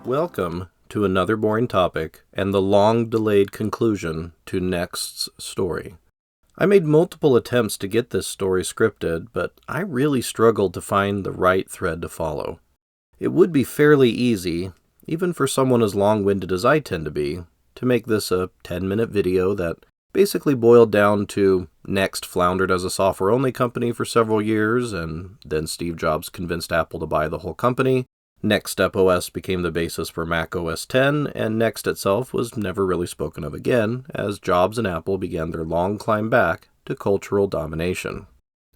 Welcome to another boring topic and the long-delayed conclusion to NeXT's story. I made multiple attempts to get this story scripted, but I really struggled to find the right thread to follow. It would be fairly easy, even for someone as long-winded as I tend to be, to make this a 10-minute video that basically boiled down to NeXT floundered as a software-only company for several years, and then Steve Jobs convinced Apple to buy the whole company. NeXTStep OS became the basis for macOS 10, and NeXT itself was never really spoken of again, as Jobs and Apple began their long climb back to cultural domination.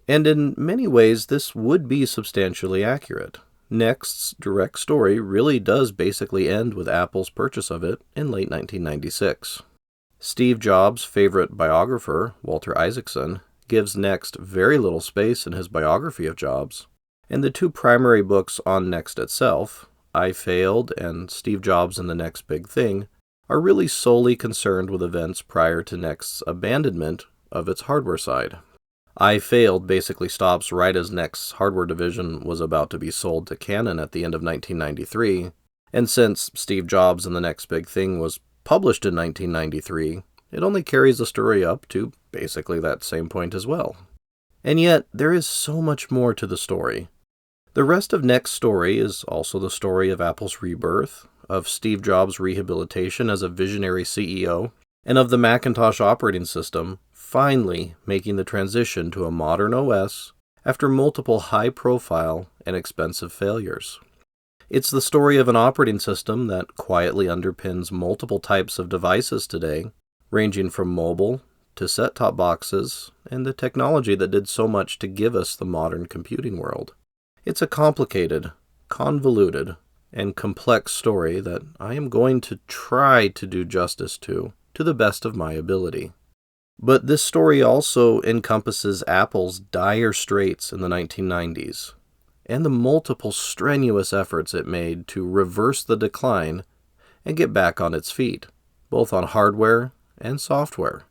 And in many ways, this would be substantially accurate. NeXT's direct story really does basically end with Apple's purchase of it in late 1996. Steve Jobs' favorite biographer, Walter Isaacson, gives NeXT very little space in his biography of Jobs. And the two primary books on NeXT itself, I Failed and Steve Jobs and the Next Big Thing, are really solely concerned with events prior to NeXT's abandonment of its hardware side. I Failed basically stops right as NeXT's hardware division was about to be sold to Canon at the end of 1993, and since Steve Jobs and the Next Big Thing was published in 1993, it only carries the story up to basically that same point as well. And yet, there is so much more to the story. The rest of NeXT's story is also the story of Apple's rebirth, of Steve Jobs' rehabilitation as a visionary CEO, and of the Macintosh operating system finally making the transition to a modern OS after multiple high-profile and expensive failures. It's the story of an operating system that quietly underpins multiple types of devices today, ranging from mobile to set-top boxes, and the technology that did so much to give us the modern computing world. It's a complicated, convoluted, and complex story that I am going to try to do justice to the best of my ability. But this story also encompasses Apple's dire straits in the 1990s, and the multiple strenuous efforts it made to reverse the decline and get back on its feet, both on hardware and software.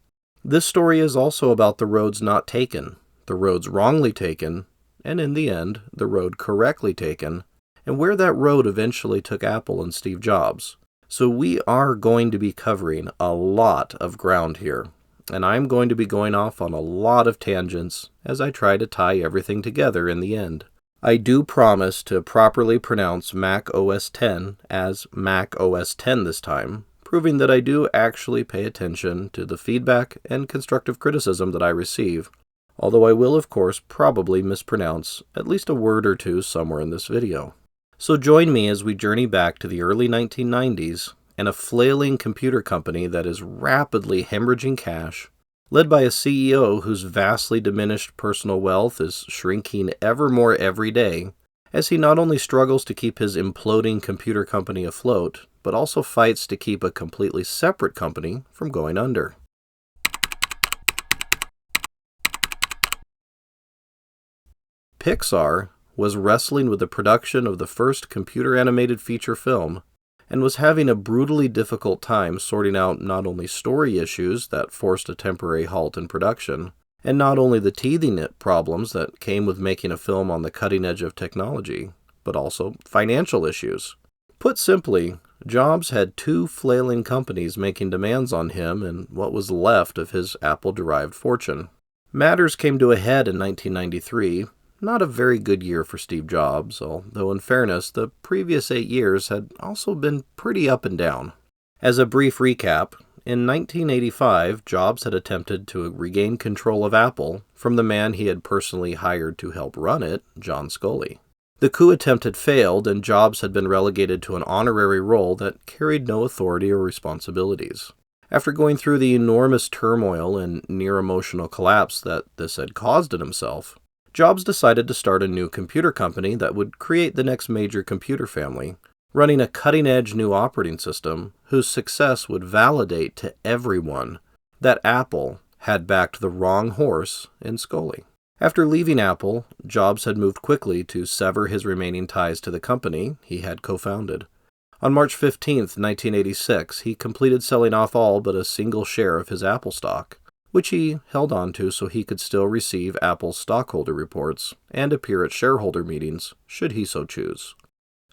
This story is also about the roads not taken, the roads wrongly taken, and in the end, the road correctly taken, and where that road eventually took Apple and Steve Jobs. So we are going to be covering a lot of ground here, and I'm going to be going off on a lot of tangents as I try to tie everything together in the end. I do promise to properly pronounce macOS 10 as macOS 10 this time, proving that I do actually pay attention to the feedback and constructive criticism that I receive, although I will, of course, probably mispronounce at least a word or two somewhere in this video. So join me as we journey back to the early 1990s and a flailing computer company that is rapidly hemorrhaging cash, led by a CEO whose vastly diminished personal wealth is shrinking ever more every day, as he not only struggles to keep his imploding computer company afloat, but also fights to keep a completely separate company from going under. Pixar was wrestling with the production of the first computer-animated feature film, and was having a brutally difficult time sorting out not only story issues that forced a temporary halt in production, and not only the teething problems that came with making a film on the cutting edge of technology, but also financial issues. Put simply, Jobs had two flailing companies making demands on him and what was left of his Apple-derived fortune. Matters came to a head in 1993, not a very good year for Steve Jobs, although in fairness, the previous 8 years had also been pretty up and down. As a brief recap, in 1985, Jobs had attempted to regain control of Apple from the man he had personally hired to help run it, John Sculley. The coup attempt had failed, and Jobs had been relegated to an honorary role that carried no authority or responsibilities. After going through the enormous turmoil and near-emotional collapse that this had caused in himself, Jobs decided to start a new computer company that would create the next major computer family, running a cutting-edge new operating system whose success would validate to everyone that Apple had backed the wrong horse in Sculley. After leaving Apple, Jobs had moved quickly to sever his remaining ties to the company he had co-founded. On March 15, 1986, he completed selling off all but a single share of his Apple stock, which he held on to so he could still receive Apple's stockholder reports and appear at shareholder meetings, should he so choose.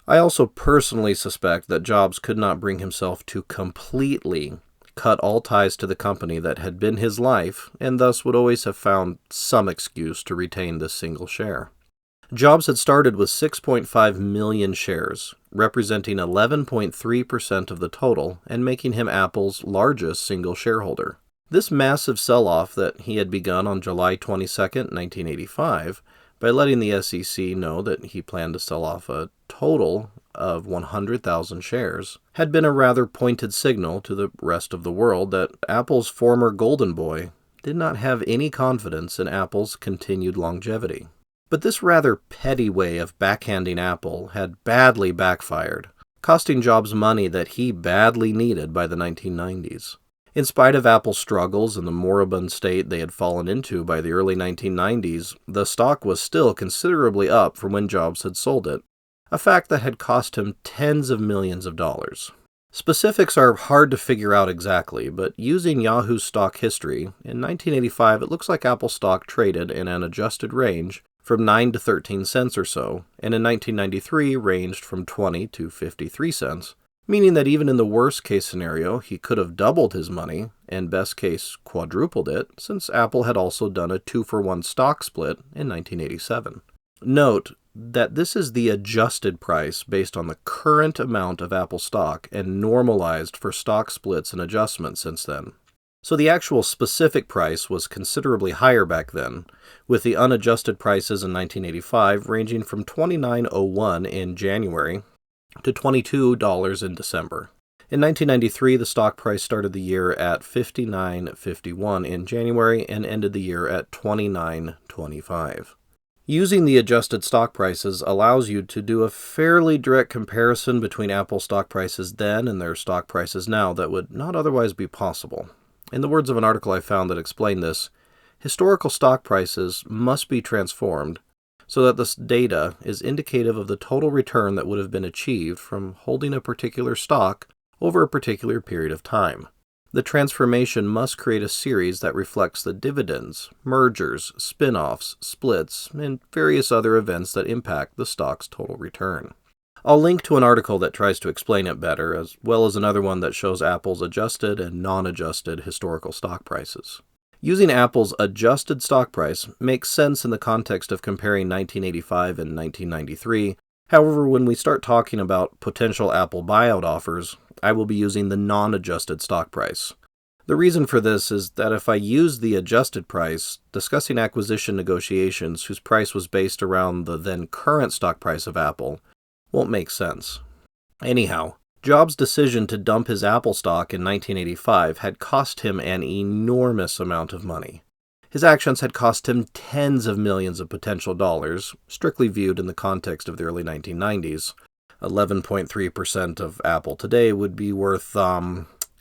I also personally suspect that Jobs could not bring himself to completely cut all ties to the company that had been his life, and thus would always have found some excuse to retain this single share. Jobs had started with 6.5 million shares, representing 11.3% of the total and making him Apple's largest single shareholder. This massive sell-off that he had begun on July 22, 1985, by letting the SEC know that he planned to sell off a total of 100,000 shares, had been a rather pointed signal to the rest of the world that Apple's former golden boy did not have any confidence in Apple's continued longevity. But this rather petty way of backhanding Apple had badly backfired, costing Jobs money that he badly needed by the 1990s. In spite of Apple's struggles and the moribund state they had fallen into by the early 1990s, the stock was still considerably up from when Jobs had sold it, a fact that had cost him tens of millions of dollars. Specifics are hard to figure out exactly, but using Yahoo's stock history, in 1985 it looks like Apple stock traded in an adjusted range from 9 to 13 cents or so, and in 1993 ranged from 20 to 53 cents, meaning that even in the worst case scenario he could have doubled his money, and best case quadrupled it, since Apple had also done a 2-for-1 stock split in 1987. Note that this is the adjusted price based on the current amount of Apple stock and normalized for stock splits and adjustments since then. So the actual specific price was considerably higher back then, with the unadjusted prices in 1985 ranging from $29.01 in January to $22 in December. In 1993, the stock price started the year at $59.51 in January and ended the year at $29.25. Using the adjusted stock prices allows you to do a fairly direct comparison between Apple stock prices then and their stock prices now that would not otherwise be possible. In the words of an article I found that explained this, historical stock prices must be transformed so that this data is indicative of the total return that would have been achieved from holding a particular stock over a particular period of time. The transformation must create a series that reflects the dividends, mergers, spin-offs, splits, and various other events that impact the stock's total return. I'll link to an article that tries to explain it better, as well as another one that shows Apple's adjusted and non-adjusted historical stock prices. Using Apple's adjusted stock price makes sense in the context of comparing 1985 and 1993. However, when we start talking about potential Apple buyout offers, I will be using the non-adjusted stock price. The reason for this is that if I use the adjusted price, discussing acquisition negotiations whose price was based around the then current stock price of Apple won't make sense. Anyhow, Jobs' decision to dump his Apple stock in 1985 had cost him an enormous amount of money. His actions had cost him tens of millions of potential dollars, strictly viewed in the context of the early 1990s. 11.3% of Apple today would be worth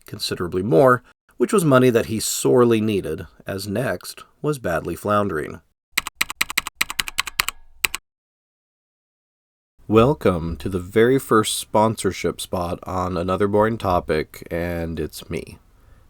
considerably more, which was money that he sorely needed, as NeXT was badly floundering. Welcome to the very first sponsorship spot on Another Boring Topic, and it's me.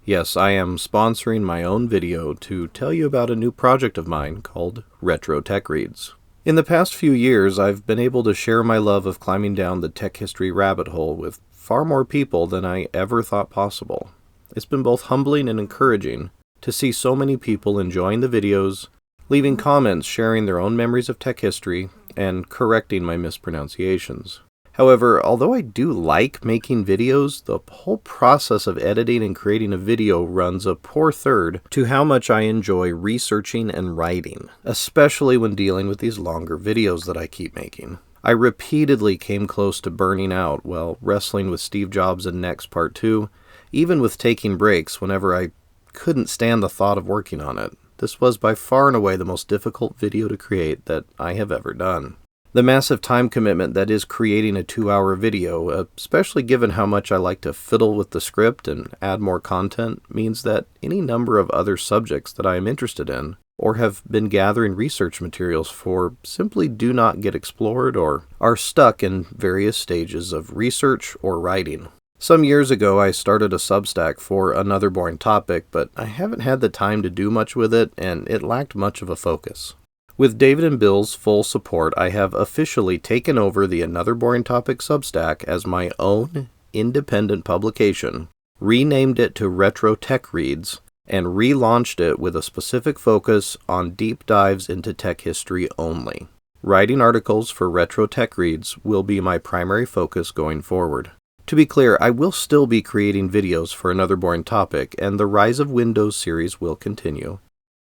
Yes, I am sponsoring my own video to tell you about a new project of mine called Retro Tech Reads. In the past few years, I've been able to share my love of climbing down the tech history rabbit hole with far more people than I ever thought possible. It's been both humbling and encouraging to see so many people enjoying the videos, leaving comments sharing their own memories of tech history, and correcting my mispronunciations. However, although I do like making videos, the whole process of editing and creating a video runs a poor third to how much I enjoy researching and writing, especially when dealing with these longer videos that I keep making. I repeatedly came close to burning out while wrestling with Steve Jobs and NeXT Part 2, even with taking breaks whenever I couldn't stand the thought of working on it. This was by far and away the most difficult video to create that I have ever done. The massive time commitment that is creating a 2-hour video, especially given how much I like to fiddle with the script and add more content, means that any number of other subjects that I am interested in or have been gathering research materials for simply do not get explored or are stuck in various stages of research or writing. Some years ago, I started a Substack for Another Boring Topic, but I haven't had the time to do much with it, and it lacked much of a focus. With David and Bill's full support, I have officially taken over the Another Boring Topic Substack as my own independent publication, renamed it to Retro Tech Reads, and relaunched it with a specific focus on deep dives into tech history only. Writing articles for Retro Tech Reads will be my primary focus going forward. To be clear, I will still be creating videos for Another Boring Topic, and the Rise of Windows series will continue.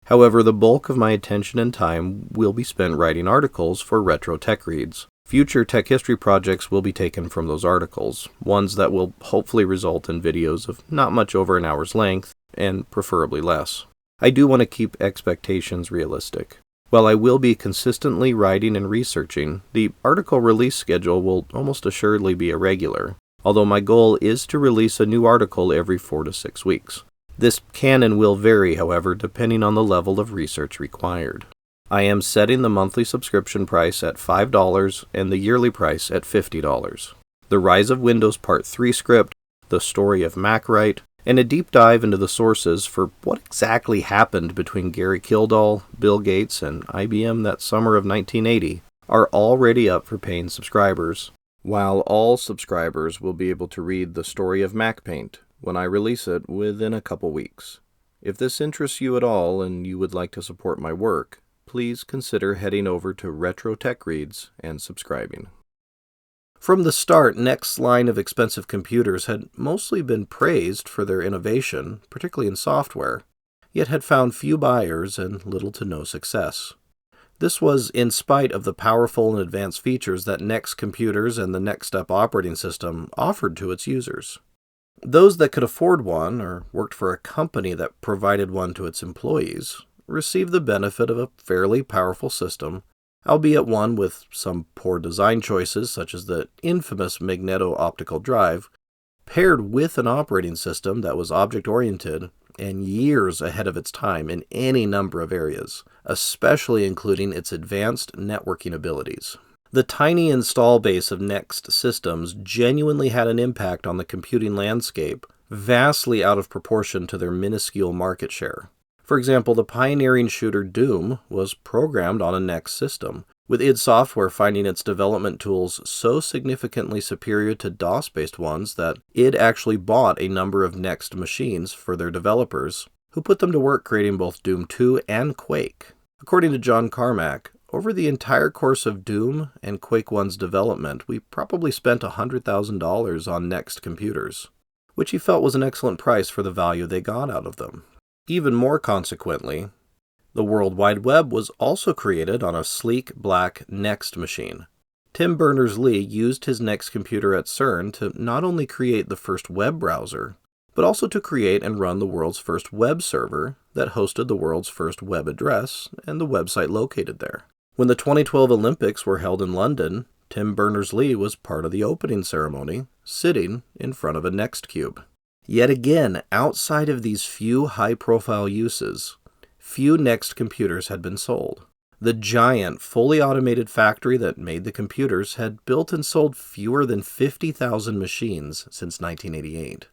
However, the bulk of my attention and time will be spent writing articles for Retro Tech Reads. Future tech history projects will be taken from those articles, ones that will hopefully result in videos of not much over an hour's length, and preferably less. I do want to keep expectations realistic. While I will be consistently writing and researching, the article release schedule will almost assuredly be irregular, although my goal is to release a new article every 4 to 6 weeks. This can and will vary, however, depending on the level of research required. I am setting the monthly subscription price at $5 and the yearly price at $50. The Rise of Windows Part 3 script, the story of MacWrite, and a deep dive into the sources for what exactly happened between Gary Kildall, Bill Gates, and IBM that summer of 1980 are already up for paying subscribers, while all subscribers will be able to read the story of MacPaint when I release it within a couple weeks. If this interests you at all and you would like to support my work, please consider heading over to Retro Tech Reads and subscribing. From the start, NeXT's line of expensive computers had mostly been praised for their innovation, particularly in software, yet had found few buyers and little to no success. This was in spite of the powerful and advanced features that NeXT computers and the NeXTStep operating system offered to its users. Those that could afford one, or worked for a company that provided one to its employees, received the benefit of a fairly powerful system, albeit one with some poor design choices such as the infamous magneto-optical drive, paired with an operating system that was object-oriented and years ahead of its time in any number of areas, especially including its advanced networking abilities. The tiny install base of NeXT systems genuinely had an impact on the computing landscape, vastly out of proportion to their minuscule market share. For example, the pioneering shooter Doom was programmed on a NeXT system, with id Software finding its development tools so significantly superior to DOS-based ones that id actually bought a number of NeXT machines for their developers, who put them to work creating both Doom 2 and Quake. According to John Carmack, over the entire course of Doom and Quake 1's development, we probably spent $100,000 on NeXT computers, which he felt was an excellent price for the value they got out of them. Even more consequently, the World Wide Web was also created on a sleek black NeXT machine. Tim Berners-Lee used his NeXT computer at CERN to not only create the first web browser, but also to create and run the world's first web server that hosted the world's first web address and the website located there. When the 2012 Olympics were held in London, Tim Berners-Lee was part of the opening ceremony, sitting in front of a NeXT cube. Yet again, outside of these few high-profile uses, few NeXT computers had been sold. The giant, fully automated factory that made the computers had built and sold fewer than 50,000 machines since 1988.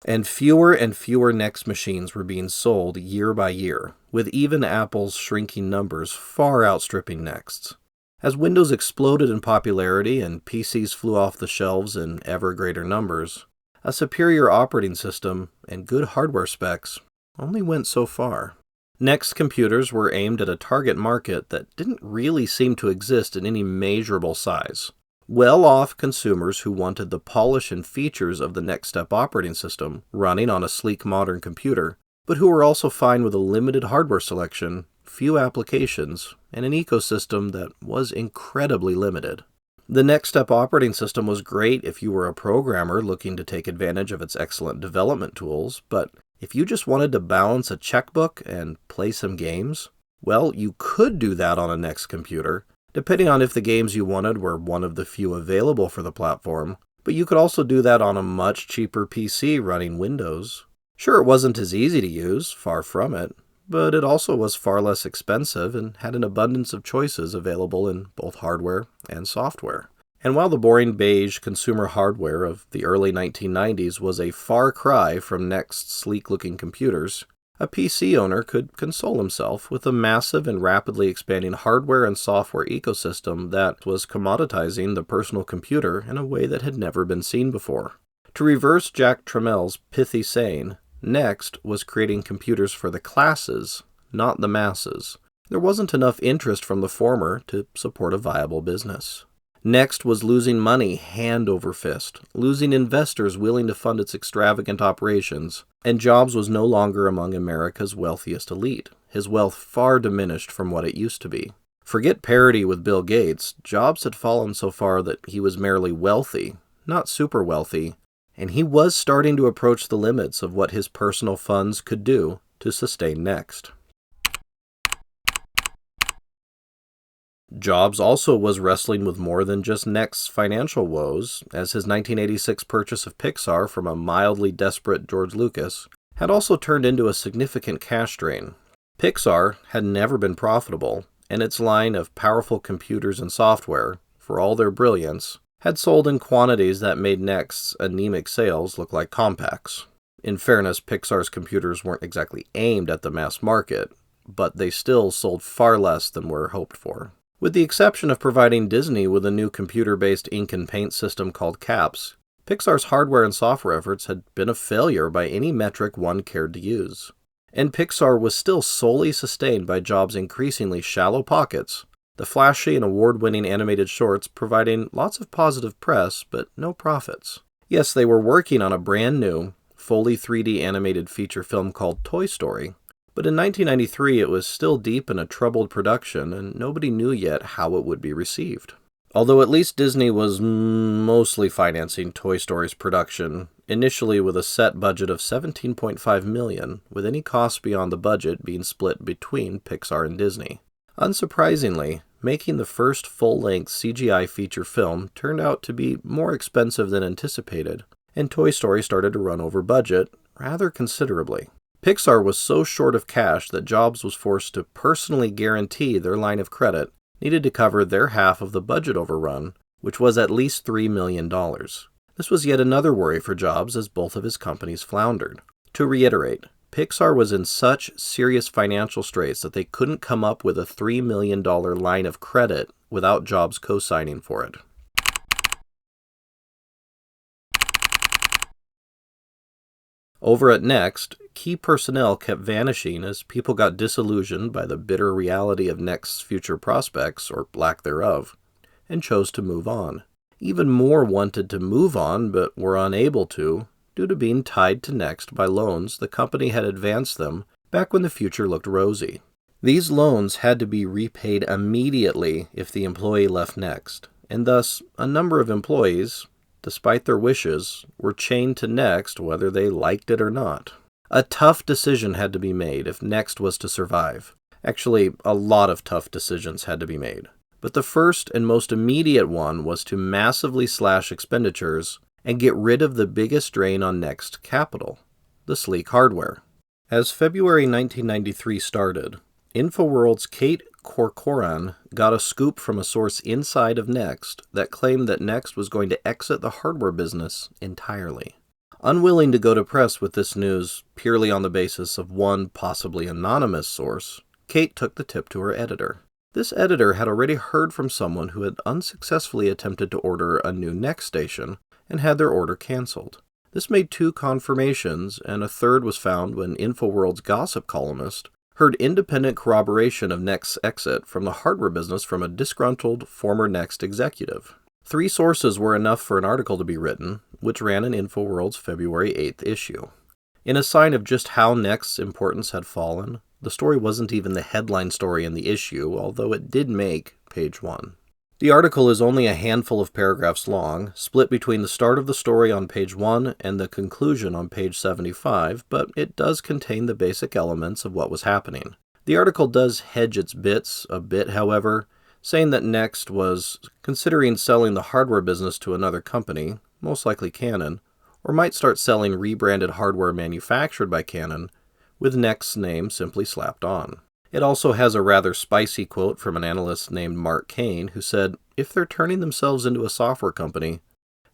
And fewer NeXT machines were being sold year by year, with even Apple's shrinking numbers far outstripping NeXT's. As Windows exploded in popularity and PCs flew off the shelves in ever greater numbers, a superior operating system and good hardware specs only went so far. NeXT computers were aimed at a target market that didn't really seem to exist in any measurable size. Well-off consumers who wanted the polish and features of the NeXTStep operating system running on a sleek modern computer, but who were also fine with a limited hardware selection, few applications, and an ecosystem that was incredibly limited. The NeXTStep operating system was great if you were a programmer looking to take advantage of its excellent development tools, but if you just wanted to balance a checkbook and play some games, well, you could do that on a NeXT computer, depending on if the games you wanted were one of the few available for the platform, but you could also do that on a much cheaper PC running Windows. Sure, it wasn't as easy to use, far from it, but it also was far less expensive and had an abundance of choices available in both hardware and software. And while the boring beige consumer hardware of the early 1990s was a far cry from NeXT's sleek-looking computers, a PC owner could console himself with a massive and rapidly expanding hardware and software ecosystem that was commoditizing the personal computer in a way that had never been seen before. To reverse Jack Tramel's pithy saying, NeXT was creating computers for the classes, not the masses. There wasn't enough interest from the former to support a viable business. NeXT was losing money hand over fist, losing investors willing to fund its extravagant operations, and Jobs was no longer among America's wealthiest elite, his wealth far diminished from what it used to be. Forget parity with Bill Gates, Jobs had fallen so far that he was merely wealthy, not super wealthy, and he was starting to approach the limits of what his personal funds could do to sustain NeXT. Jobs also was wrestling with more than just NeXT's financial woes, as his 1986 purchase of Pixar from a mildly desperate George Lucas had also turned into a significant cash drain. Pixar had never been profitable, and its line of powerful computers and software, for all their brilliance, had sold in quantities that made NeXT's anemic sales look like compacts. In fairness, Pixar's computers weren't exactly aimed at the mass market, but they still sold far less than were hoped for. With the exception of providing Disney with a new computer-based ink and paint system called CAPS, Pixar's hardware and software efforts had been a failure by any metric one cared to use. And Pixar was still solely sustained by Jobs' increasingly shallow pockets, the flashy and award-winning animated shorts providing lots of positive press but no profits. Yes, they were working on a brand new, fully 3D animated feature film called Toy Story, but in 1993 it was still deep in a troubled production and nobody knew yet how it would be received. Although at least Disney was mostly financing Toy Story's production, initially with a set budget of $17.5 million, with any costs beyond the budget being split between Pixar and Disney. Unsurprisingly, making the first full-length CGI feature film turned out to be more expensive than anticipated, and Toy Story started to run over budget rather considerably. Pixar was so short of cash that Jobs was forced to personally guarantee their line of credit needed to cover their half of the budget overrun, which was at least $3 million. This was yet another worry for Jobs as both of his companies floundered. To reiterate, Pixar was in such serious financial straits that they couldn't come up with a $3 million line of credit without Jobs co-signing for it. Over at NeXT, key personnel kept vanishing as people got disillusioned by the bitter reality of NeXT's future prospects, or lack thereof, and chose to move on. Even more wanted to move on but were unable to, due to being tied to NeXT by loans the company had advanced them back when the future looked rosy. These loans had to be repaid immediately if the employee left NeXT, and thus a number of employees, despite their wishes, were chained to NeXT whether they liked it or not. A tough decision had to be made if NeXT was to survive. Actually, a lot of tough decisions had to be made. But the first and most immediate one was to massively slash expenditures and get rid of the biggest drain on NeXT capital, the sleek hardware. As February 1993 started, InfoWorld's Kate Corcoran got a scoop from a source inside of NeXT that claimed that NeXT was going to exit the hardware business entirely. Unwilling to go to press with this news purely on the basis of one possibly anonymous source, Kate took the tip to her editor. This editor had already heard from someone who had unsuccessfully attempted to order a new NeXT station and had their order canceled. This made 2 confirmations, and a third was found when InfoWorld's gossip columnist heard independent corroboration of NeXT's exit from the hardware business from a disgruntled former NeXT executive. 3 sources were enough for an article to be written, which ran in InfoWorld's February 8th issue. In a sign of just how NeXT's importance had fallen, the story wasn't even the headline story in the issue, although it did make page 1. The article is only a handful of paragraphs long, split between the start of the story on page 1 and the conclusion on page 75, but it does contain the basic elements of what was happening. The article does hedge its bits a bit, however, saying that NeXT was considering selling the hardware business to another company, most likely Canon, or might start selling rebranded hardware manufactured by Canon, with NeXT's name simply slapped on. It also has a rather spicy quote from an analyst named Mark Kane, who said, if they're turning themselves into a software company,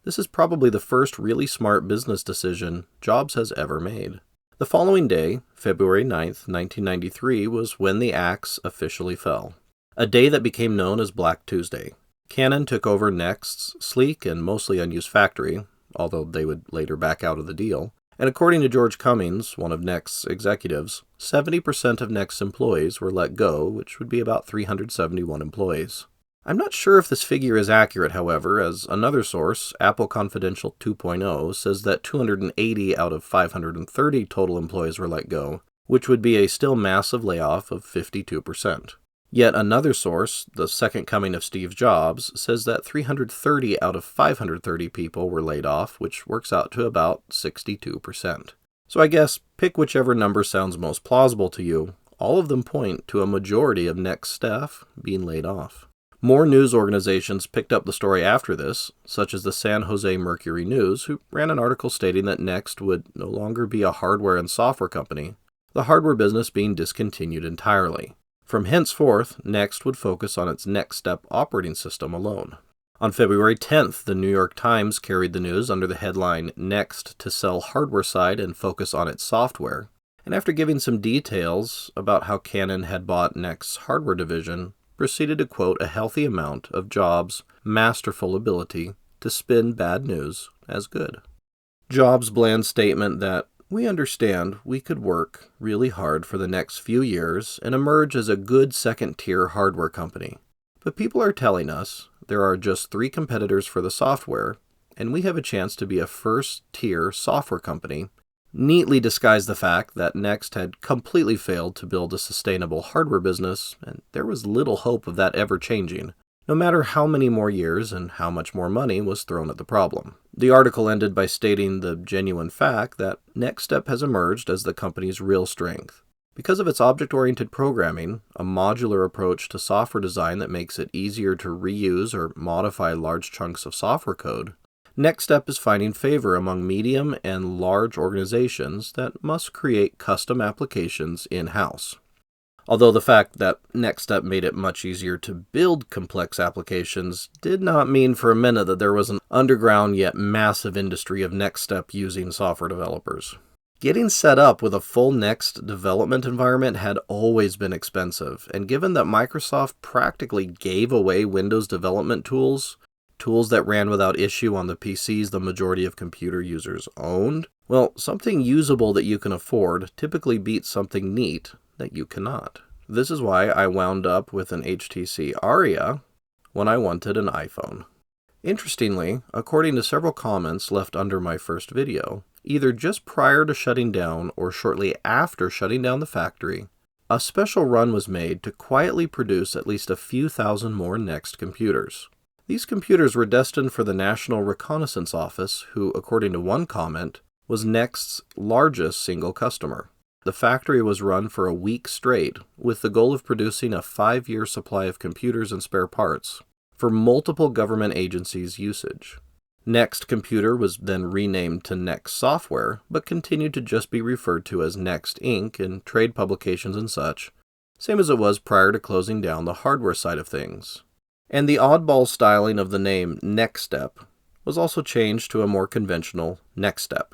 this is probably the first really smart business decision Jobs has ever made. The following day, February 9th, 1993, was when the axe officially fell. A day that became known as Black Tuesday. Canon took over NeXT's sleek and mostly unused factory, although they would later back out of the deal. And according to George Cummings, one of NeXT's executives, 70% of NeXT's employees were let go, which would be about 371 employees. I'm not sure if this figure is accurate, however, as another source, Apple Confidential 2.0, says that 280 out of 530 total employees were let go, which would be a still massive layoff of 52%. Yet another source, the Second Coming of Steve Jobs, says that 330 out of 530 people were laid off, which works out to about 62%. So I guess pick whichever number sounds most plausible to you. All of them point to a majority of NeXT staff being laid off. More news organizations picked up the story after this, such as the San Jose Mercury News, who ran an article stating that NeXT would no longer be a hardware and software company, the hardware business being discontinued entirely. From henceforth, NeXT would focus on its NeXTStep operating system alone. On February 10th, the New York Times carried the news under the headline, "NeXT to sell hardware side and focus on its software," and after giving some details about how Canon had bought NeXT's hardware division, proceeded to quote a healthy amount of Jobs' masterful ability to spin bad news as good. Jobs' bland statement that, "We understand we could work really hard for the next few years and emerge as a good second-tier hardware company. But people are telling us there are just 3 competitors for the software, and we have a chance to be a first-tier software company," neatly disguised the fact that NeXT had completely failed to build a sustainable hardware business, and there was little hope of that ever changing, no matter how many more years and how much more money was thrown at the problem. The article ended by stating the genuine fact that NeXTStep has emerged as the company's real strength. Because of its object-oriented programming, a modular approach to software design that makes it easier to reuse or modify large chunks of software code, NeXTStep is finding favor among medium and large organizations that must create custom applications in-house. Although the fact that NeXTStep made it much easier to build complex applications did not mean for a minute that there was an underground yet massive industry of NeXTStep using software developers. Getting set up with a full NeXT development environment had always been expensive, and given that Microsoft practically gave away Windows development tools that ran without issue on the PCs the majority of computer users owned, well, something usable that you can afford typically beats something neat that you cannot. This is why I wound up with an HTC Aria when I wanted an iPhone. Interestingly, according to several comments left under my first video, either just prior to shutting down or shortly after shutting down the factory, a special run was made to quietly produce at least a few thousand more NeXT computers. These computers were destined for the National Reconnaissance Office, who, according to one comment, was NeXT's largest single customer. The factory was run for a week straight, with the goal of producing a 5-year supply of computers and spare parts for multiple government agencies' usage. NeXT Computer was then renamed to NeXT Software, but continued to just be referred to as NeXT Inc. in trade publications and such, same as it was prior to closing down the hardware side of things. And the oddball styling of the name NeXTStep was also changed to a more conventional NeXTStep.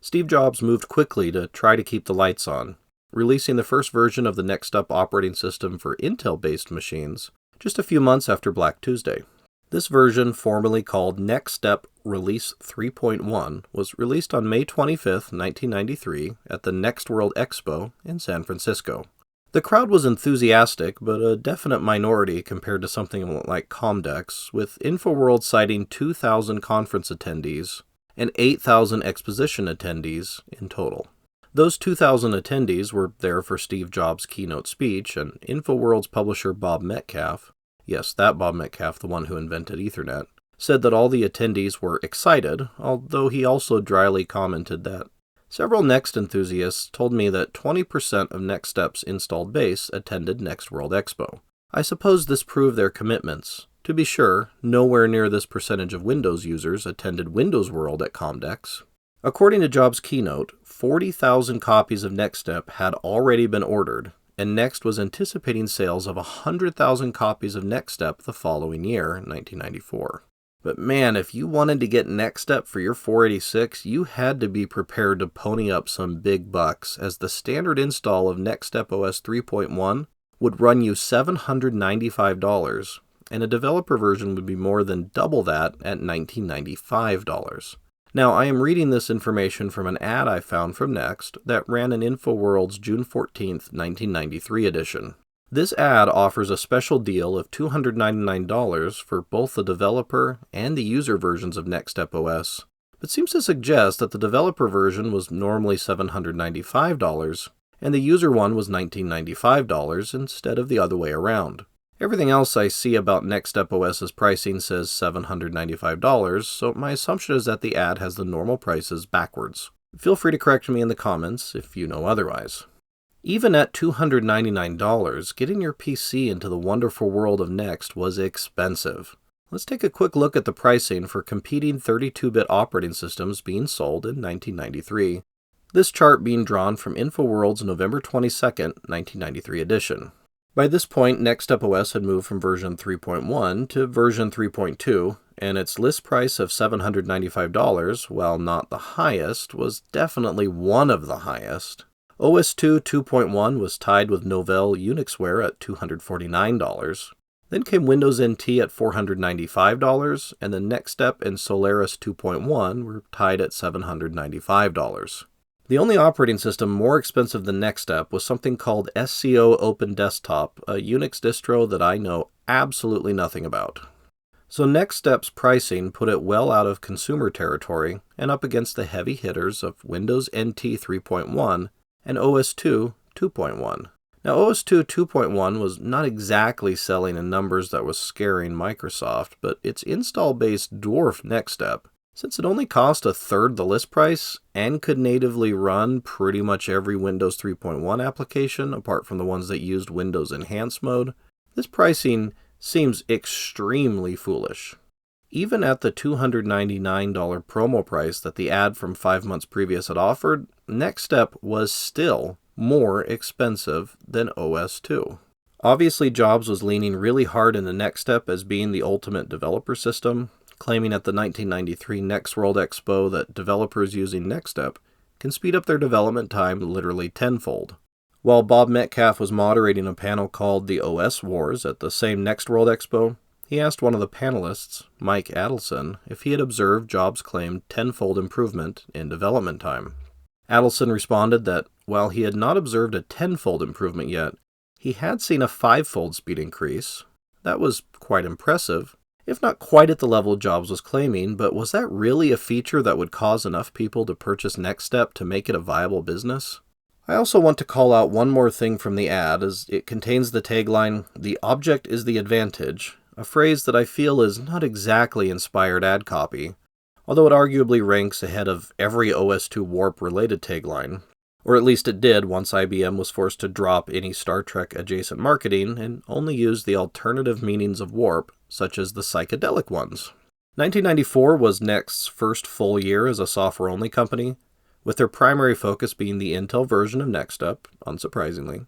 Steve Jobs moved quickly to try to keep the lights on, releasing the first version of the NeXTStep operating system for Intel-based machines just a few months after Black Tuesday. This version, formerly called NeXTStep Release 3.1, was released on May 25, 1993 at the Next World Expo in San Francisco. The crowd was enthusiastic, but a definite minority compared to something like Comdex, with InfoWorld citing 2,000 conference attendees and 8,000 exposition attendees in total. Those 2,000 attendees were there for Steve Jobs' keynote speech, and InfoWorld's publisher Bob Metcalfe, yes, that Bob Metcalfe, the one who invented Ethernet, said that all the attendees were excited, although he also dryly commented that several NeXT enthusiasts told me that 20% of NeXTStep's installed base attended Next World Expo. I suppose this proved their commitments. To be sure, nowhere near this percentage of Windows users attended Windows World at Comdex. According to Jobs' keynote, 40,000 copies of NeXTStep had already been ordered, and NeXT was anticipating sales of 100,000 copies of NeXTStep the following year, 1994. But man, if you wanted to get NeXTStep for your 486, you had to be prepared to pony up some big bucks, as the standard install of NeXTStep OS 3.1 would run you $795, and a developer version would be more than double that at $1,995. Now, I am reading this information from an ad I found from NeXT that ran in InfoWorld's June 14th, 1993 edition. This ad offers a special deal of $299 for both the developer and the user versions of NeXTStep OS, but seems to suggest that the developer version was normally $795 and the user one was $1,995 instead of the other way around. Everything else I see about NeXTStep OS's pricing says $795, so my assumption is that the ad has the normal prices backwards. Feel free to correct me in the comments if you know otherwise. Even at $299, getting your PC into the wonderful world of NeXT was expensive. Let's take a quick look at the pricing for competing 32-bit operating systems being sold in 1993, this chart being drawn from InfoWorld's November 22nd, 1993 edition. By this point, NeXTStep OS had moved from version 3.1 to version 3.2, and its list price of $795, while not the highest, was definitely one of the highest. OS 2 2.1 was tied with Novell Unixware at $249. Then came Windows NT at $495, and the NeXTStep and Solaris 2.1 were tied at $795. The only operating system more expensive than NeXTStep was something called iCEO Open Desktop, a Unix distro that I know absolutely nothing about. So NeXTStep's pricing put it well out of consumer territory and up against the heavy hitters of Windows NT 3.1 and OS 2 2.1. Now, OS 2 2.1 was not exactly selling in numbers that was scaring Microsoft, but its install base dwarfed NeXTStep, since it only cost a third the list price and could natively run pretty much every Windows 3.1 application apart from the ones that used Windows Enhanced mode. This pricing seems extremely foolish. Even at the $299 promo price that the ad from 5 months previous had offered, NeXTStep was still more expensive than OS 2. Obviously, Jobs was leaning really hard into NeXTStep as being the ultimate developer system, claiming at the 1993 Next World Expo that developers using NeXTStep can speed up their development time literally tenfold. While Bob Metcalf was moderating a panel called the OS Wars at the same Next World Expo, he asked one of the panelists, Mike Adelson, if he had observed Jobs' claimed tenfold improvement in development time. Adelson responded that while he had not observed a tenfold improvement yet, he had seen a fivefold speed increase. That was quite impressive, if not quite at the level Jobs was claiming, but was that really a feature that would cause enough people to purchase NeXTStep to make it a viable business? I also want to call out one more thing from the ad, as it contains the tagline, "The object is the advantage," a phrase that I feel is not exactly inspired ad copy, although it arguably ranks ahead of every OS 2 Warp-related tagline, or at least it did once IBM was forced to drop any Star Trek-adjacent marketing and only use the alternative meanings of Warp, such as the psychedelic ones. 1994 was NeXT's first full year as a software-only company, with their primary focus being the Intel version of NeXTStep, unsurprisingly,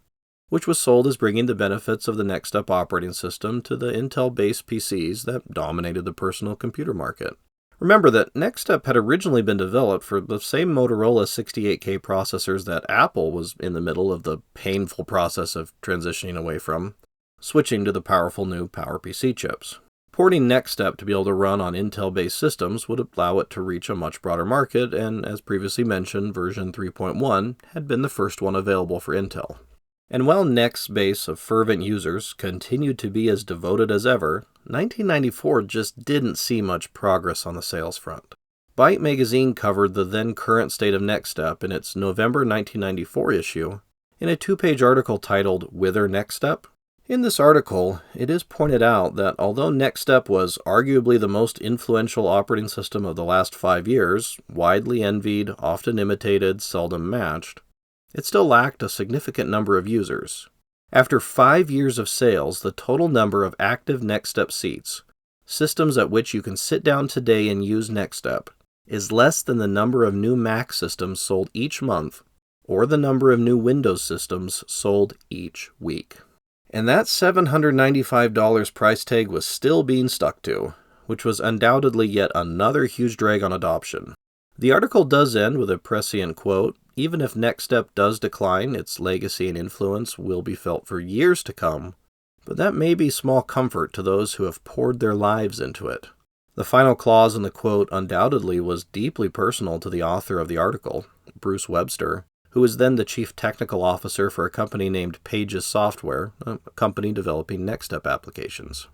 which was sold as bringing the benefits of the NeXTStep operating system to the Intel-based PCs that dominated the personal computer market. Remember that NeXTStep had originally been developed for the same Motorola 68K processors that Apple was in the middle of the painful process of transitioning away from, switching to the powerful new PowerPC chips. Porting NeXTStep to be able to run on Intel-based systems would allow it to reach a much broader market, and as previously mentioned, version 3.1 had been the first one available for Intel. And while NeXT's base of fervent users continued to be as devoted as ever, 1994 just didn't see much progress on the sales front. Byte magazine covered the then current state of NeXTStep in its November 1994 issue in a 2-page article titled Whither NeXTStep? In this article, it is pointed out that although NeXTStep was arguably the most influential operating system of the last 5 years, widely envied, often imitated, seldom matched, it still lacked a significant number of users. After 5 years of sales, the total number of active NeXTStep seats, systems at which you can sit down today and use NeXTStep, is less than the number of new Mac systems sold each month, or the number of new Windows systems sold each week. And that $795 price tag was still being stuck to, which was undoubtedly yet another huge drag on adoption. The article does end with a prescient quote: "Even if NeXTStep does decline, its legacy and influence will be felt for years to come, but that may be small comfort to those who have poured their lives into it." The final clause in the quote undoubtedly was deeply personal to the author of the article, Bruce Webster, who was then the chief technical officer for a company named Pages Software, a company developing NeXTStep applications.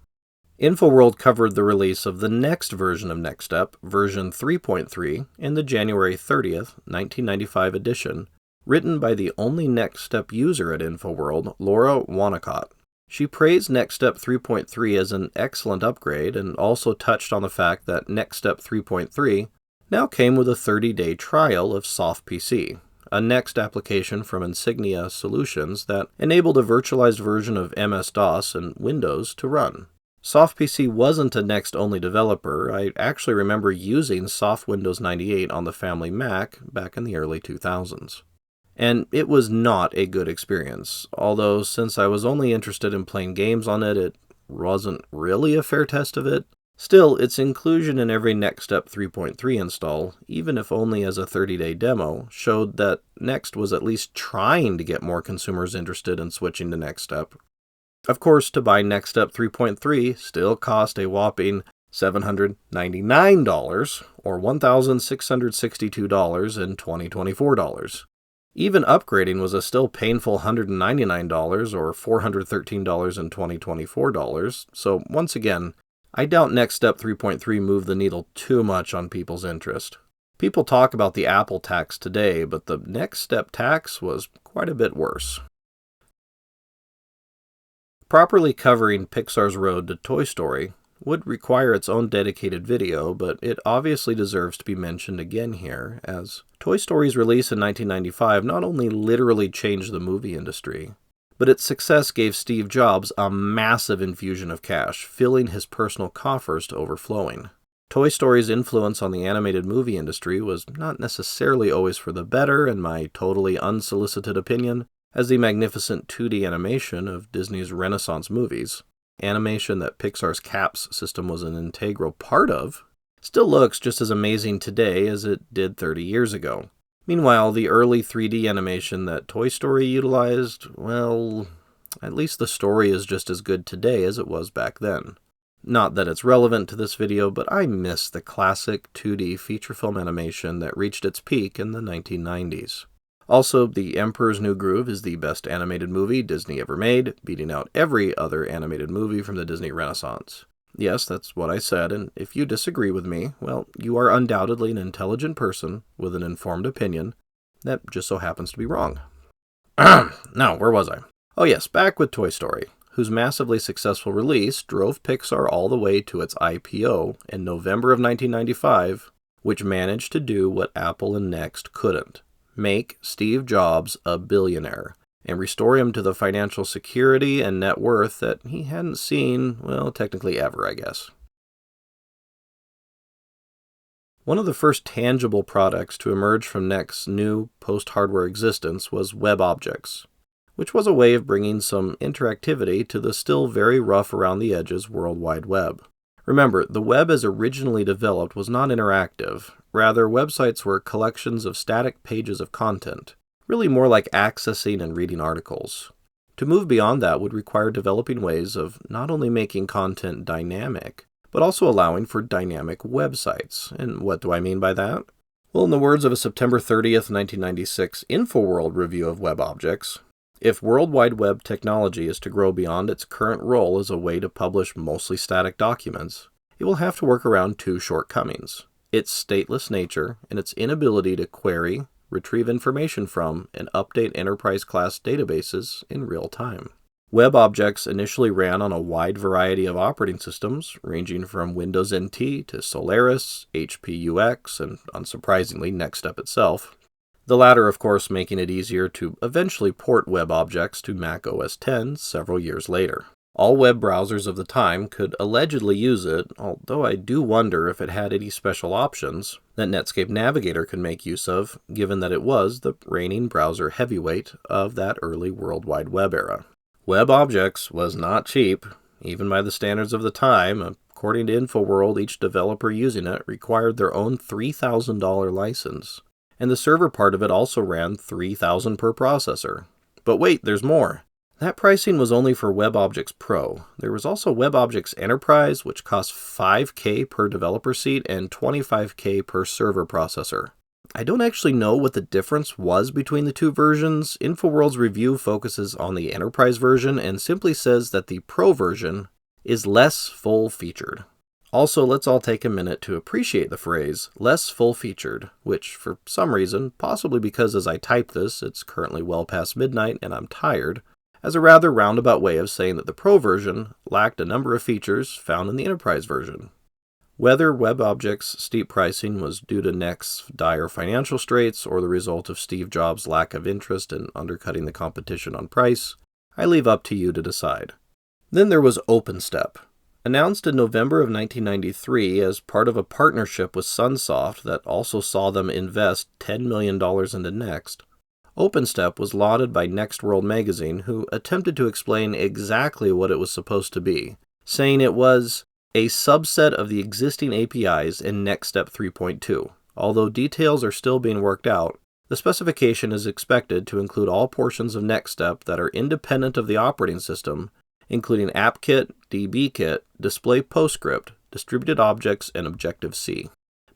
InfoWorld covered the release of the next version of NeXTStep, version 3.3, in the January 30th, 1995 edition, written by the only NeXTStep user at InfoWorld, Laura Wanacott. She praised NeXTStep 3.3 as an excellent upgrade and also touched on the fact that NeXTStep 3.3 now came with a 30-day trial of SoftPC, a Next application from Insignia Solutions that enabled a virtualized version of MS-DOS and Windows to run. SoftPC wasn't a Next-only developer. I actually remember using Soft Windows 98 on the family Mac back in the early 2000s. And it was not a good experience, although since I was only interested in playing games on it, it wasn't really a fair test of it. Still, its inclusion in every NeXTStep 3.3 install, even if only as a 30-day demo, showed that Next was at least trying to get more consumers interested in switching to NeXTStep. Of course, to buy NeXTStep 3.3 still cost a whopping $799, or $1,662 in 2024 dollars. Even upgrading was a still painful $199, or $413 in 2024 dollars, so once again, I doubt NeXTStep 3.3 moved the needle too much on people's interest. People talk about the Apple tax today, but the NeXTStep tax was quite a bit worse. Properly covering Pixar's road to Toy Story would require its own dedicated video, but it obviously deserves to be mentioned again here, as Toy Story's release in 1995 not only literally changed the movie industry, but its success gave Steve Jobs a massive infusion of cash, filling his personal coffers to overflowing. Toy Story's influence on the animated movie industry was not necessarily always for the better, in my totally unsolicited opinion, as the magnificent 2D animation of Disney's Renaissance movies, animation that Pixar's CAPS system was an integral part of, still looks just as amazing today as it did 30 years ago. Meanwhile, the early 3D animation that Toy Story utilized, well, at least the story is just as good today as it was back then. Not that it's relevant to this video, but I miss the classic 2D feature film animation that reached its peak in the 1990s. Also, The Emperor's New Groove is the best animated movie Disney ever made, beating out every other animated movie from the Disney Renaissance. Yes, that's what I said, and if you disagree with me, well, you are undoubtedly an intelligent person with an informed opinion that just so happens to be wrong. Now, where was I? Oh yes, back with Toy Story, whose massively successful release drove Pixar all the way to its IPO in November of 1995, which managed to do what Apple and Next couldn't: make Steve Jobs a billionaire and restore him to the financial security and net worth that he hadn't seen, well, technically ever, I guess. One of the first tangible products to emerge from Next's new post-hardware existence was WebObjects, which was a way of bringing some interactivity to the still very rough around the edges World Wide Web. Remember, the web as originally developed was not interactive. Rather, websites were collections of static pages of content, really more like accessing and reading articles. To move beyond that would require developing ways of not only making content dynamic, but also allowing for dynamic websites. And what do I mean by that? Well, in the words of a September 30th, 1996 InfoWorld review of WebObjects, if World Wide Web technology is to grow beyond its current role as a way to publish mostly static documents, it will have to work around two shortcomings: its stateless nature and its inability to query, retrieve information from, and update enterprise-class databases in real time. WebObjects initially ran on a wide variety of operating systems, ranging from Windows NT to Solaris, HP UX, and unsurprisingly, NeXTStep itself. The latter, of course, making it easier to eventually port WebObjects to macOS X several years later. All web browsers of the time could allegedly use it, although I do wonder if it had any special options that Netscape Navigator could make use of, given that it was the reigning browser heavyweight of that early World Wide Web era. WebObjects was not cheap, even by the standards of the time. According to InfoWorld, each developer using it required their own $3,000 license, and the server part of it also ran $3,000 per processor. But wait, there's more. That pricing was only for WebObjects Pro. There was also WebObjects Enterprise, which cost $5,000 per developer seat and $25,000 per server processor. I don't actually know what the difference was between the two versions. InfoWorld's review focuses on the Enterprise version and simply says that the Pro version is less full-featured. Also, let's all take a minute to appreciate the phrase less full-featured, which for some reason, possibly because as I type this, it's currently well past midnight and I'm tired, as a rather roundabout way of saying that the Pro version lacked a number of features found in the Enterprise version. Whether WebObjects' steep pricing was due to NeXT's dire financial straits or the result of Steve Jobs' lack of interest in undercutting the competition on price, I leave up to you to decide. Then there was OpenStep. Announced in November of 1993 as part of a partnership with Sunsoft that also saw them invest $10 million into NeXT, OpenStep was lauded by Next World magazine, who attempted to explain exactly what it was supposed to be, saying it was a subset of the existing APIs in NeXTStep 3.2. Although details are still being worked out, the specification is expected to include all portions of NeXTStep that are independent of the operating system, including AppKit, DBKit, Display PostScript, Distributed Objects, and Objective-C.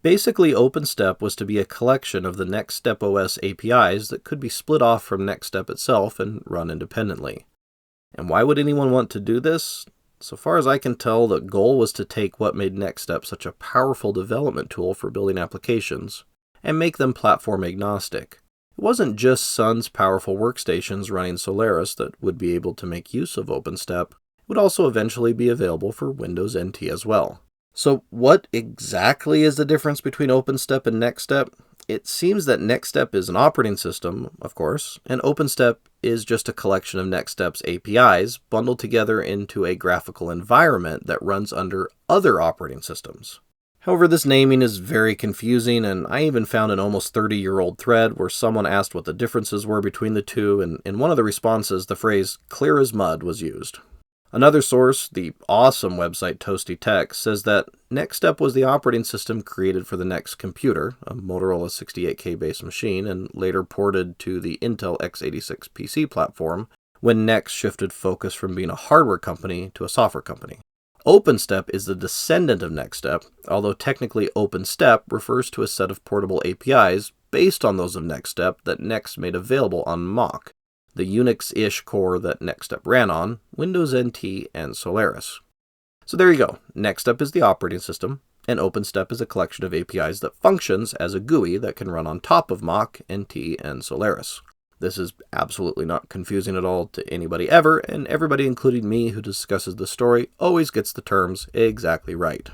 Basically, OpenStep was to be a collection of the NeXTStep OS APIs that could be split off from NeXTStep itself and run independently. And why would anyone want to do this? So far as I can tell, the goal was to take what made NeXTStep such a powerful development tool for building applications and make them platform agnostic. It wasn't just Sun's powerful workstations running Solaris that would be able to make use of OpenStep. It would also eventually be available for Windows NT as well. So what exactly is the difference between OpenStep and NeXTStep? It seems that NeXTStep is an operating system, of course, and OpenStep is just a collection of NeXTStep's APIs bundled together into a graphical environment that runs under other operating systems. However, this naming is very confusing, and I even found an almost 30-year-old thread where someone asked what the differences were between the two, and in one of the responses, the phrase clear as mud was used. Another source, the awesome website Toasty Tech, says that NeXTStep was the operating system created for the NeXT computer, a Motorola 68K based machine, and later ported to the Intel x86 PC platform when NeXT shifted focus from being a hardware company to a software company. OpenStep is the descendant of NeXTStep, although technically OpenStep refers to a set of portable APIs based on those of NeXTStep that NeXT made available on Mach, the Unix-ish core that NeXTStep ran on, Windows NT, and Solaris. So there you go. NeXTStep is the operating system, and OpenStep is a collection of APIs that functions as a GUI that can run on top of Mach, NT, and Solaris. This is absolutely not confusing at all to anybody ever, and everybody, including me who discusses the story, always gets the terms exactly right.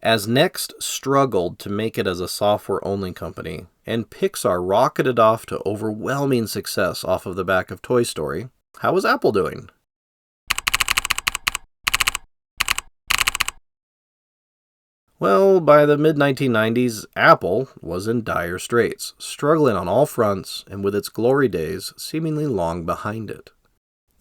As NeXT struggled to make it as a software-only company, and Pixar rocketed off to overwhelming success off of the back of Toy Story, how was Apple doing? Well, by the mid-1990s, Apple was in dire straits, struggling on all fronts, and with its glory days seemingly long behind it.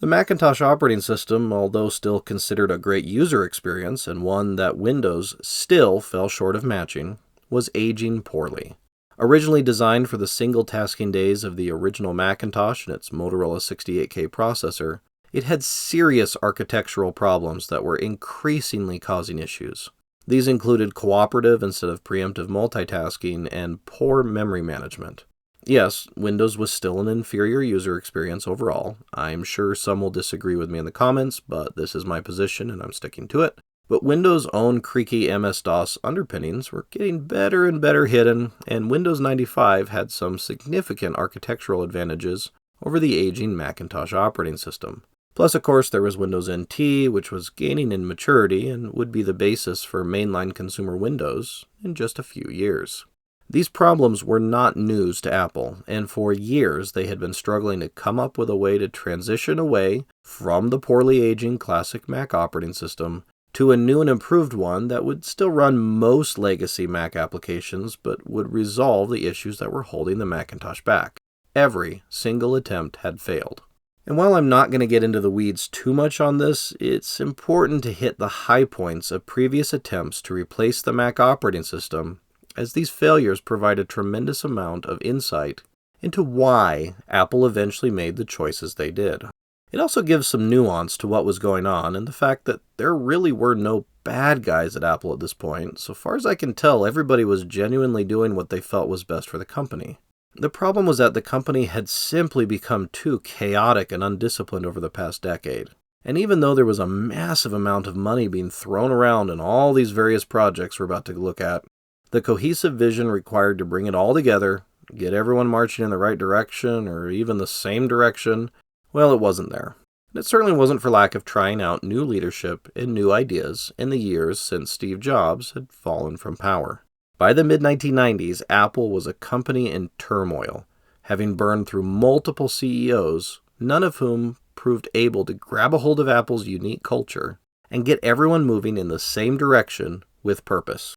The Macintosh operating system, although still considered a great user experience and one that Windows still fell short of matching, was aging poorly. Originally designed for the single-tasking days of the original Macintosh and its Motorola 68K processor, it had serious architectural problems that were increasingly causing issues. These included cooperative instead of preemptive multitasking and poor memory management. Yes, Windows was still an inferior user experience overall. I'm sure some will disagree with me in the comments, but this is my position and I'm sticking to it. But Windows' own creaky MS-DOS underpinnings were getting better and better hidden, and Windows 95 had some significant architectural advantages over the aging Macintosh operating system. Plus, of course, there was Windows NT, which was gaining in maturity and would be the basis for mainline consumer Windows in just a few years. These problems were not news to Apple, and for years they had been struggling to come up with a way to transition away from the poorly aging classic Mac operating system to a new and improved one that would still run most legacy Mac applications but would resolve the issues that were holding the Macintosh back. Every single attempt had failed. And while I'm not going to get into the weeds too much on this, it's important to hit the high points of previous attempts to replace the Mac operating system, as these failures provide a tremendous amount of insight into why Apple eventually made the choices they did. It also gives some nuance to what was going on and the fact that there really were no bad guys at Apple at this point. So far as I can tell, everybody was genuinely doing what they felt was best for the company. The problem was that the company had simply become too chaotic and undisciplined over the past decade. And even though there was a massive amount of money being thrown around in all these various projects we're about to look at, the cohesive vision required to bring it all together, get everyone marching in the right direction or even the same direction, well, it wasn't there. And it certainly wasn't for lack of trying out new leadership and new ideas in the years since Steve Jobs had fallen from power. By the mid-1990s, Apple was a company in turmoil, having burned through multiple CEOs, none of whom proved able to grab a hold of Apple's unique culture and get everyone moving in the same direction with purpose.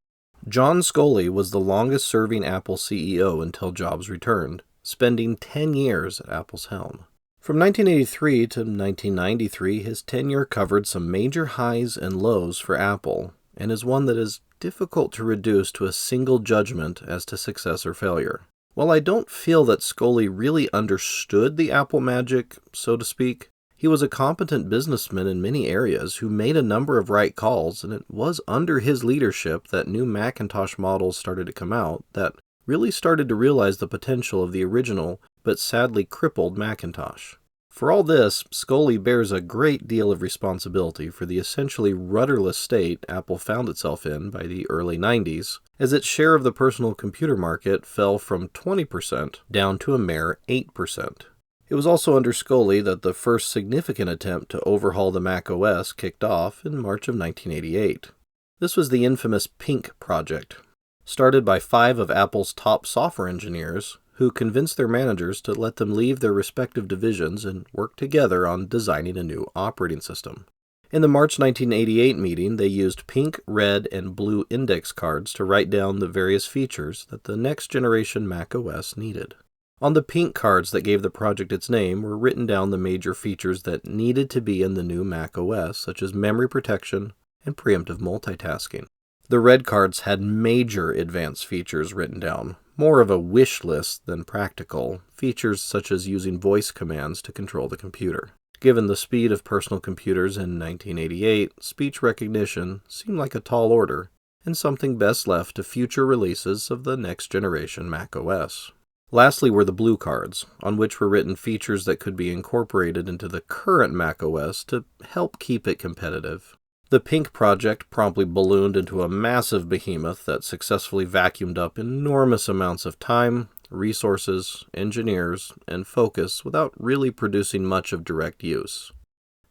John Sculley was the longest-serving Apple CEO until Jobs returned, spending 10 years at Apple's helm. From 1983 to 1993, his tenure covered some major highs and lows for Apple, and is one that is difficult to reduce to a single judgment as to success or failure. While I don't feel that Sculley really understood the Apple magic, so to speak, he was a competent businessman in many areas who made a number of right calls, and it was under his leadership that new Macintosh models started to come out that really started to realize the potential of the original but sadly crippled Macintosh. For all this, Sculley bears a great deal of responsibility for the essentially rudderless state Apple found itself in by the early 90s, as its share of the personal computer market fell from 20% down to a mere 8%. It was also under Sculley that the first significant attempt to overhaul the macOS kicked off in March of 1988. This was the infamous Pink project, started by 5 of Apple's top software engineers, who convinced their managers to let them leave their respective divisions and work together on designing a new operating system. In the March 1988 meeting, they used pink, red, and blue index cards to write down the various features that the next generation macOS needed. On the pink cards that gave the project its name were written down the major features that needed to be in the new macOS, such as memory protection and preemptive multitasking. The red cards had major advanced features written down, more of a wish list than practical, features such as using voice commands to control the computer. Given the speed of personal computers in 1988, speech recognition seemed like a tall order, and something best left to future releases of the next generation macOS. Lastly were the blue cards, on which were written features that could be incorporated into the current macOS to help keep it competitive. The Pink project promptly ballooned into a massive behemoth that successfully vacuumed up enormous amounts of time, resources, engineers, and focus without really producing much of direct use.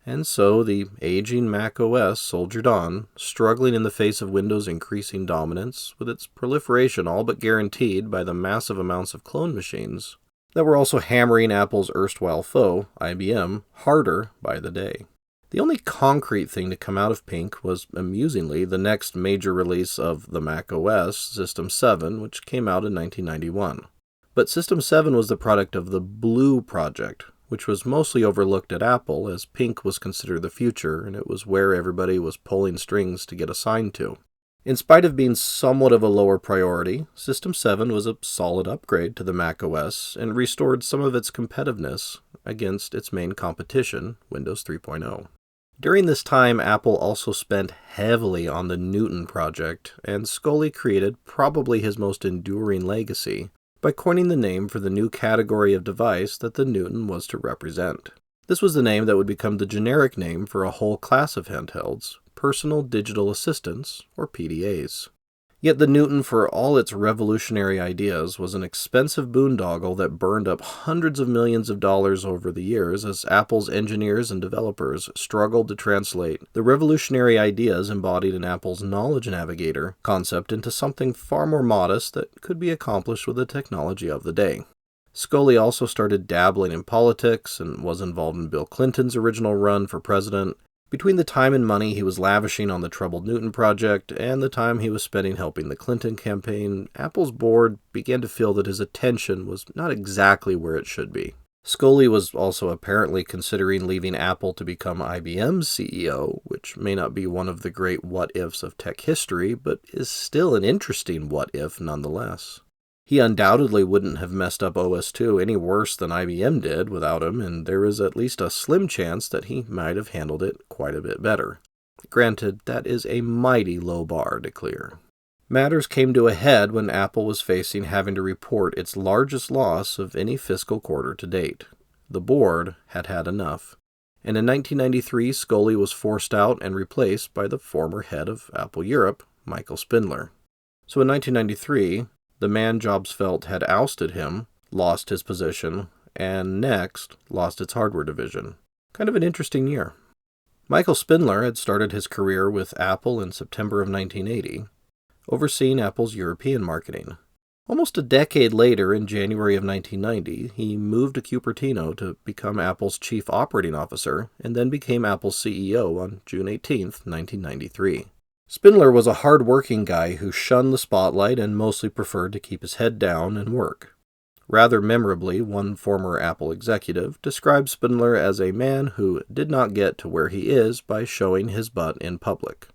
And so the aging macOS soldiered on, struggling in the face of Windows' increasing dominance, with its proliferation all but guaranteed by the massive amounts of clone machines that were also hammering Apple's erstwhile foe, IBM, harder by the day. The only concrete thing to come out of Pink was, amusingly, the next major release of the macOS, System 7, which came out in 1991. But System 7 was the product of the Blue project, which was mostly overlooked at Apple, as Pink was considered the future, and it was where everybody was pulling strings to get assigned to. In spite of being somewhat of a lower priority, System 7 was a solid upgrade to the macOS and restored some of its competitiveness against its main competition, Windows 3.0. During this time, Apple also spent heavily on the Newton project, and Sculley created probably his most enduring legacy by coining the name for the new category of device that the Newton was to represent. This was the name that would become the generic name for a whole class of handhelds, personal digital assistants, or PDAs. Yet the Newton, for all its revolutionary ideas, was an expensive boondoggle that burned up hundreds of millions of dollars over the years as Apple's engineers and developers struggled to translate the revolutionary ideas embodied in Apple's Knowledge Navigator concept into something far more modest that could be accomplished with the technology of the day. Sculley also started dabbling in politics and was involved in Bill Clinton's original run for president. Between the time and money he was lavishing on the troubled Newton project and the time he was spending helping the Clinton campaign, Apple's board began to feel that his attention was not exactly where it should be. Sculley was also apparently considering leaving Apple to become IBM's CEO, which may not be one of the great what-ifs of tech history, but is still an interesting what-if nonetheless. He undoubtedly wouldn't have messed up OS2 any worse than IBM did without him, and there is at least a slim chance that he might have handled it quite a bit better. Granted, that is a mighty low bar to clear. Matters came to a head when Apple was facing having to report its largest loss of any fiscal quarter to date. The board had had enough, and in 1993 Sculley was forced out and replaced by the former head of Apple Europe, Michael Spindler. So in 1993, the man Jobs felt had ousted him, lost his position, and NeXT lost its hardware division. Kind of an interesting year. Michael Spindler had started his career with Apple in September of 1980, overseeing Apple's European marketing. Almost a decade later, in January of 1990, he moved to Cupertino to become Apple's chief operating officer, and then became Apple's CEO on June 18, 1993. Spindler was a hard-working guy who shunned the spotlight and mostly preferred to keep his head down and work. Rather memorably, one former Apple executive described Spindler as a man who did not get to where he is by showing his butt in public.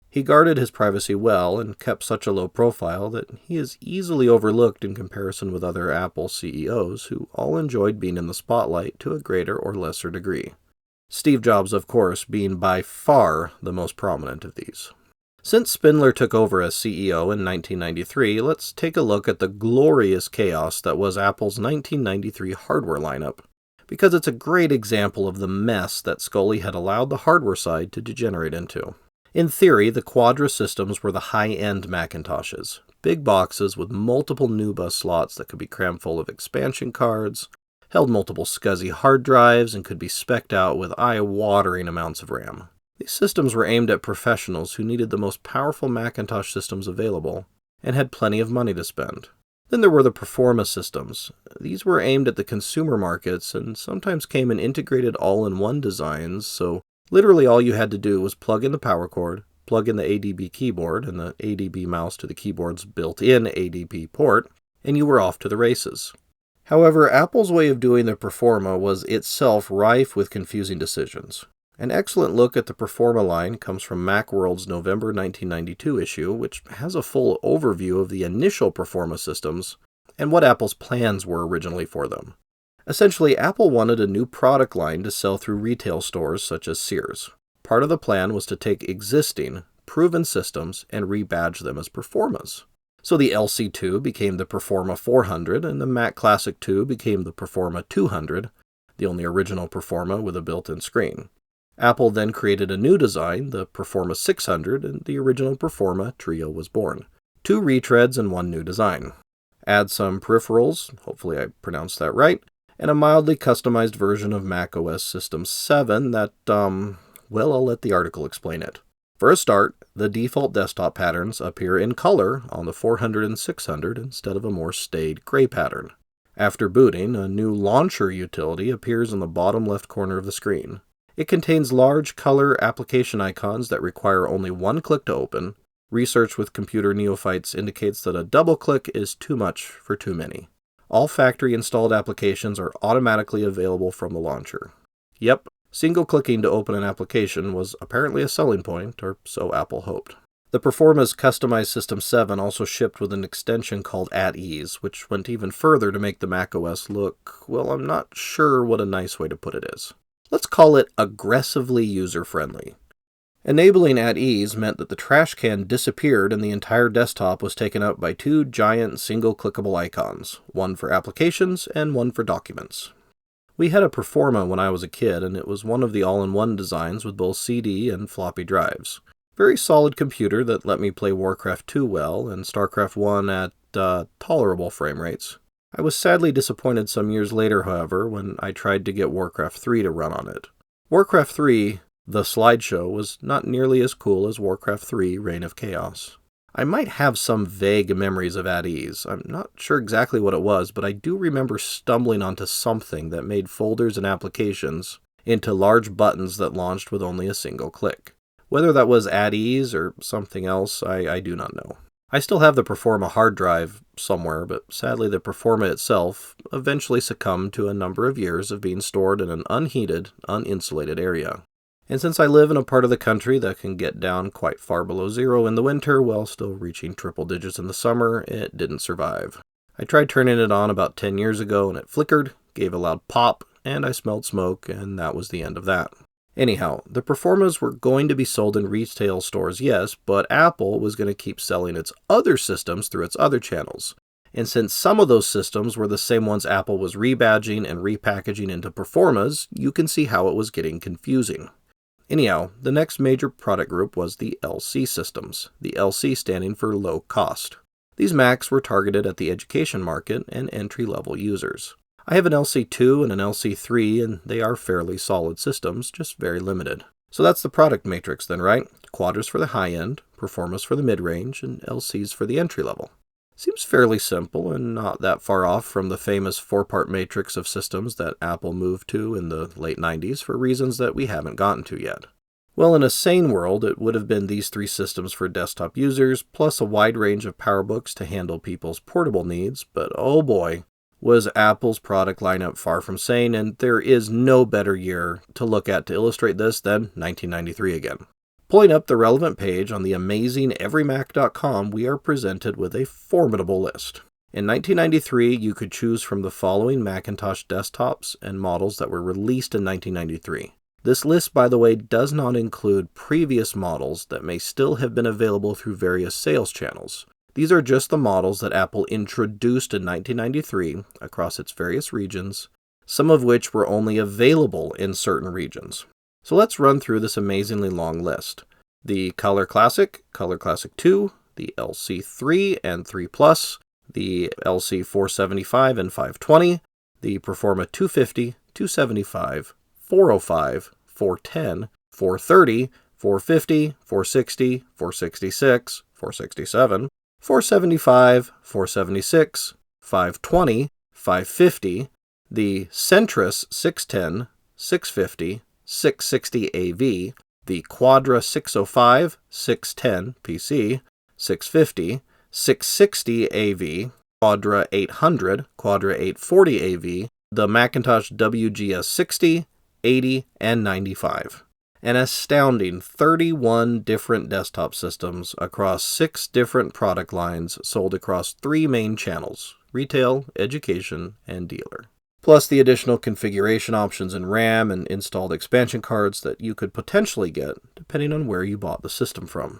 He guarded his privacy well and kept such a low profile that he is easily overlooked in comparison with other Apple CEOs who all enjoyed being in the spotlight to a greater or lesser degree. Steve Jobs, of course, being by far the most prominent of these. Since Spindler took over as CEO in 1993, let's take a look at the glorious chaos that was Apple's 1993 hardware lineup, because it's a great example of the mess that Sculley had allowed the hardware side to degenerate into. In theory, the Quadra systems were the high-end Macintoshes, big boxes with multiple NuBus slots that could be crammed full of expansion cards, held multiple SCSI hard drives, and could be spec'd out with eye-watering amounts of RAM. These systems were aimed at professionals who needed the most powerful Macintosh systems available and had plenty of money to spend. Then there were the Performa systems. These were aimed at the consumer markets and sometimes came in integrated all-in-one designs, so literally all you had to do was plug in the power cord, plug in the ADB keyboard and the ADB mouse to the keyboard's built-in ADB port, and you were off to the races. However, Apple's way of doing the Performa was itself rife with confusing decisions. An excellent look at the Performa line comes from Macworld's November 1992 issue, which has a full overview of the initial Performa systems and what Apple's plans were originally for them. Essentially, Apple wanted a new product line to sell through retail stores such as Sears. Part of the plan was to take existing, proven systems and rebadge them as Performas. So the LC2 became the Performa 400, and the Mac Classic 2 became the Performa 200, the only original Performa with a built-in screen. Apple then created a new design, the Performa 600, and the original Performa Trio was born. 2 retreads and 1 new design. Add some peripherals, hopefully I pronounced that right, and a mildly customized version of macOS System 7 that, I'll let the article explain it. For a start, the default desktop patterns appear in color on the 400 and 600 instead of a more staid gray pattern. After booting, a new launcher utility appears in the bottom left corner of the screen. It contains large color application icons that require only 1 click to open. Research with computer neophytes indicates that a double click is too much for too many. All factory installed applications are automatically available from the launcher. Yep, single clicking to open an application was apparently a selling point, or so Apple hoped. The Performa's customized System 7 also shipped with an extension called At Ease, which went even further to make the macOS look, well, I'm not sure what a nice way to put it is. Let's call it aggressively user-friendly. Enabling At Ease meant that the trash can disappeared and the entire desktop was taken up by 2 giant single-clickable icons, one for applications and one for documents. We had a Performa when I was a kid, and it was one of the all-in-one designs with both CD and floppy drives. Very solid computer that let me play Warcraft 2 well and StarCraft 1 at tolerable frame rates. I was sadly disappointed some years later, however, when I tried to get Warcraft 3 to run on it. Warcraft 3, the slideshow, was not nearly as cool as Warcraft 3 Reign of Chaos. I might have some vague memories of at ease. I'm not sure exactly what it was, but I do remember stumbling onto something that made folders and applications into large buttons that launched with only a single click. Whether that was at ease or something else, I do not know. I still have the Performa hard drive somewhere, but sadly the Performa itself eventually succumbed to a number of years of being stored in an unheated, uninsulated area. And since I live in a part of the country that can get down quite far below zero in the winter while still reaching triple digits in the summer, it didn't survive. I tried turning it on about 10 years ago and it flickered, gave a loud pop, and I smelled smoke, and that was the end of that. Anyhow, the Performas were going to be sold in retail stores, yes, but Apple was going to keep selling its other systems through its other channels. And since some of those systems were the same ones Apple was rebadging and repackaging into Performas, you can see how it was getting confusing. Anyhow, the next major product group was the LC systems, the LC standing for low cost. These Macs were targeted at the education market and entry-level users. I have an LC2 and an LC3, and they are fairly solid systems, just very limited. So that's the product matrix then, right? Quadras for the high-end, Performas for the mid-range, and LCs for the entry-level. Seems fairly simple and not that far off from the famous four-part matrix of systems that Apple moved to in the late 90s for reasons that we haven't gotten to yet. Well, in a sane world, it would have been these three systems for desktop users, plus a wide range of PowerBooks to handle people's portable needs, but oh boy, was Apple's product lineup far from sane, and there is no better year to look at to illustrate this than 1993 again. Pulling up the relevant page on the amazing everymac.com, we are presented with a formidable list. In 1993, you could choose from the following Macintosh desktops and models that were released in 1993. This list, by the way, does not include previous models that may still have been available through various sales channels. These are just the models that Apple introduced in 1993 across its various regions, some of which were only available in certain regions. So let's run through this amazingly long list. The Color Classic 2, the LC3 and 3 Plus, the LC 475 and 520, the Performa 250, 275, 405, 410, 430, 450, 460, 466, 467, 475, 476, 520, 550, the Centrus 610, 650, 660 AV, the Quadra 605, 610 PC, 650, 660 AV, Quadra 800, Quadra 840 AV, the Macintosh WGS 60, 80, and 95. An astounding 31 different desktop systems across 6 different product lines sold across 3 main channels: retail, education, and dealer. Plus the additional configuration options in RAM and installed expansion cards that you could potentially get depending on where you bought the system from.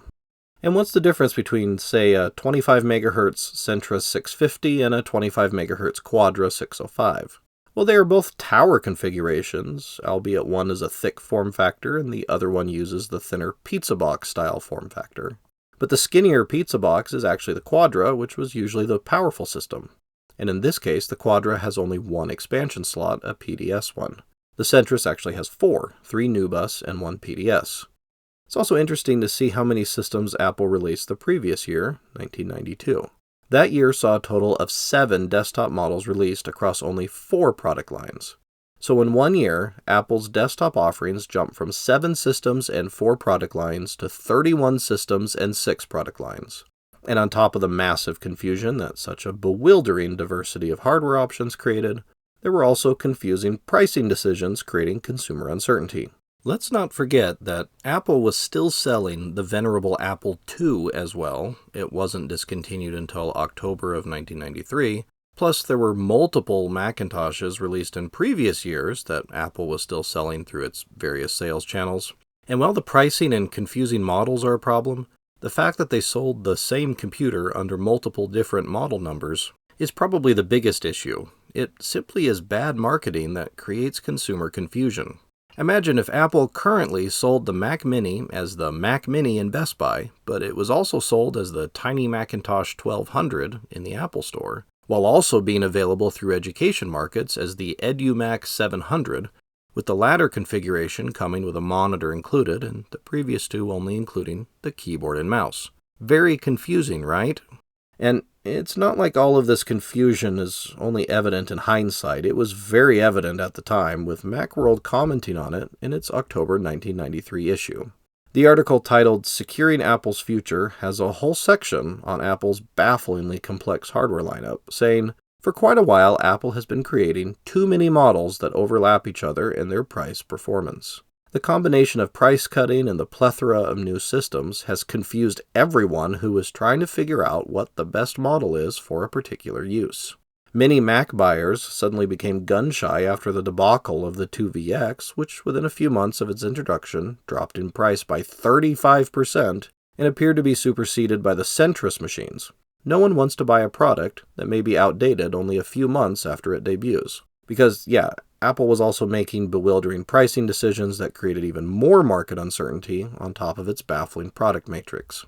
And what's the difference between, say, a 25 MHz Centrus 650 and a 25 MHz Quadra 605? Well, they are both tower configurations, albeit one is a thick form factor and the other one uses the thinner pizza box style form factor. But the skinnier pizza box is actually the Quadra, which was usually the powerful system. And in this case, the Quadra has only one expansion slot, a PDS one. The Centrus actually has 4, 3 NuBus and 1 PDS. It's also interesting to see how many systems Apple released the previous year, 1992. That year saw a total of 7 desktop models released across only 4 product lines. So in 1 year, Apple's desktop offerings jumped from 7 systems and 4 product lines to 31 systems and 6 product lines. And on top of the massive confusion that such a bewildering diversity of hardware options created, there were also confusing pricing decisions creating consumer uncertainty. Let's not forget that Apple was still selling the venerable Apple II as well. It wasn't discontinued until October of 1993. Plus, there were multiple Macintoshes released in previous years that Apple was still selling through its various sales channels. And while the pricing and confusing models are a problem, the fact that they sold the same computer under multiple different model numbers is probably the biggest issue. It simply is bad marketing that creates consumer confusion. Imagine if Apple currently sold the Mac Mini as the Mac Mini in Best Buy, but it was also sold as the tiny Macintosh 1200 in the Apple Store, while also being available through education markets as the EduMac 700, with the latter configuration coming with a monitor included and the previous two only including the keyboard and mouse. Very confusing, right? And it's not like all of this confusion is only evident in hindsight. It was very evident at the time, with Macworld commenting on it in its October 1993 issue. The article titled "Securing Apple's Future" has a whole section on Apple's bafflingly complex hardware lineup, saying, "For quite a while, Apple has been creating too many models that overlap each other in their price performance. The combination of price cutting and the plethora of new systems has confused everyone who is trying to figure out what the best model is for a particular use. Many Mac buyers suddenly became gun-shy after the debacle of the 2VX, which within a few months of its introduction dropped in price by 35% and appeared to be superseded by the Centrus machines. No one wants to buy a product that may be outdated only a few months after it debuts. Because, Apple was also making bewildering pricing decisions that created even more market uncertainty on top of its baffling product matrix."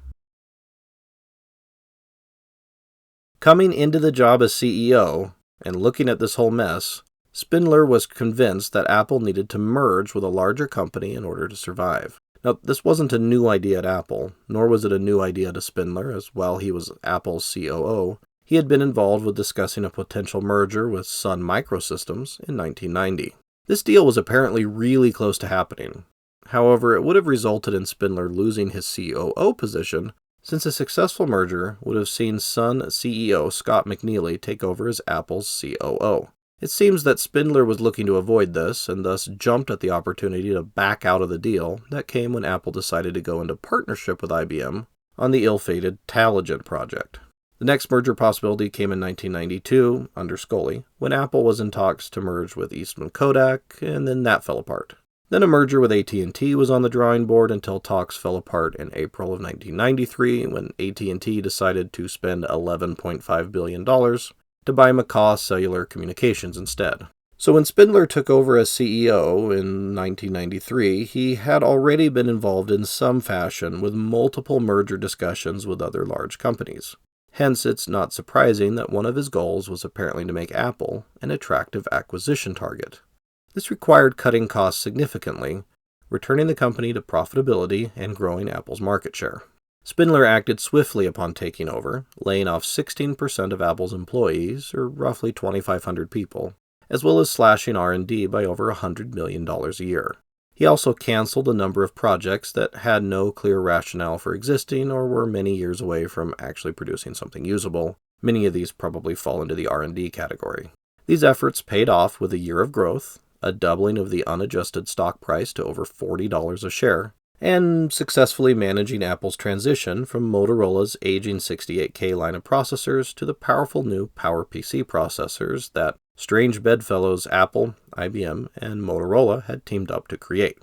Coming into the job as CEO and looking at this whole mess, Spindler was convinced that Apple needed to merge with a larger company in order to survive. Now, this wasn't a new idea at Apple, nor was it a new idea to Spindler, as while he was Apple's COO, he had been involved with discussing a potential merger with Sun Microsystems in 1990. This deal was apparently really close to happening. However, it would have resulted in Spindler losing his COO position, since a successful merger would have seen Sun CEO Scott McNealy take over as Apple's COO. It seems that Spindler was looking to avoid this, and thus jumped at the opportunity to back out of the deal that came when Apple decided to go into partnership with IBM on the ill-fated Taligent project. The next merger possibility came in 1992, under Sculley, when Apple was in talks to merge with Eastman Kodak, and then that fell apart. Then a merger with AT&T was on the drawing board until talks fell apart in April of 1993, when AT&T decided to spend $11.5 billion to buy MacOS Cellular Communications instead. So when Spindler took over as CEO in 1993, he had already been involved in some fashion with multiple merger discussions with other large companies. Hence, it's not surprising that one of his goals was apparently to make Apple an attractive acquisition target. This required cutting costs significantly, returning the company to profitability and growing Apple's market share. Spindler acted swiftly upon taking over, laying off 16% of Apple's employees, or roughly 2,500 people, as well as slashing R&D by over $100 million a year. He also canceled a number of projects that had no clear rationale for existing or were many years away from actually producing something usable. Many of these probably fall into the R&D category. These efforts paid off with a year of growth, a doubling of the unadjusted stock price to over $40 a share, and successfully managing Apple's transition from Motorola's aging 68K line of processors to the powerful new PowerPC processors that strange bedfellows Apple, IBM, and Motorola had teamed up to create.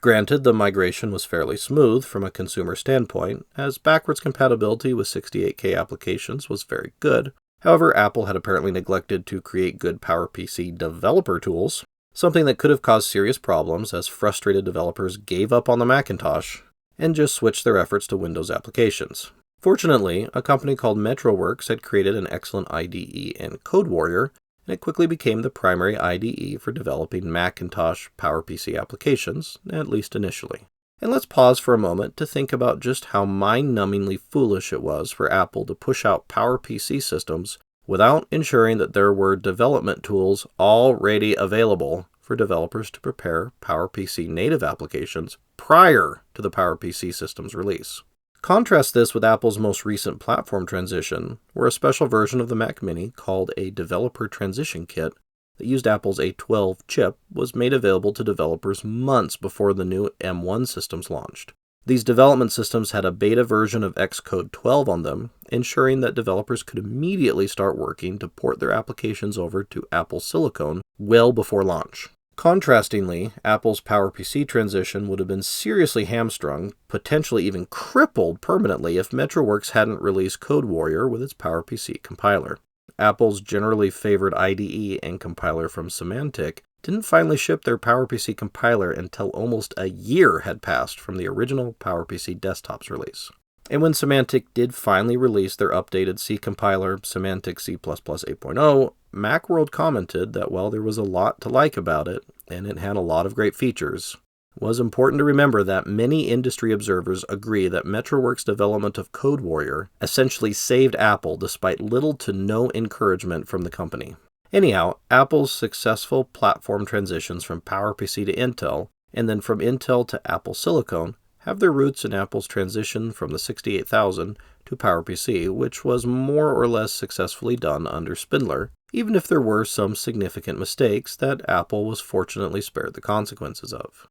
Granted, the migration was fairly smooth from a consumer standpoint, as backwards compatibility with 68K applications was very good. However, Apple had apparently neglected to create good PowerPC developer tools, something that could have caused serious problems as frustrated developers gave up on the Macintosh and just switched their efforts to Windows applications. Fortunately, a company called MetroWorks had created an excellent IDE in CodeWarrior, and it quickly became the primary IDE for developing Macintosh PowerPC applications, at least initially. And let's pause for a moment to think about just how mind-numbingly foolish it was for Apple to push out PowerPC systems without ensuring that there were development tools already available for developers to prepare PowerPC native applications prior to the PowerPC system's release. Contrast this with Apple's most recent platform transition, where a special version of the Mac Mini called a Developer Transition Kit that used Apple's A12 chip was made available to developers months before the new M1 systems launched. These development systems had a beta version of Xcode 12 on them, ensuring that developers could immediately start working to port their applications over to Apple Silicon well before launch. Contrastingly, Apple's PowerPC transition would have been seriously hamstrung, potentially even crippled permanently if MetroWorks hadn't released CodeWarrior with its PowerPC compiler. Apple's generally favored IDE and compiler from Symantec didn't finally ship their PowerPC compiler until almost a year had passed from the original PowerPC desktop's release. And when Symantec did finally release their updated C compiler, Symantec C++ 8.0, Macworld commented that while there was a lot to like about it, and it had a lot of great features, it was important to remember that many industry observers agree that MetroWorks' development of CodeWarrior essentially saved Apple despite little to no encouragement from the company. Anyhow, Apple's successful platform transitions from PowerPC to Intel, and then from Intel to Apple Silicon, have their roots in Apple's transition from the 68000 to PowerPC, which was more or less successfully done under Spindler, even if there were some significant mistakes that Apple was fortunately spared the consequences of.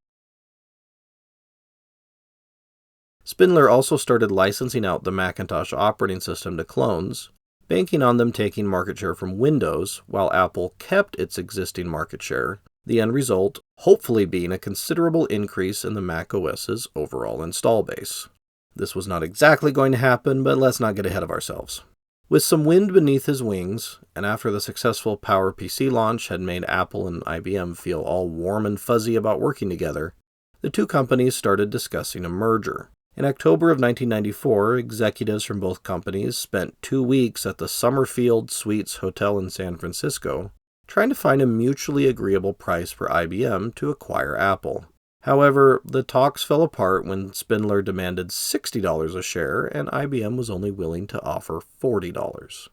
Spindler also started licensing out the Macintosh operating system to clones, banking on them taking market share from Windows, while Apple kept its existing market share, the end result hopefully being a considerable increase in the macOS's overall install base. This was not exactly going to happen, but let's not get ahead of ourselves. With some wind beneath his wings, and after the successful PowerPC launch had made Apple and IBM feel all warm and fuzzy about working together, the two companies started discussing a merger. In October of 1994, executives from both companies spent 2 weeks at the Summerfield Suites Hotel in San Francisco, trying to find a mutually agreeable price for IBM to acquire Apple. However, the talks fell apart when Spindler demanded $60 a share and IBM was only willing to offer $40.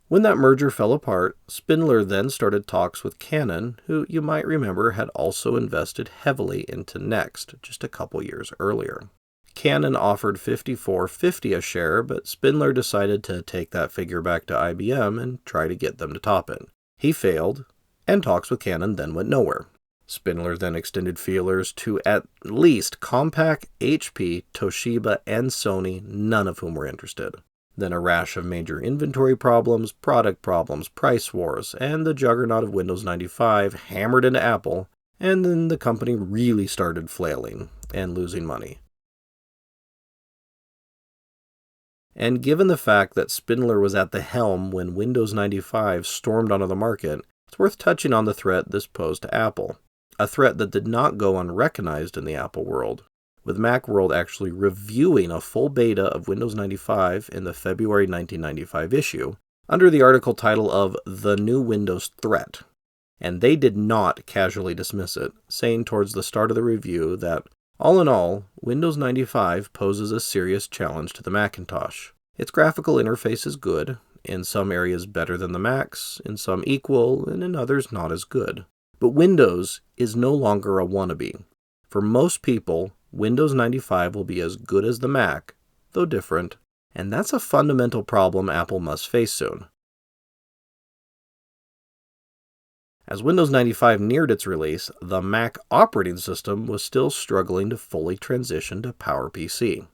When that merger fell apart, Spindler then started talks with Canon, who you might remember had also invested heavily into NeXT just a couple years earlier. Canon offered $54.50 a share, but Spindler decided to take that figure back to IBM and try to get them to top it. He failed, and talks with Canon then went nowhere. Spindler then extended feelers to at least Compaq, HP, Toshiba, and Sony, none of whom were interested. Then a rash of major inventory problems, product problems, price wars, and the juggernaut of Windows 95 hammered into Apple, and then the company really started flailing and losing money. And given the fact that Spindler was at the helm when Windows 95 stormed onto the market, it's worth touching on the threat this posed to Apple. A threat that did not go unrecognized in the Apple world, with Macworld actually reviewing a full beta of Windows 95 in the February 1995 issue, under the article title of The New Windows Threat. And they did not casually dismiss it, saying towards the start of the review that, all in all, Windows 95 poses a serious challenge to the Macintosh. Its graphical interface is good, in some areas better than the Mac's, in some equal, and in others not as good. But Windows is no longer a wannabe. For most people, Windows 95 will be as good as the Mac, though different, and that's a fundamental problem Apple must face soon. As Windows 95 neared its release, the Mac operating system was still struggling to fully transition to PowerPC.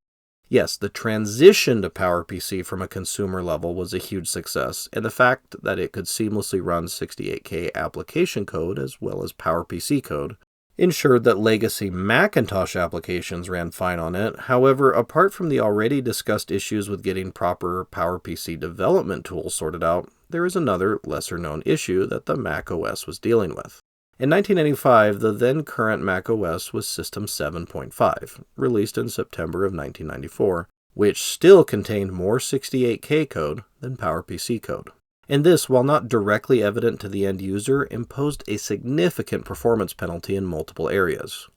Yes, the transition to PowerPC from a consumer level was a huge success, and the fact that it could seamlessly run 68K application code as well as PowerPC code ensured that legacy Macintosh applications ran fine on it. However, apart from the already discussed issues with getting proper PowerPC development tools sorted out, there is another lesser-known issue that the macOS was dealing with. In 1995, the then-current macOS was System 7.5, released in September of 1994, which still contained more 68K code than PowerPC code. And this, while not directly evident to the end user, imposed a significant performance penalty in multiple areas.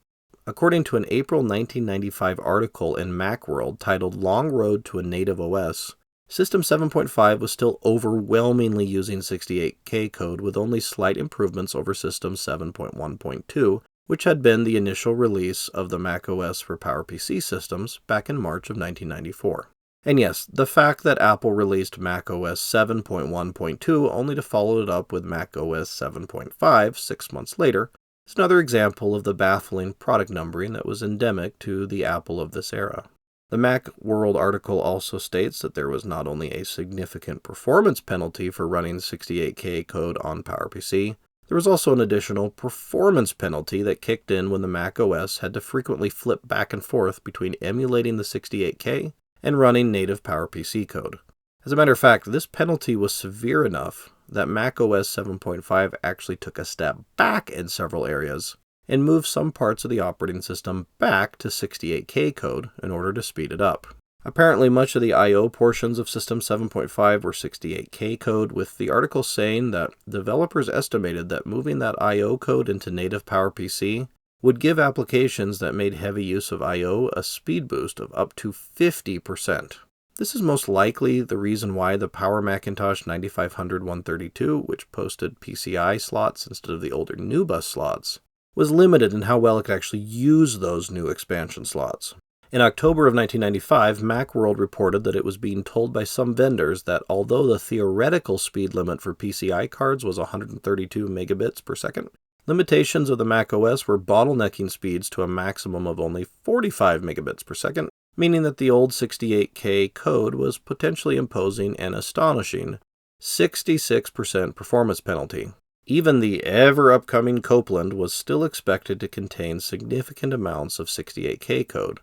According to an April 1995 article in Macworld titled Long Road to a Native OS, System 7.5 was still overwhelmingly using 68K code with only slight improvements over System 7.1.2, which had been the initial release of the macOS for PowerPC systems back in March of 1994. And yes, the fact that Apple released macOS 7.1.2 only to follow it up with macOS 7.5 6 months later is another example of the baffling product numbering that was endemic to the Apple of this era. The Macworld article also states that there was not only a significant performance penalty for running 68K code on PowerPC, there was also an additional performance penalty that kicked in when the macOS had to frequently flip back and forth between emulating the 68K and running native PowerPC code. As a matter of fact, this penalty was severe enough that macOS 7.5 actually took a step back in several areas and moved some parts of the operating system back to 68K code in order to speed it up. Apparently, much of the I/O portions of System 7.5 were 68K code, with the article saying that developers estimated that moving that I/O code into native PowerPC would give applications that made heavy use of I/O a speed boost of up to 50%. This is most likely the reason why the Power Macintosh 9500-132, which posted PCI slots instead of the older NuBus slots, was limited in how well it could actually use those new expansion slots. In October of 1995, Macworld reported that it was being told by some vendors that although the theoretical speed limit for PCI cards was 132 megabits per second, limitations of the macOS were bottlenecking speeds to a maximum of only 45 megabits per second, meaning that the old 68K code was potentially imposing an astonishing 66% performance penalty. Even the ever-upcoming Copland was still expected to contain significant amounts of 68K code,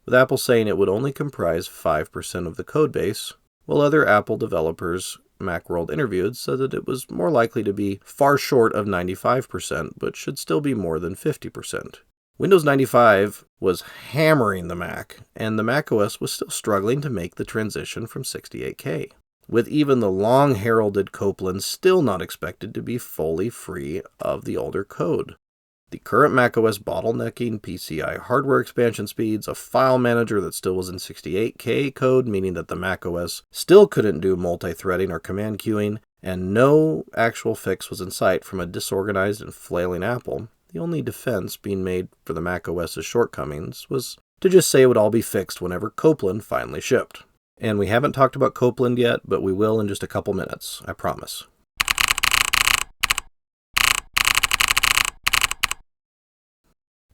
with Apple saying it would only comprise 5% of the codebase, while other Apple developers Macworld interviewed said that it was more likely to be far short of 95%, but should still be more than 50%. Windows 95 was hammering the Mac, and the macOS was still struggling to make the transition from 68K, with even the long-heralded Copland still not expected to be fully free of the older code. The current macOS bottlenecking PCI hardware expansion speeds, a file manager that still was in 68K code, meaning that the macOS still couldn't do multi-threading or command queuing, and no actual fix was in sight from a disorganized and flailing Apple. The only defense being made for the macOS's shortcomings was to just say it would all be fixed whenever Copland finally shipped. And we haven't talked about Copland yet, but we will in just a couple minutes, I promise.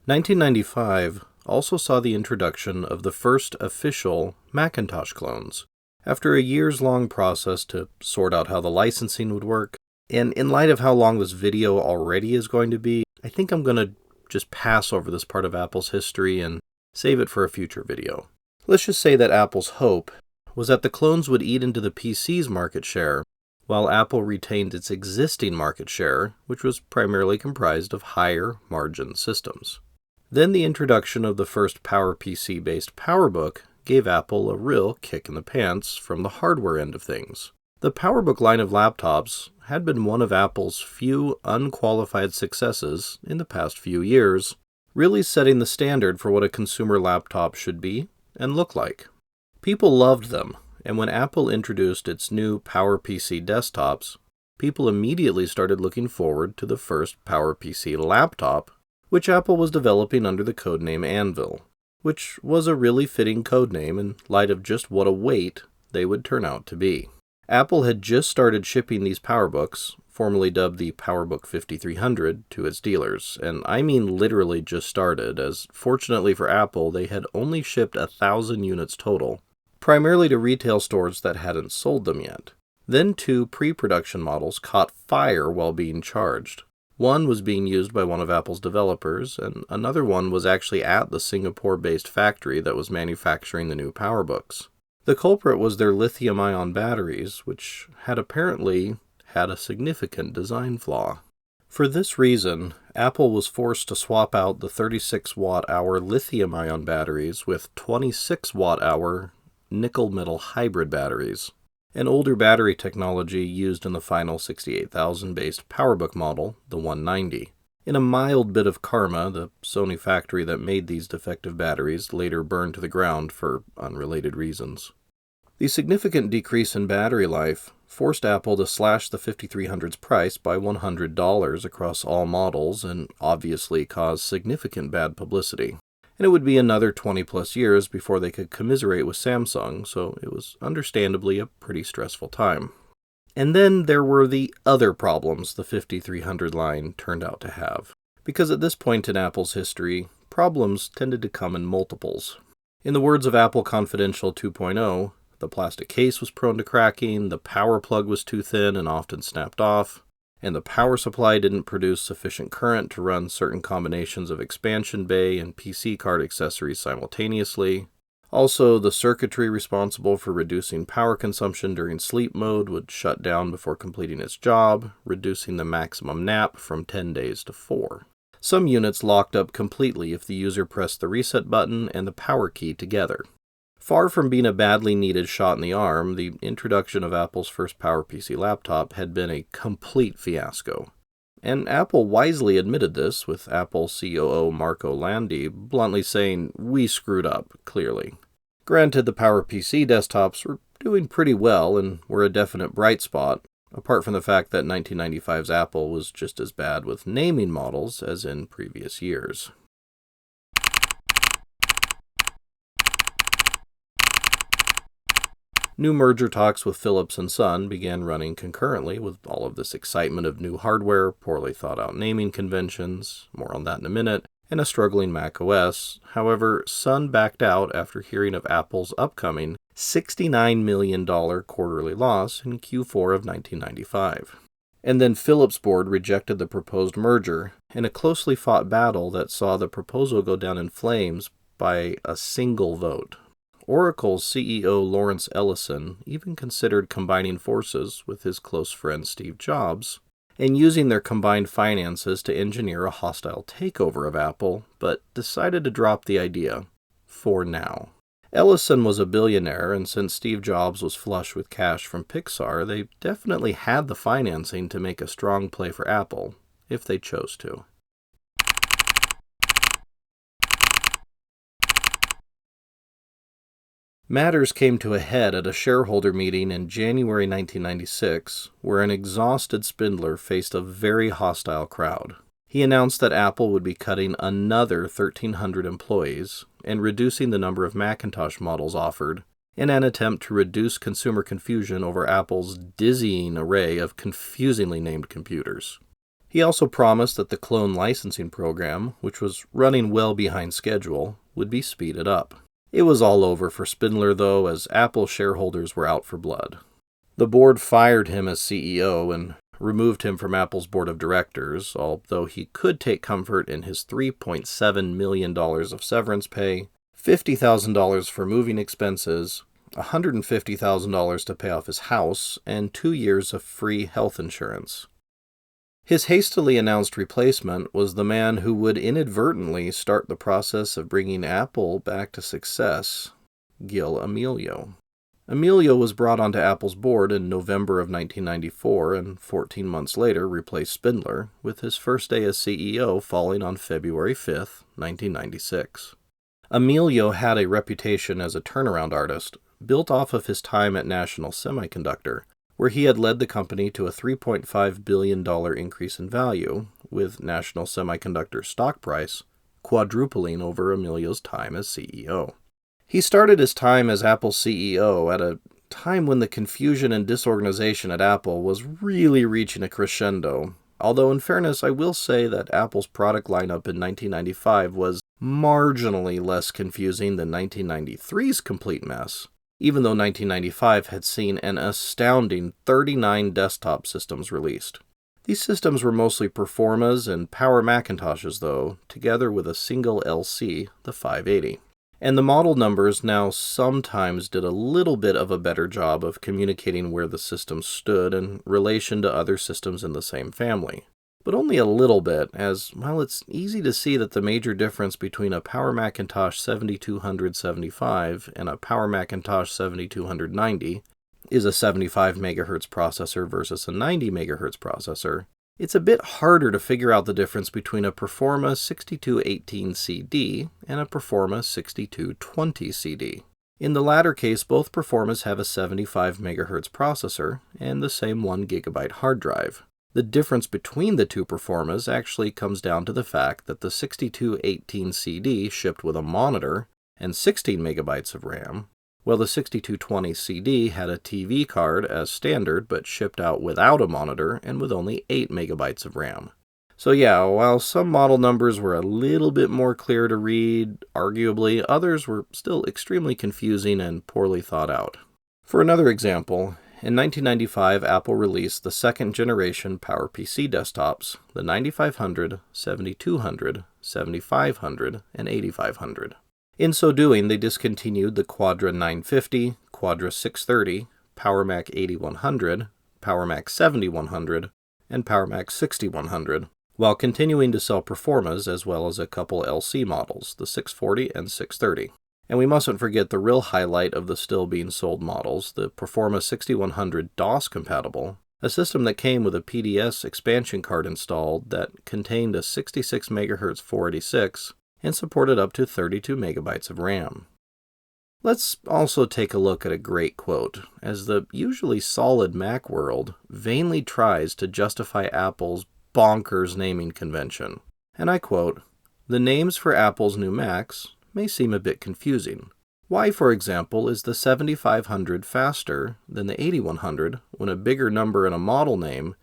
(1995) also saw the introduction of the first official Macintosh clones. After a years-long process to sort out how the licensing would work, and in light of how long this video already is going to be, I think I'm going to just pass over this part of Apple's history and save it for a future video. Let's just say that Apple's hope was that the clones would eat into the PC's market share, while Apple retained its existing market share, which was primarily comprised of higher margin systems. Then the introduction of the first PowerPC-based PowerBook gave Apple a real kick in the pants from the hardware end of things. The PowerBook line of laptops had been one of Apple's few unqualified successes in the past few years, really setting the standard for what a consumer laptop should be and look like. People loved them, and when Apple introduced its new PowerPC desktops, people immediately started looking forward to the first PowerPC laptop, which Apple was developing under the codename Anvil, which was a really fitting codename in light of just what a weight they would turn out to be. Apple had just started shipping these PowerBooks, formerly dubbed the PowerBook 5300, to its dealers, and I mean literally just started, as fortunately for Apple, they had only shipped 1,000 units total, primarily to retail stores that hadn't sold them yet. Then 2 pre-production models caught fire while being charged. One was being used by one of Apple's developers, and another one was actually at the Singapore-based factory that was manufacturing the new PowerBooks. The culprit was their lithium-ion batteries, which had apparently had a significant design flaw. For this reason, Apple was forced to swap out the 36-watt-hour lithium-ion batteries with 26-watt-hour nickel-metal hybrid batteries, an older battery technology used in the final 68,000-based PowerBook model, the 190. In a mild bit of karma, the Sony factory that made these defective batteries later burned to the ground for unrelated reasons. The significant decrease in battery life forced Apple to slash the 5300's price by $100 across all models and obviously caused significant bad publicity. And it would be another 20-plus years before they could commiserate with Samsung, so it was understandably a pretty stressful time. And then there were the other problems the 5300 line turned out to have, because at this point in Apple's history, problems tended to come in multiples. In the words of Apple Confidential 2.0, the plastic case was prone to cracking, the power plug was too thin and often snapped off, and the power supply didn't produce sufficient current to run certain combinations of expansion bay and PC card accessories simultaneously. Also, the circuitry responsible for reducing power consumption during sleep mode would shut down before completing its job, reducing the maximum nap from 10 days to 4. Some units locked up completely if the user pressed the reset button and the power key together. Far from being a badly needed shot in the arm, the introduction of Apple's first PowerPC laptop had been a complete fiasco. And Apple wisely admitted this, with Apple COO Marco Landi bluntly saying, "We screwed up, clearly." Granted, the PowerPC desktops were doing pretty well and were a definite bright spot, apart from the fact that 1995's Apple was just as bad with naming models as in previous years. New merger talks with Philips and Son began running concurrently with all of this excitement of new hardware, poorly thought out naming conventions, more on that in a minute, and a struggling macOS. However, Son backed out after hearing of Apple's upcoming $69 million quarterly loss in Q4 of 1995. And then Philips' board rejected the proposed merger in a closely fought battle that saw the proposal go down in flames by a single vote. Oracle's CEO Lawrence Ellison even considered combining forces with his close friend Steve Jobs and using their combined finances to engineer a hostile takeover of Apple, but decided to drop the idea for now. Ellison was a billionaire, and since Steve Jobs was flush with cash from Pixar, they definitely had the financing to make a strong play for Apple, if they chose to. Matters came to a head at a shareholder meeting in January 1996, where an exhausted Spindler faced a very hostile crowd. He announced that Apple would be cutting another 1,300 employees and reducing the number of Macintosh models offered in an attempt to reduce consumer confusion over Apple's dizzying array of confusingly named computers. He also promised that the clone licensing program, which was running well behind schedule, would be speeded up. It was all over for Spindler, though, as Apple shareholders were out for blood. The board fired him as CEO and removed him from Apple's board of directors, although he could take comfort in his $3.7 million of severance pay, $50,000 for moving expenses, $150,000 to pay off his house, and 2 years of free health insurance. His hastily announced replacement was the man who would inadvertently start the process of bringing Apple back to success, Gil Amelio. Amelio was brought onto Apple's board in November of 1994 and 14 months later replaced Spindler, with his first day as CEO falling on February 5, 1996. Amelio had a reputation as a turnaround artist, built off of his time at National Semiconductor, where he had led the company to a $3.5 billion increase in value, with National Semiconductor's stock price quadrupling over Amelio's time as CEO. He started his time as Apple's CEO at a time when the confusion and disorganization at Apple was really reaching a crescendo, although in fairness I will say that Apple's product lineup in 1995 was marginally less confusing than 1993's complete mess, even though 1995 had seen an astounding 39 desktop systems released. These systems were mostly Performas and Power Macintoshes, though, together with a single LC, the 580. And the model numbers now sometimes did a little bit of a better job of communicating where the system stood in relation to other systems in the same family. But only a little bit, as, while it's easy to see that the major difference between a Power Macintosh 7275 and a Power Macintosh 7290 is a 75 MHz processor versus a 90 MHz processor, it's a bit harder to figure out the difference between a Performa 6218CD and a Performa 6220CD. In the latter case, both Performas have a 75 MHz processor and the same 1 GB hard drive. The difference between the two Performas actually comes down to the fact that the 6218CD shipped with a monitor and 16 MB of RAM, while the 6220CD had a TV card as standard but shipped out without a monitor and with only 8 MB of RAM. So yeah, while some model numbers were a little bit more clear to read, arguably, others were still extremely confusing and poorly thought out. For another example, in 1995, Apple released the second-generation PowerPC desktops, the 9500, 7200, 7500, and 8500. In so doing, they discontinued the Quadra 950, Quadra 630, PowerMac 8100, PowerMac 7100, and PowerMac 6100, while continuing to sell Performas as well as a couple LC models, the 640 and 630. And we mustn't forget the real highlight of the still being sold models, the Performa 6100 DOS compatible, a system that came with a PDS expansion card installed that contained a 66 MHz 486 and supported up to 32 MB of RAM. Let's also take a look at a great quote, as the usually solid Mac world vainly tries to justify Apple's bonkers naming convention. And I quote, "The names for Apple's new Macs may seem a bit confusing. Why, for example, is the 7500 faster than the 8100 when a bigger number in a model name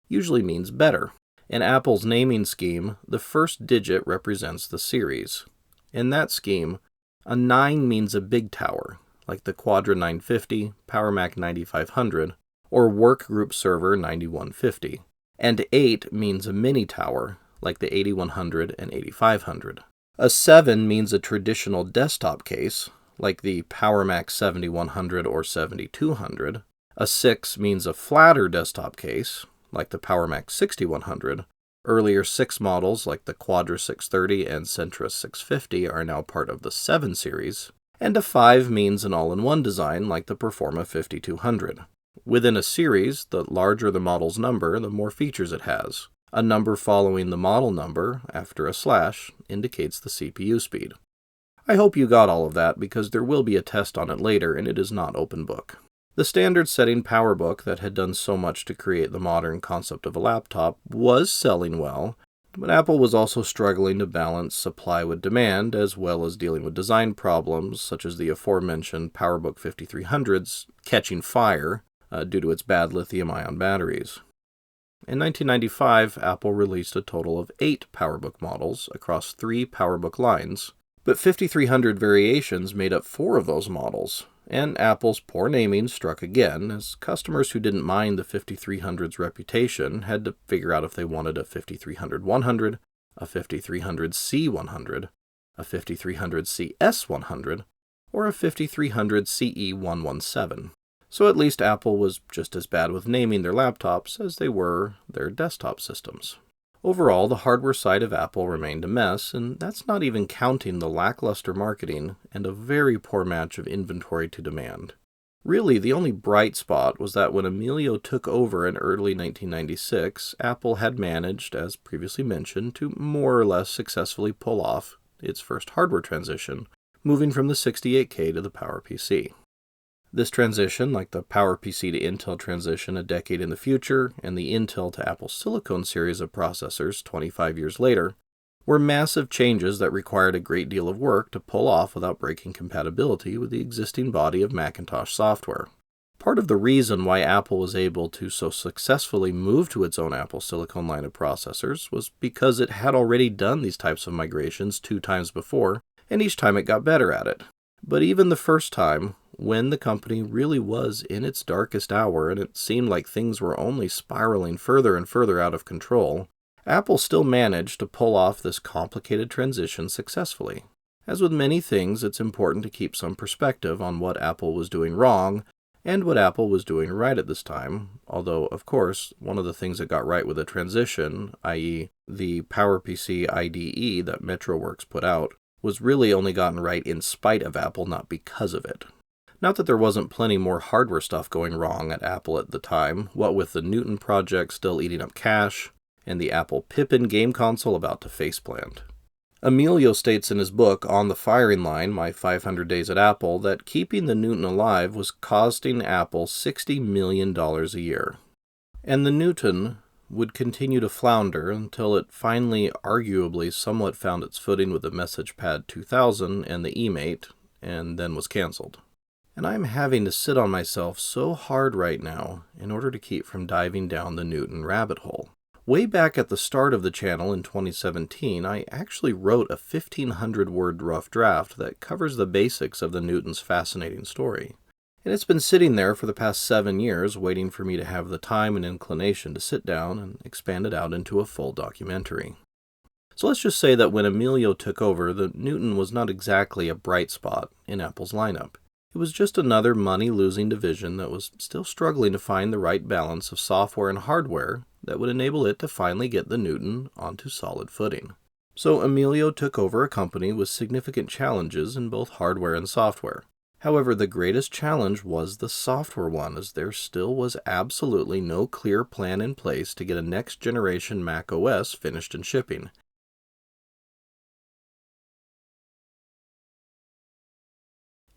usually means better? In Apple's naming scheme, the first digit represents the series. In that scheme, a 9 means a big tower, like the Quadra 950, PowerMac 9500, or Workgroup Server 9150. And 8 means a mini tower, like the 8100 and 8500. A 7 means a traditional desktop case, like the PowerMac 7100 or 7200. A 6 means a flatter desktop case, like the PowerMac 6100. Earlier 6 models, like the Quadra 630 and Centra 650, are now part of the 7 series. And a 5 means an all-in-one design, like the Performa 5200. Within a series, the larger the model's number, the more features it has. A number following the model number, after a slash, indicates the CPU speed. I hope you got all of that, because there will be a test on it later, and it is not open book. The standard-setting PowerBook that had done so much to create the modern concept of a laptop was selling well, but Apple was also struggling to balance supply with demand, as well as dealing with design problems, such as the aforementioned PowerBook 5300's catching fire due to its bad lithium-ion batteries. In 1995, Apple released a total of 8 PowerBook models across 3 PowerBook lines, but 5300 variations made up 4 of those models, and Apple's poor naming struck again, as customers who didn't mind the 5300's reputation had to figure out if they wanted a 5300-100, a 5300C100, a 5300CS100, or a 5300CE117. So at least Apple was just as bad with naming their laptops as they were their desktop systems. Overall, the hardware side of Apple remained a mess, and that's not even counting the lackluster marketing and a very poor match of inventory to demand. Really, the only bright spot was that when Amelio took over in early 1996, Apple had managed, as previously mentioned, to more or less successfully pull off its first hardware transition, moving from the 68K to the PowerPC. This transition, like the PowerPC to Intel transition a decade in the future, and the Intel to Apple Silicon series of processors 25 years later, were massive changes that required a great deal of work to pull off without breaking compatibility with the existing body of Macintosh software. Part of the reason why Apple was able to so successfully move to its own Apple Silicon line of processors was because it had already done these types of migrations 2 times before, and each time it got better at it. But even the first time, when the company really was in its darkest hour and it seemed like things were only spiraling further and further out of control, Apple still managed to pull off this complicated transition successfully. As with many things, it's important to keep some perspective on what Apple was doing wrong and what Apple was doing right at this time, although, of course, one of the things that got right with the transition, i.e. the PowerPC IDE that MetroWorks put out, was really only gotten right in spite of Apple, not because of it. Not that there wasn't plenty more hardware stuff going wrong at Apple at the time, what with the Newton project still eating up cash, and the Apple Pippin game console about to faceplant. Amelio states in his book On the Firing Line, My 500 Days at Apple, that keeping the Newton alive was costing Apple $60 million a year. And the Newton would continue to flounder until it finally arguably somewhat found its footing with the MessagePad 2000 and the eMate, and then was canceled. And I'm having to sit on myself so hard right now in order to keep from diving down the Newton rabbit hole. Way back at the start of the channel in 2017, I actually wrote a 1,500-word rough draft that covers the basics of the Newton's fascinating story. And it's been sitting there for the past 7 years, waiting for me to have the time and inclination to sit down and expand it out into a full documentary. So let's just say that when Amelio took over, the Newton was not exactly a bright spot in Apple's lineup. It was just another money-losing division that was still struggling to find the right balance of software and hardware that would enable it to finally get the Newton onto solid footing. So Amelio took over a company with significant challenges in both hardware and software. However, the greatest challenge was the software one, as there still was absolutely no clear plan in place to get a next-generation macOS finished and shipping.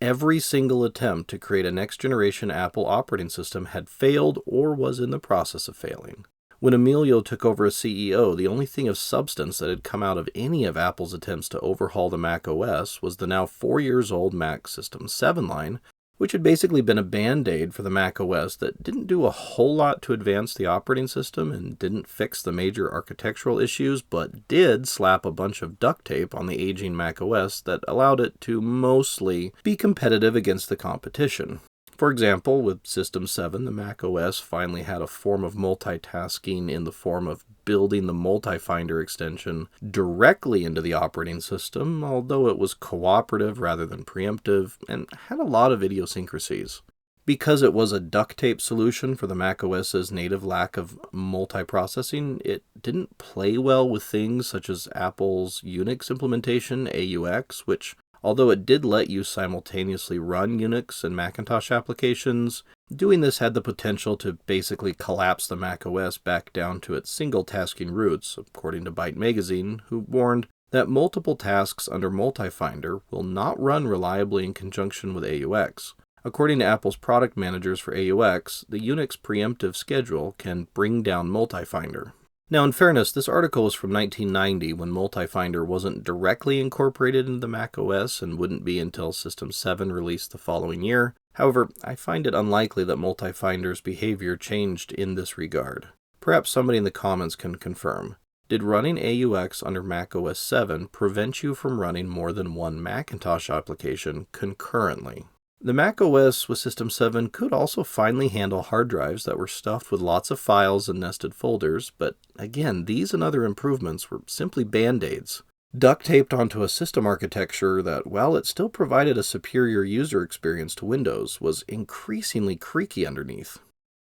Every single attempt to create a next-generation Apple operating system had failed or was in the process of failing. When Amelio took over as CEO, the only thing of substance that had come out of any of Apple's attempts to overhaul the macOS was the now 4 years old Mac System 7 line, which had basically been a band-aid for the macOS that didn't do a whole lot to advance the operating system and didn't fix the major architectural issues, but did slap a bunch of duct tape on the aging macOS that allowed it to mostly be competitive against the competition. For example, with System 7, the macOS finally had a form of multitasking in the form of building the Multifinder extension directly into the operating system, although it was cooperative rather than preemptive, and had a lot of idiosyncrasies. Because it was a duct tape solution for the macOS's native lack of multiprocessing, it didn't play well with things such as Apple's Unix implementation, AUX, which, although it did let you simultaneously run Unix and Macintosh applications, doing this had the potential to basically collapse the macOS back down to its single-tasking roots, according to Byte Magazine, who warned that multiple tasks under Multifinder will not run reliably in conjunction with AUX. According to Apple's product managers for AUX, the Unix preemptive schedule can bring down Multifinder. Now, in fairness, this article was from 1990 when Multifinder wasn't directly incorporated into the macOS and wouldn't be until System 7 released the following year. However, I find it unlikely that Multifinder's behavior changed in this regard. Perhaps somebody in the comments can confirm. Did running AUX under macOS 7 prevent you from running more than one Macintosh application concurrently? The macOS with System 7 could also finally handle hard drives that were stuffed with lots of files and nested folders, but again, these and other improvements were simply band-aids, duct taped onto a system architecture that, while it still provided a superior user experience to Windows, was increasingly creaky underneath.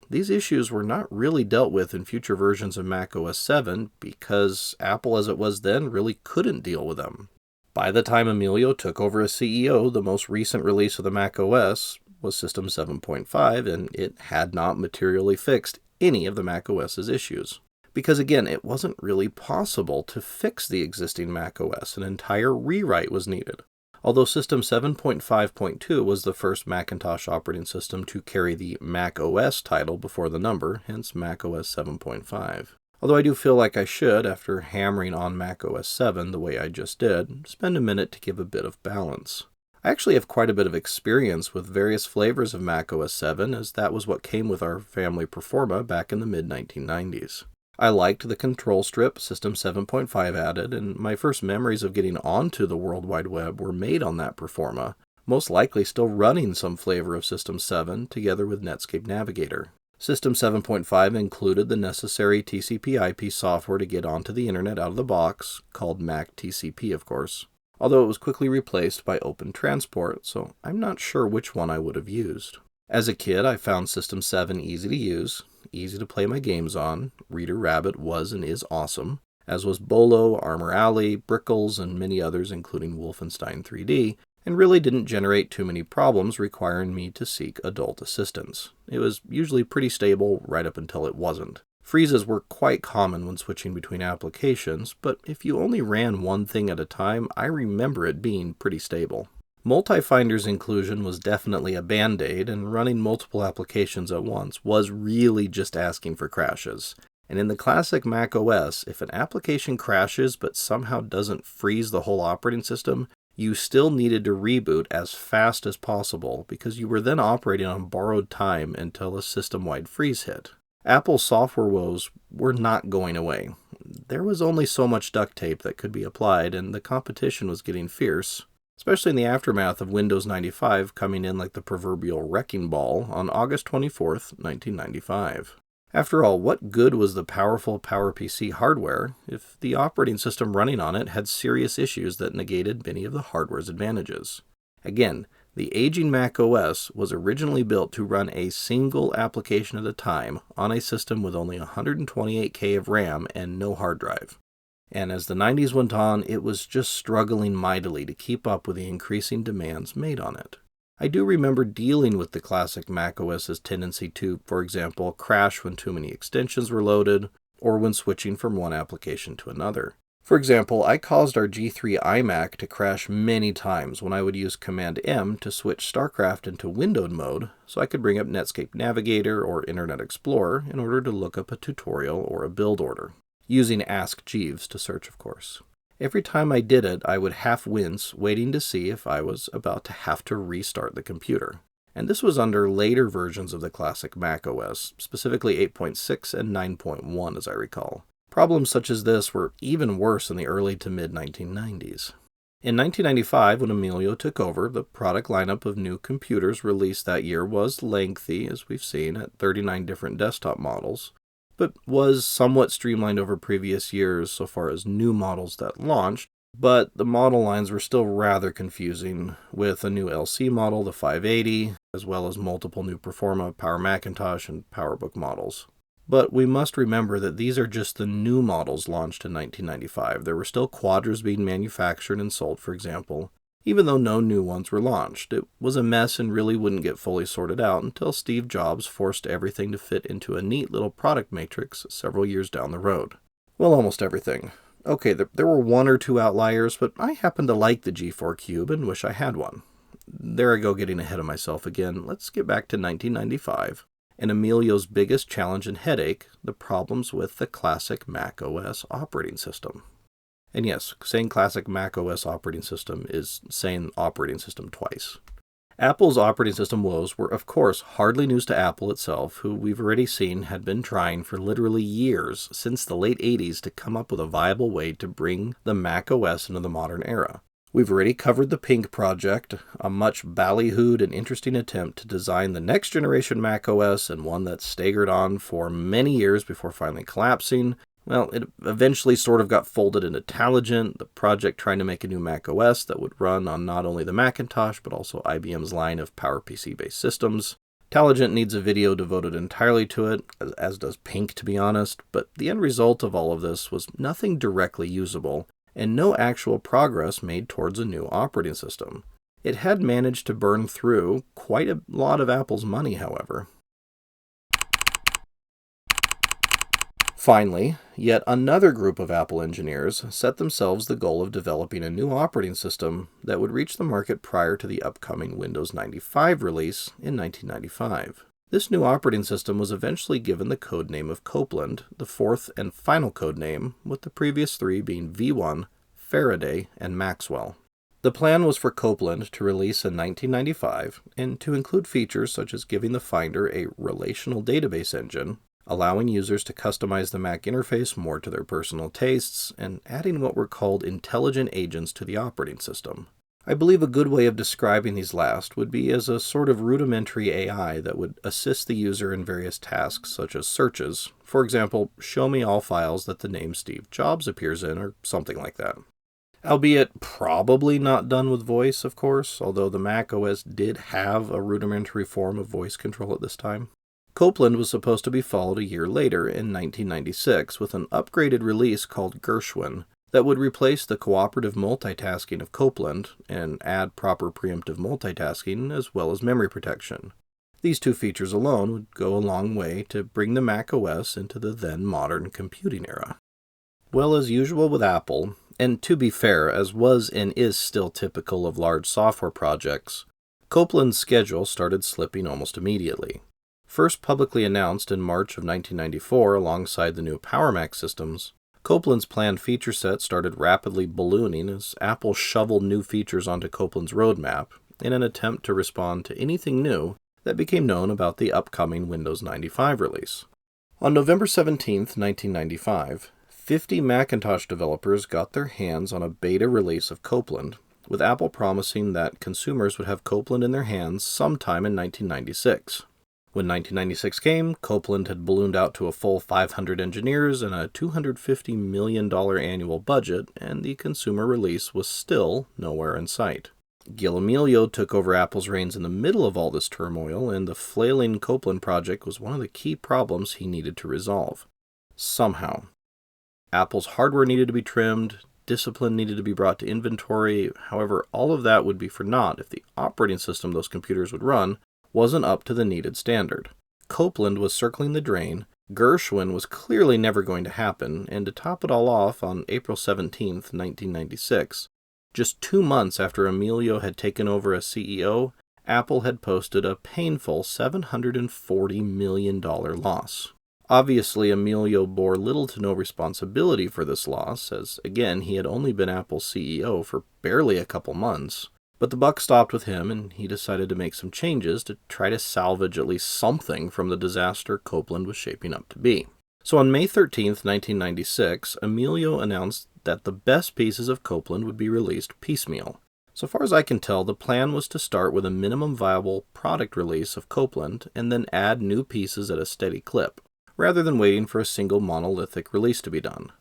These issues were not really dealt with in future versions of macOS 7 because Apple as it was then really couldn't deal with them. By the time Amelio took over as CEO, the most recent release of the macOS was System 7.5, and it had not materially fixed any of the macOS's issues. Because again, it wasn't really possible to fix the existing macOS. An entire rewrite was needed. Although System 7.5.2 was the first Macintosh operating system to carry the macOS title before the number, hence macOS 7.5. Although I do feel like I should, after hammering on macOS 7 the way I just did, spend a minute to give a bit of balance. I actually have quite a bit of experience with various flavors of macOS 7, as that was what came with our family Performa back in the mid-1990s. I liked the control strip System 7.5 added, and my first memories of getting onto the World Wide Web were made on that Performa, most likely still running some flavor of System 7 together with Netscape Navigator. System 7.5 included the necessary TCP/IP software to get onto the internet out of the box, called MacTCP of course, although it was quickly replaced by Open Transport, so I'm not sure which one I would have used. As a kid, I found System 7 easy to use, easy to play my games on. Reader Rabbit was and is awesome, as was Bolo, Armor Alley, Brickles, and many others including Wolfenstein 3D, and really didn't generate too many problems requiring me to seek adult assistance. It was usually pretty stable right up until it wasn't. Freezes were quite common when switching between applications, but if you only ran one thing at a time, I remember it being pretty stable. Multifinder's inclusion was definitely a band-aid, and running multiple applications at once was really just asking for crashes. And in the classic macOS, if an application crashes but somehow doesn't freeze the whole operating system, you still needed to reboot as fast as possible because you were then operating on borrowed time until a system-wide freeze hit. Apple's software woes were not going away. There was only so much duct tape that could be applied, and the competition was getting fierce, especially in the aftermath of Windows 95 coming in like the proverbial wrecking ball on August 24th, 1995. After all, what good was the powerful PowerPC hardware if the operating system running on it had serious issues that negated many of the hardware's advantages? Again, the aging macOS was originally built to run a single application at a time on a system with only 128K of RAM and no hard drive. And as the 90s went on, it was just struggling mightily to keep up with the increasing demands made on it. I do remember dealing with the classic macOS's tendency to, for example, crash when too many extensions were loaded, or when switching from one application to another. For example, I caused our G3 iMac to crash many times when I would use Command-M to switch StarCraft into windowed mode so I could bring up Netscape Navigator or Internet Explorer in order to look up a tutorial or a build order, using Ask Jeeves to search, of course. Every time I did it, I would half wince, waiting to see if I was about to have to restart the computer. And this was under later versions of the classic macOS, specifically 8.6 and 9.1 as I recall. Problems such as this were even worse in the early to mid-1990s. In 1995, when Amelio took over, the product lineup of new computers released that year was lengthy, as we've seen, at 39 different desktop models, but was somewhat streamlined over previous years so far as new models that launched, but the model lines were still rather confusing, with a new LC model, the 580, as well as multiple new Performa, Power Macintosh, and PowerBook models. But we must remember that these are just the new models launched in 1995. There were still Quadras being manufactured and sold, for example, even though no new ones were launched. It was a mess and really wouldn't get fully sorted out until Steve Jobs forced everything to fit into a neat little product matrix several years down the road. Well, almost everything. Okay, there were one or two outliers, but I happen to like the G4 Cube and wish I had one. There I go getting ahead of myself again. Let's get back to 1995. And Amelio's biggest challenge and headache, the problems with the classic macOS operating system. And yes, saying classic macOS operating system is saying operating system twice. Apple's operating system woes were, of course, hardly news to Apple itself, who we've already seen had been trying for literally years since the late 80s to come up with a viable way to bring the macOS into the modern era. We've already covered the Pink project, a much ballyhooed and interesting attempt to design the next generation macOS, and one that staggered on for many years before finally collapsing. Well, it eventually sort of got folded into Taligent, the project trying to make a new macOS that would run on not only the Macintosh, but also IBM's line of PowerPC-based systems. Taligent needs a video devoted entirely to it, as does Pink, to be honest, but the end result of all of this was nothing directly usable, and no actual progress made towards a new operating system. It had managed to burn through quite a lot of Apple's money, however. Finally, yet another group of Apple engineers set themselves the goal of developing a new operating system that would reach the market prior to the upcoming Windows 95 release in 1995. This new operating system was eventually given the codename of Copland, the fourth and final codename, with the previous three being V1, Faraday, and Maxwell. The plan was for Copland to release in 1995 and to include features such as giving the Finder a relational database engine, allowing users to customize the Mac interface more to their personal tastes, and adding what were called intelligent agents to the operating system. I believe a good way of describing these last would be as a sort of rudimentary AI that would assist the user in various tasks such as searches. For example, show me all files that the name Steve Jobs appears in, or something like that. Albeit probably not done with voice, of course, although the macOS did have a rudimentary form of voice control at this time. Copland was supposed to be followed a year later in 1996 with an upgraded release called Gershwin, that would replace the cooperative multitasking of Copland and add proper preemptive multitasking as well as memory protection. These two features alone would go a long way to bring the macOS into the then modern computing era. Well, as usual with Apple, and to be fair, as was and is still typical of large software projects, Copland's schedule started slipping almost immediately. First publicly announced in March of 1994 alongside the new Power Mac systems, Copland's planned feature set started rapidly ballooning as Apple shoveled new features onto Copland's roadmap in an attempt to respond to anything new that became known about the upcoming Windows 95 release. On November 17, 1995, 50 Macintosh developers got their hands on a beta release of Copland, with Apple promising that consumers would have Copland in their hands sometime in 1996. When 1996 came, Copland had ballooned out to a full 500 engineers and a $250 million annual budget, and the consumer release was still nowhere in sight. Gil Amelio took over Apple's reins in the middle of all this turmoil, and the flailing Copland project was one of the key problems he needed to resolve. Somehow. Apple's hardware needed to be trimmed, discipline needed to be brought to inventory. However, all of that would be for naught if the operating system those computers would run wasn't up to the needed standard. Copland was circling the drain, Gershwin was clearly never going to happen, and to top it all off, on April 17, 1996, just 2 months after Amelio had taken over as CEO, Apple had posted a painful $740 million loss. Obviously, Amelio bore little to no responsibility for this loss, as again he had only been Apple's CEO for barely a couple months. But the buck stopped with him, and he decided to make some changes to try to salvage at least something from the disaster Copland was shaping up to be. So on May 13, 1996, Amelio announced that the best pieces of Copland would be released piecemeal. So far as I can tell, the plan was to start with a minimum viable product release of Copland and then add new pieces at a steady clip, rather than waiting for a single monolithic release to be done.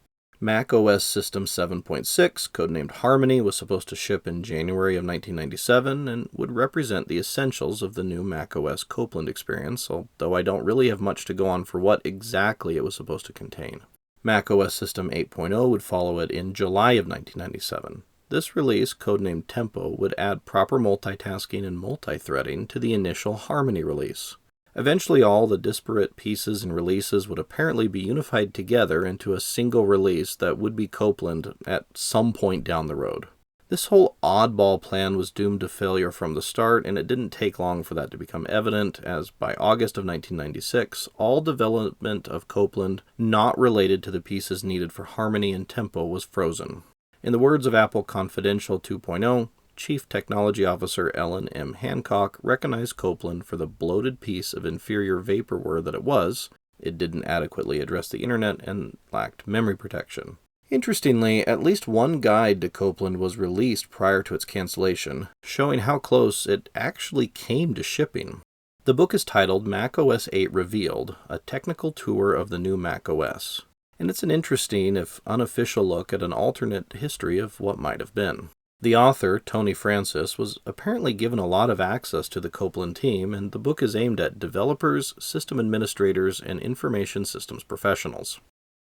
macOS System 7.6, codenamed Harmony, was supposed to ship in January of 1997 and would represent the essentials of the new macOS Copland experience, although I don't really have much to go on for what exactly it was supposed to contain. macOS System 8.0 would follow it in July of 1997. This release, codenamed Tempo, would add proper multitasking and multi-threading to the initial Harmony release. Eventually, all the disparate pieces and releases would apparently be unified together into a single release that would be Copland at some point down the road. This whole oddball plan was doomed to failure from the start, and it didn't take long for that to become evident, as by August of 1996, all development of Copland not related to the pieces needed for Harmony and Tempo was frozen. In the words of Apple Confidential 2.0, Chief Technology Officer Ellen M. Hancock recognized Copland for the bloated piece of inferior vaporware that it was. It didn't adequately address the internet and lacked memory protection. Interestingly, at least one guide to Copland was released prior to its cancellation, showing how close it actually came to shipping. The book is titled macOS 8 Revealed, A Technical Tour of the New macOS, and it's an interesting, if unofficial, look at an alternate history of what might have been. The author, Tony Francis, was apparently given a lot of access to the Copland team, and the book is aimed at developers, system administrators, and information systems professionals.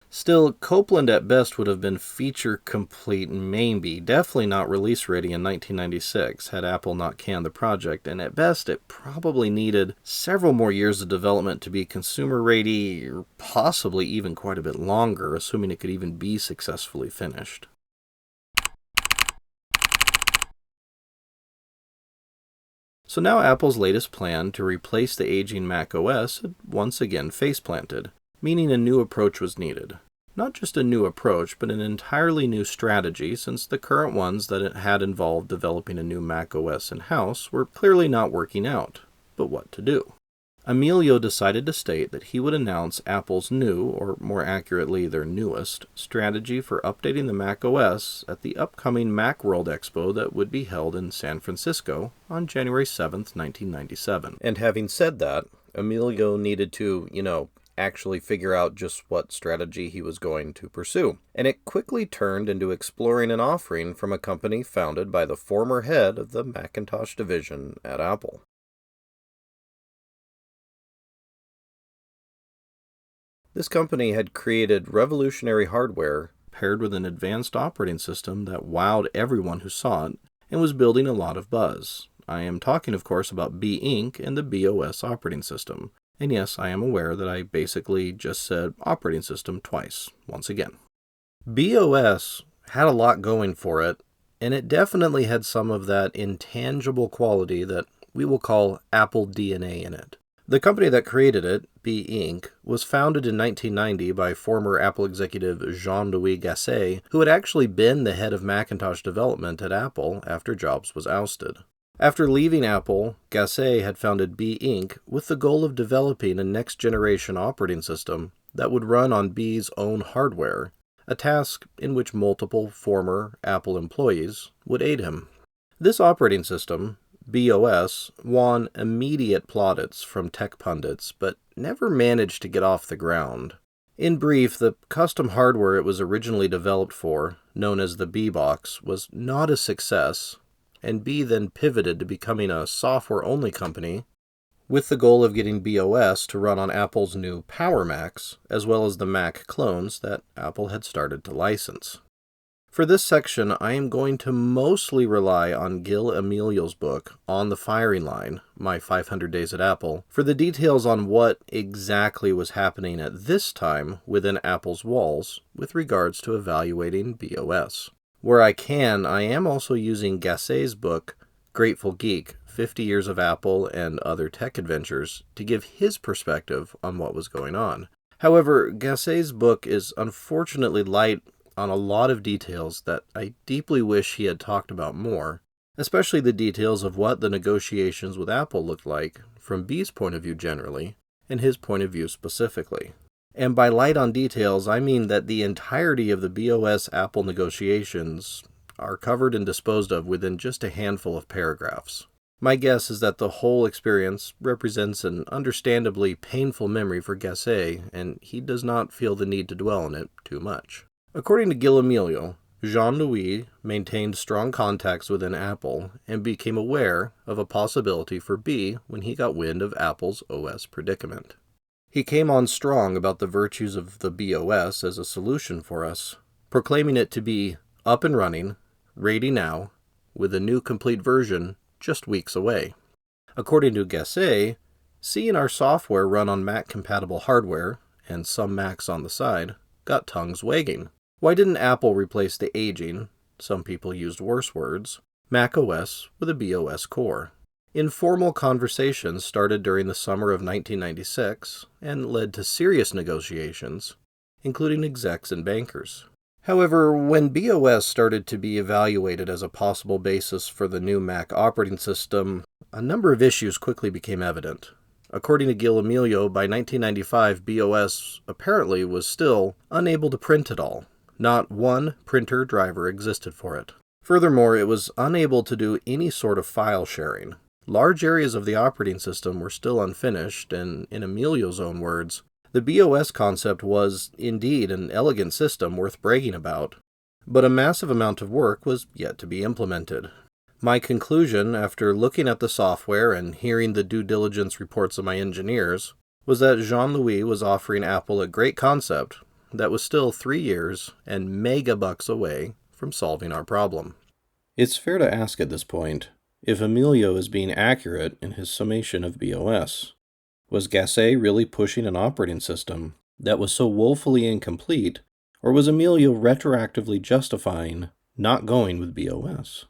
Still, Copland at best would have been feature-complete, maybe, definitely not release-ready in 1996 had Apple not canned the project, and at best it probably needed several more years of development to be consumer-ready, or possibly even quite a bit longer, assuming it could even be successfully finished. So now Apple's latest plan to replace the aging macOS had once again face-planted, meaning a new approach was needed. Not just a new approach, but an entirely new strategy, since the current ones that it had involved developing a new macOS in-house were clearly not working out. But what to do? Amelio decided to state that he would announce Apple's new, or more accurately their newest, strategy for updating the macOS at the upcoming Macworld Expo that would be held in San Francisco on January 7th, 1997. And having said that, Amelio needed to, actually figure out just what strategy he was going to pursue. And it quickly turned into exploring an offering from a company founded by the former head of the Macintosh division at Apple. This company had created revolutionary hardware paired with an advanced operating system that wowed everyone who saw it and was building a lot of buzz. I am talking, of course, about B Inc. and the BOS operating system. And yes, I am aware that I basically just said operating system twice, once again. BOS had a lot going for it, and it definitely had some of that intangible quality that we will call Apple DNA in it. The company that created it, B Inc., was founded in 1990 by former Apple executive Jean-Louis Gasset, who had actually been the head of Macintosh development at Apple after Jobs was ousted. After leaving Apple, Gasset had founded B Inc. with the goal of developing a next-generation operating system that would run on B's own hardware, a task in which multiple former Apple employees would aid him. This operating system, BOS won immediate plaudits from tech pundits, but never managed to get off the ground. In brief, the custom hardware it was originally developed for, known as the B-Box, was not a success, and B then pivoted to becoming a software-only company with the goal of getting BOS to run on Apple's new Power Macs, as well as the Mac clones that Apple had started to license. For this section, I am going to mostly rely on Gil Amelio's book, On the Firing Line, My 500 Days at Apple, for the details on what exactly was happening at this time within Apple's walls with regards to evaluating BOS. Where I can, I am also using Gasset's book, Grateful Geek, 50 Years of Apple and Other Tech Adventures, to give his perspective on what was going on. However, Gasset's book is unfortunately light on a lot of details that I deeply wish he had talked about more, especially the details of what the negotiations with Apple looked like from B's point of view generally, and his point of view specifically. And by light on details, I mean that the entirety of the BOS-Apple negotiations are covered and disposed of within just a handful of paragraphs. My guess is that the whole experience represents an understandably painful memory for Gasset, and he does not feel the need to dwell on it too much. According to Gil Amelio, Jean-Louis maintained strong contacts within Apple and became aware of a possibility for B when he got wind of Apple's OS predicament. He came on strong about the virtues of the BOS as a solution for us, proclaiming it to be up and running, ready now, with a new complete version just weeks away. According to Gasset, seeing our software run on Mac-compatible hardware, and some Macs on the side, got tongues wagging. Why didn't Apple replace the aging, some people used worse words, macOS with a BOS core? Informal conversations started during the summer of 1996 and led to serious negotiations, including execs and bankers. However, when BOS started to be evaluated as a possible basis for the new Mac operating system, a number of issues quickly became evident. According to Gil Amelio, by 1995, BOS apparently was still unable to print at all. Not one printer driver existed for it. Furthermore, it was unable to do any sort of file sharing. Large areas of the operating system were still unfinished, and in Amelio's own words, the BOS concept was indeed an elegant system worth bragging about, but a massive amount of work was yet to be implemented. My conclusion, after looking at the software and hearing the due diligence reports of my engineers, was that Jean-Louis was offering Apple a great concept that was still 3 years and megabucks away from solving our problem. It's fair to ask at this point if Amelio is being accurate in his summation of BOS. Was Gasset really pushing an operating system that was so woefully incomplete, or was Amelio retroactively justifying not going with BOS?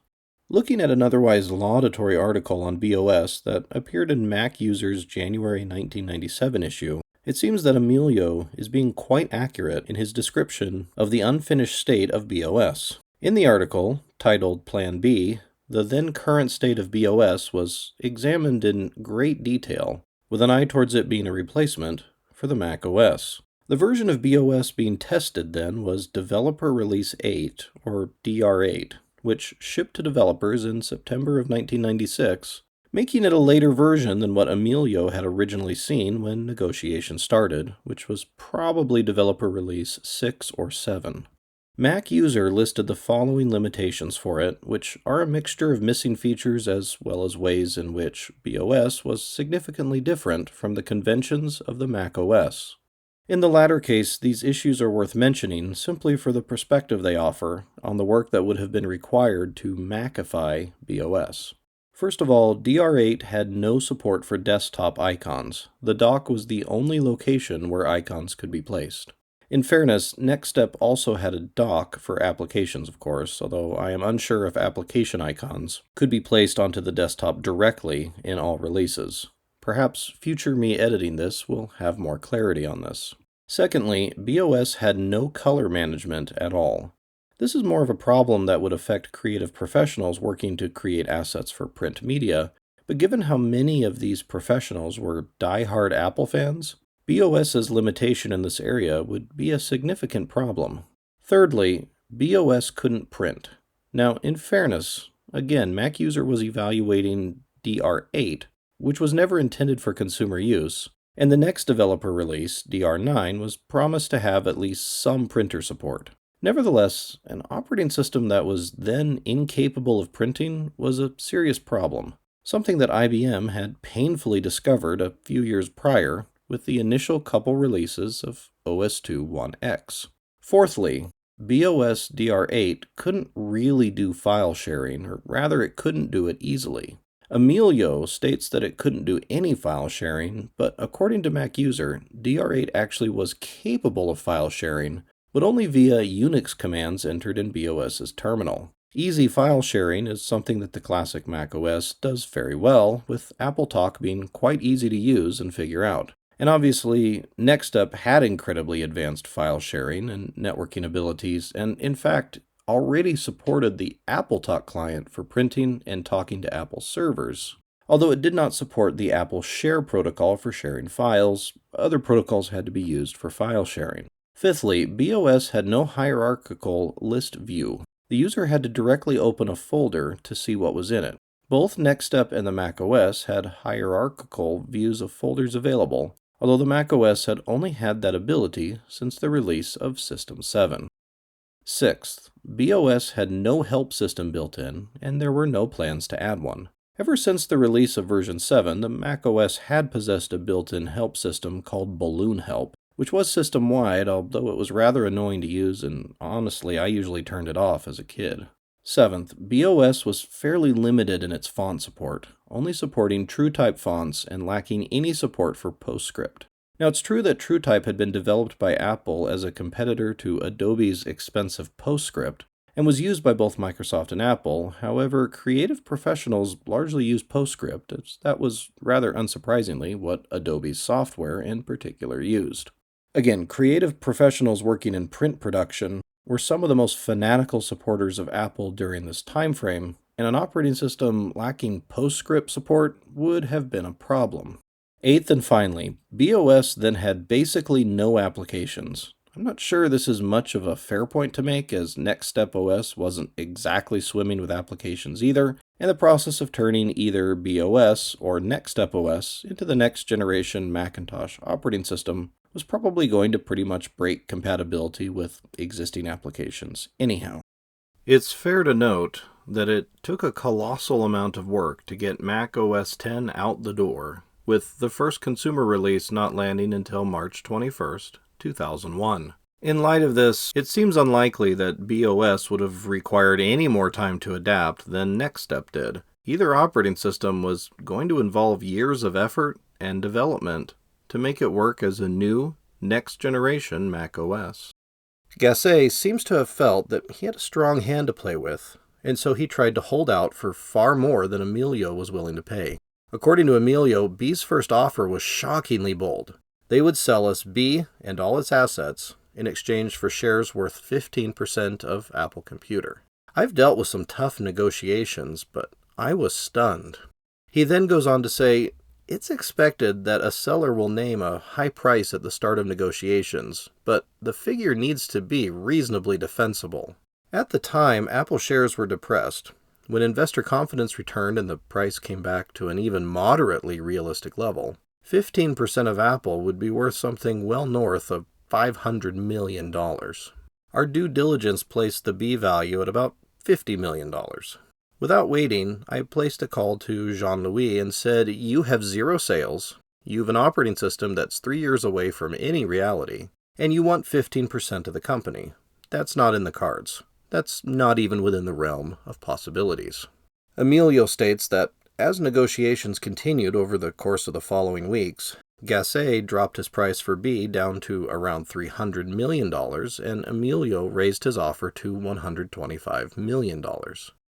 Looking at an otherwise laudatory article on BOS that appeared in Mac User's January 1997 issue, it seems that Amelio is being quite accurate in his description of the unfinished state of BOS. In the article, titled Plan B, the then current state of BOS was examined in great detail, with an eye towards it being a replacement for the Mac OS. The version of BOS being tested then was Developer Release 8, or DR8, which shipped to developers in September of 1996, making it a later version than what Amelio had originally seen when negotiations started, which was probably Developer Release 6 or 7. Mac User listed the following limitations for it, which are a mixture of missing features as well as ways in which BOS was significantly different from the conventions of the Mac OS. In the latter case, these issues are worth mentioning simply for the perspective they offer on the work that would have been required to Macify BOS. First of all, DR8 had no support for desktop icons. The dock was the only location where icons could be placed. In fairness, NeXTStep also had a dock for applications, of course, although I am unsure if application icons could be placed onto the desktop directly in all releases. Perhaps future me editing this will have more clarity on this. Secondly, BOS had no color management at all. This is more of a problem that would affect creative professionals working to create assets for print media, but given how many of these professionals were die-hard Apple fans, BOS's limitation in this area would be a significant problem. Thirdly, BOS couldn't print. Now, in fairness, again, Mac User was evaluating DR8, which was never intended for consumer use, and the next developer release, DR9, was promised to have at least some printer support. Nevertheless, an operating system that was then incapable of printing was a serious problem, something that IBM had painfully discovered a few years prior with the initial couple releases of OS/2 1X. Fourthly, BOS DR8 couldn't really do file sharing, or rather it couldn't do it easily. Amelio states that it couldn't do any file sharing, but according to MacUser, DR8 actually was capable of file sharing, but only via Unix commands entered in BOS's terminal. Easy file sharing is something that the classic macOS does very well, with AppleTalk being quite easy to use and figure out. And obviously, NeXTStep had incredibly advanced file sharing and networking abilities, and in fact, already supported the AppleTalk client for printing and talking to Apple servers. Although it did not support the Apple Share protocol for sharing files, other protocols had to be used for file sharing. Fifthly, BOS had no hierarchical list view. The user had to directly open a folder to see what was in it. Both NeXTStep and the macOS had hierarchical views of folders available, although the macOS had only had that ability since the release of System 7. Sixth, BOS had no help system built in, and there were no plans to add one. Ever since the release of version 7, the macOS had possessed a built-in help system called Balloon Help, which was system-wide, although it was rather annoying to use, and honestly, I usually turned it off as a kid. Seventh, BOS was fairly limited in its font support, only supporting TrueType fonts and lacking any support for PostScript. Now, it's true that TrueType had been developed by Apple as a competitor to Adobe's expensive PostScript, and was used by both Microsoft and Apple. However, creative professionals largely used PostScript, as that was, rather unsurprisingly, what Adobe's software in particular used. Again, creative professionals working in print production were some of the most fanatical supporters of Apple during this time frame, and an operating system lacking PostScript support would have been a problem. Eighth and finally, BOS then had basically no applications. I'm not sure this is much of a fair point to make, as NeXTStep OS wasn't exactly swimming with applications either, and the process of turning either BOS or NeXTStep OS into the next generation Macintosh operating system was probably going to pretty much break compatibility with existing applications anyhow. It's fair to note that it took a colossal amount of work to get Mac OS X out the door, with the first consumer release not landing until March 21st, 2001. In light of this, it seems unlikely that BOS would have required any more time to adapt than NeXTStep did. Either operating system was going to involve years of effort and development to make it work as a new, next-generation macOS. Gasset seems to have felt that he had a strong hand to play with, and so he tried to hold out for far more than Amelio was willing to pay. According to Amelio, B's first offer was shockingly bold. They would sell us B and all its assets in exchange for shares worth 15% of Apple Computer. I've dealt with some tough negotiations, but I was stunned. He then goes on to say, it's expected that a seller will name a high price at the start of negotiations, but the figure needs to be reasonably defensible. At the time, Apple shares were depressed. When investor confidence returned and the price came back to an even moderately realistic level, 15% of Apple would be worth something well north of $500 million. Our due diligence placed the B value at about $50 million. Without waiting, I placed a call to Jean-Louis and said, you have 0 sales, you have an operating system that's 3 years away from any reality, and you want 15% of the company. That's not in the cards. That's not even within the realm of possibilities. Amelio states that as negotiations continued over the course of the following weeks, Gasset dropped his price for B down to around $300 million, and Amelio raised his offer to $125 million.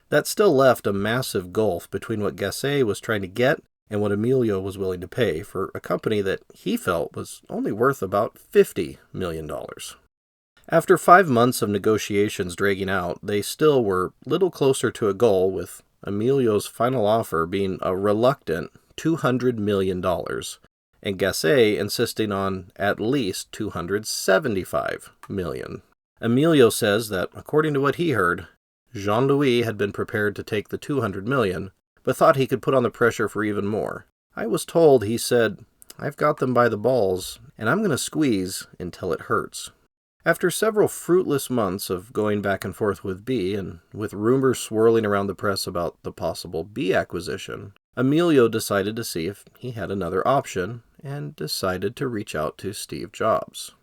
That still left a massive gulf between what Gasset was trying to get and what Amelio was willing to pay for a company that he felt was only worth about $50 million. After 5 months of negotiations dragging out, they still were little closer to a goal, with Amelio's final offer being a reluctant $200 million, and Gasset insisting on at least $275 million. Amelio says that, according to what he heard, Jean-Louis had been prepared to take the $200 million, but thought he could put on the pressure for even more. I was told, he said, "I've got them by the balls, and I'm going to squeeze until it hurts." After several fruitless months of going back and forth with B, and with rumors swirling around the press about the possible B acquisition, Amelio decided to see if he had another option, and decided to reach out to Steve Jobs.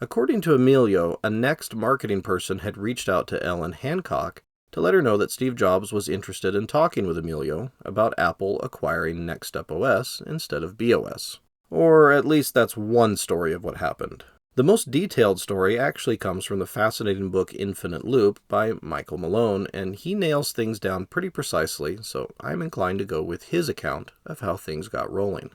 According to Amelio, a NeXT marketing person had reached out to Ellen Hancock to let her know that Steve Jobs was interested in talking with Amelio about Apple acquiring NeXTStep OS instead of BOS. Or at least that's one story of what happened. The most detailed story actually comes from the fascinating book Infinite Loop by Michael Malone, and he nails things down pretty precisely, so I'm inclined to go with his account of how things got rolling.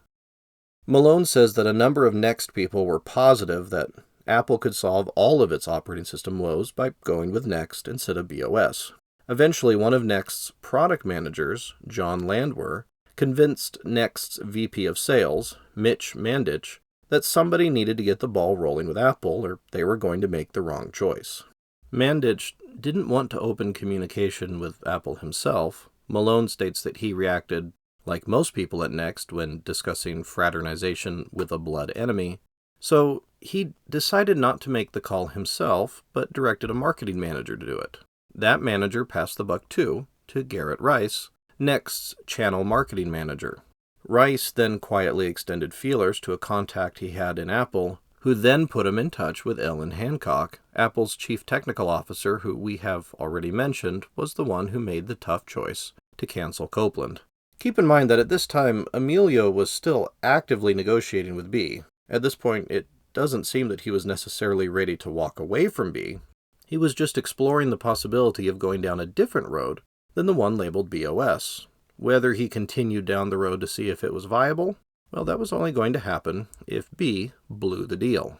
Malone says that a number of NeXT people were positive that Apple could solve all of its operating system woes by going with NeXT instead of BOS. Eventually, one of NeXT's product managers, John Landwehr, convinced NeXT's VP of Sales, Mitch Mandich, that somebody needed to get the ball rolling with Apple or they were going to make the wrong choice. Mandich didn't want to open communication with Apple himself. Malone states that he reacted like most people at NeXT when discussing fraternization with a blood enemy, so he decided not to make the call himself, but directed a marketing manager to do it. That manager passed the buck to Garrett Rice, NeXT's channel marketing manager. Rice then quietly extended feelers to a contact he had in Apple, who then put him in touch with Ellen Hancock, Apple's chief technical officer, who we have already mentioned was the one who made the tough choice to cancel Copland. Keep in mind that at this time, Amelio was still actively negotiating with B. At this point, it doesn't seem that he was necessarily ready to walk away from B. He was just exploring the possibility of going down a different road than the one labeled BOS. Whether he continued down the road to see if it was viable, well, that was only going to happen if B blew the deal.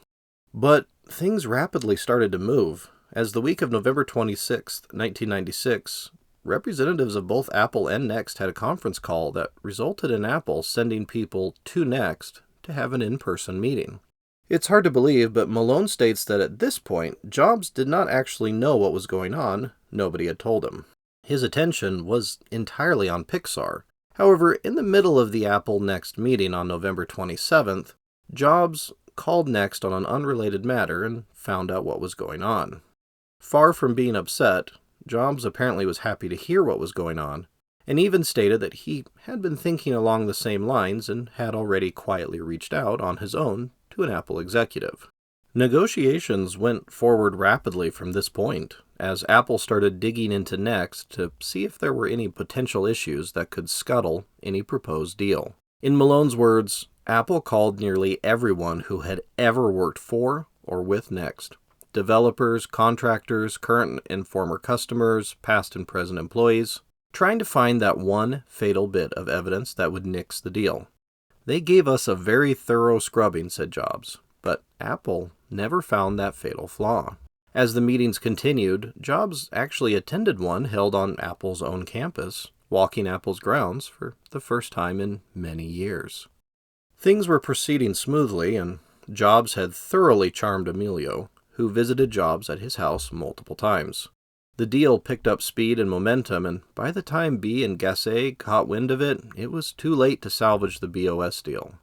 But things rapidly started to move. As the week of November 26, 1996, representatives of both Apple and NeXT had a conference call that resulted in Apple sending people to NeXT to have an in-person meeting. It's hard to believe, but Malone states that at this point, Jobs did not actually know what was going on. Nobody had told him. His attention was entirely on Pixar. However, in the middle of the Apple NeXT meeting on November 27th, Jobs called NeXT on an unrelated matter and found out what was going on. Far from being upset, Jobs apparently was happy to hear what was going on, and even stated that he had been thinking along the same lines and had already quietly reached out on his own to an Apple executive. Negotiations went forward rapidly from this point, as Apple started digging into NeXT to see if there were any potential issues that could scuttle any proposed deal. In Malone's words, Apple called nearly everyone who had ever worked for or with NeXT. Developers, contractors, current and former customers, past and present employees, trying to find that one fatal bit of evidence that would nix the deal. They gave us a very thorough scrubbing, said Jobs, but Apple never found that fatal flaw. As the meetings continued, Jobs actually attended one held on Apple's own campus, walking Apple's grounds for the first time in many years. Things were proceeding smoothly, and Jobs had thoroughly charmed Amelio, who visited Jobs at his house multiple times. The deal picked up speed and momentum, and by the time B and Gasset caught wind of it, it was too late to salvage the BOS deal.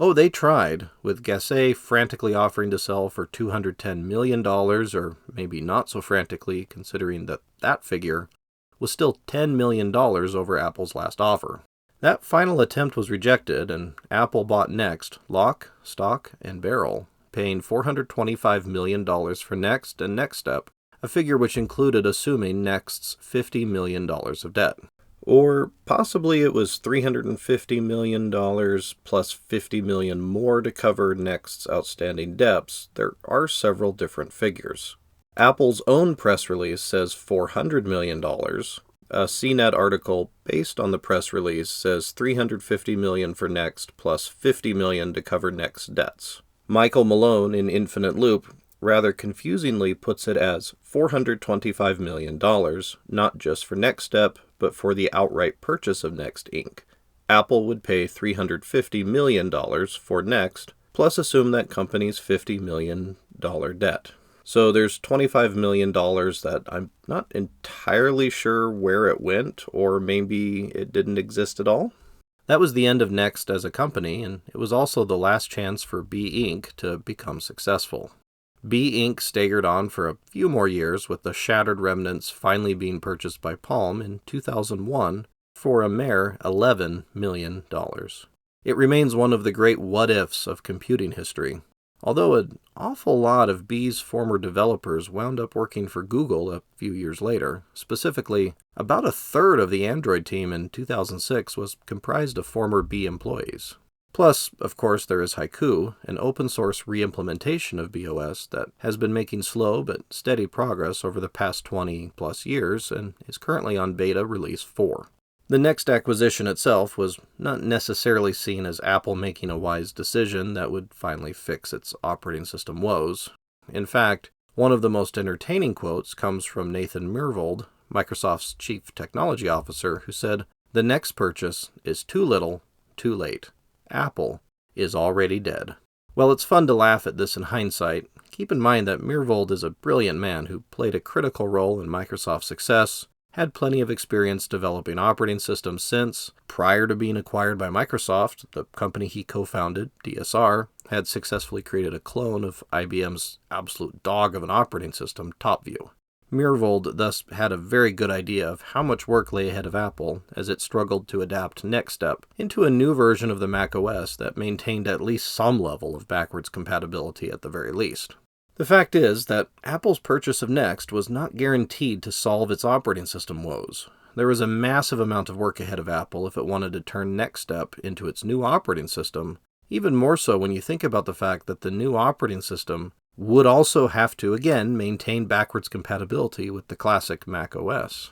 Oh, they tried, with Gasset frantically offering to sell for $210 million, or maybe not so frantically, considering that that figure was still $10 million over Apple's last offer. That final attempt was rejected, and Apple bought NeXT, lock, stock, and barrel, paying $425 million for NeXT and NeXTStep, a figure which included assuming NeXT's $50 million of debt. Or possibly it was $350 million plus $50 million more to cover NeXT's outstanding debts. There are several different figures. Apple's own press release says $400 million. A CNET article based on the press release says $350 million for NeXT plus $50 million to cover NeXT's debts. Michael Malone in Infinite Loop rather confusingly puts it as $425 million, not just for NeXTStep, but for the outright purchase of NeXT Inc. Apple would pay $350 million for NeXT, plus assume that company's $50 million debt. So there's $25 million that I'm not entirely sure where it went, or maybe it didn't exist at all. That was the end of NeXT as a company, and it was also the last chance for B Inc. to become successful. B Inc. staggered on for a few more years, with the shattered remnants finally being purchased by Palm in 2001 for a mere $11 million. It remains one of the great what-ifs of computing history. Although an awful lot of B's former developers wound up working for Google a few years later. Specifically, about a third of the Android team in 2006 was comprised of former B employees. Plus, of course, there is Haiku, an open-source re-implementation of BOS that has been making slow but steady progress over the past 20-plus years and is currently on beta release 4. The NeXT acquisition itself was not necessarily seen as Apple making a wise decision that would finally fix its operating system woes. In fact, one of the most entertaining quotes comes from Nathan Myhrvold, Microsoft's chief technology officer, who said, "The NeXT purchase is too little, too late. Apple is already dead." While it's fun to laugh at this in hindsight, keep in mind that Myhrvold is a brilliant man who played a critical role in Microsoft's success, had plenty of experience developing operating systems since. Prior to being acquired by Microsoft, the company he co-founded, DSR, had successfully created a clone of IBM's absolute dog of an operating system, TopView. Myhrvold thus had a very good idea of how much work lay ahead of Apple as it struggled to adapt NeXTStep into a new version of the macOS that maintained at least some level of backwards compatibility at the very least. The fact is that Apple's purchase of NeXT was not guaranteed to solve its operating system woes. There was a massive amount of work ahead of Apple if it wanted to turn NeXTStep into its new operating system, even more so when you think about the fact that the new operating system would also have to, again, maintain backwards compatibility with the classic macOS.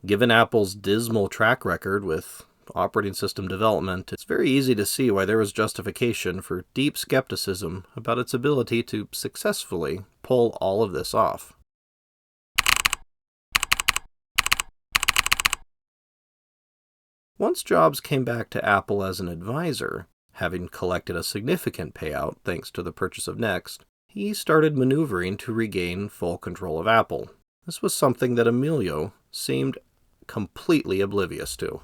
Given Apple's dismal track record with operating system development, it's very easy to see why there was justification for deep skepticism about its ability to successfully pull all of this off. Once Jobs came back to Apple as an advisor, having collected a significant payout thanks to the purchase of NeXT, he started maneuvering to regain full control of Apple. This was something that Amelio seemed completely oblivious to.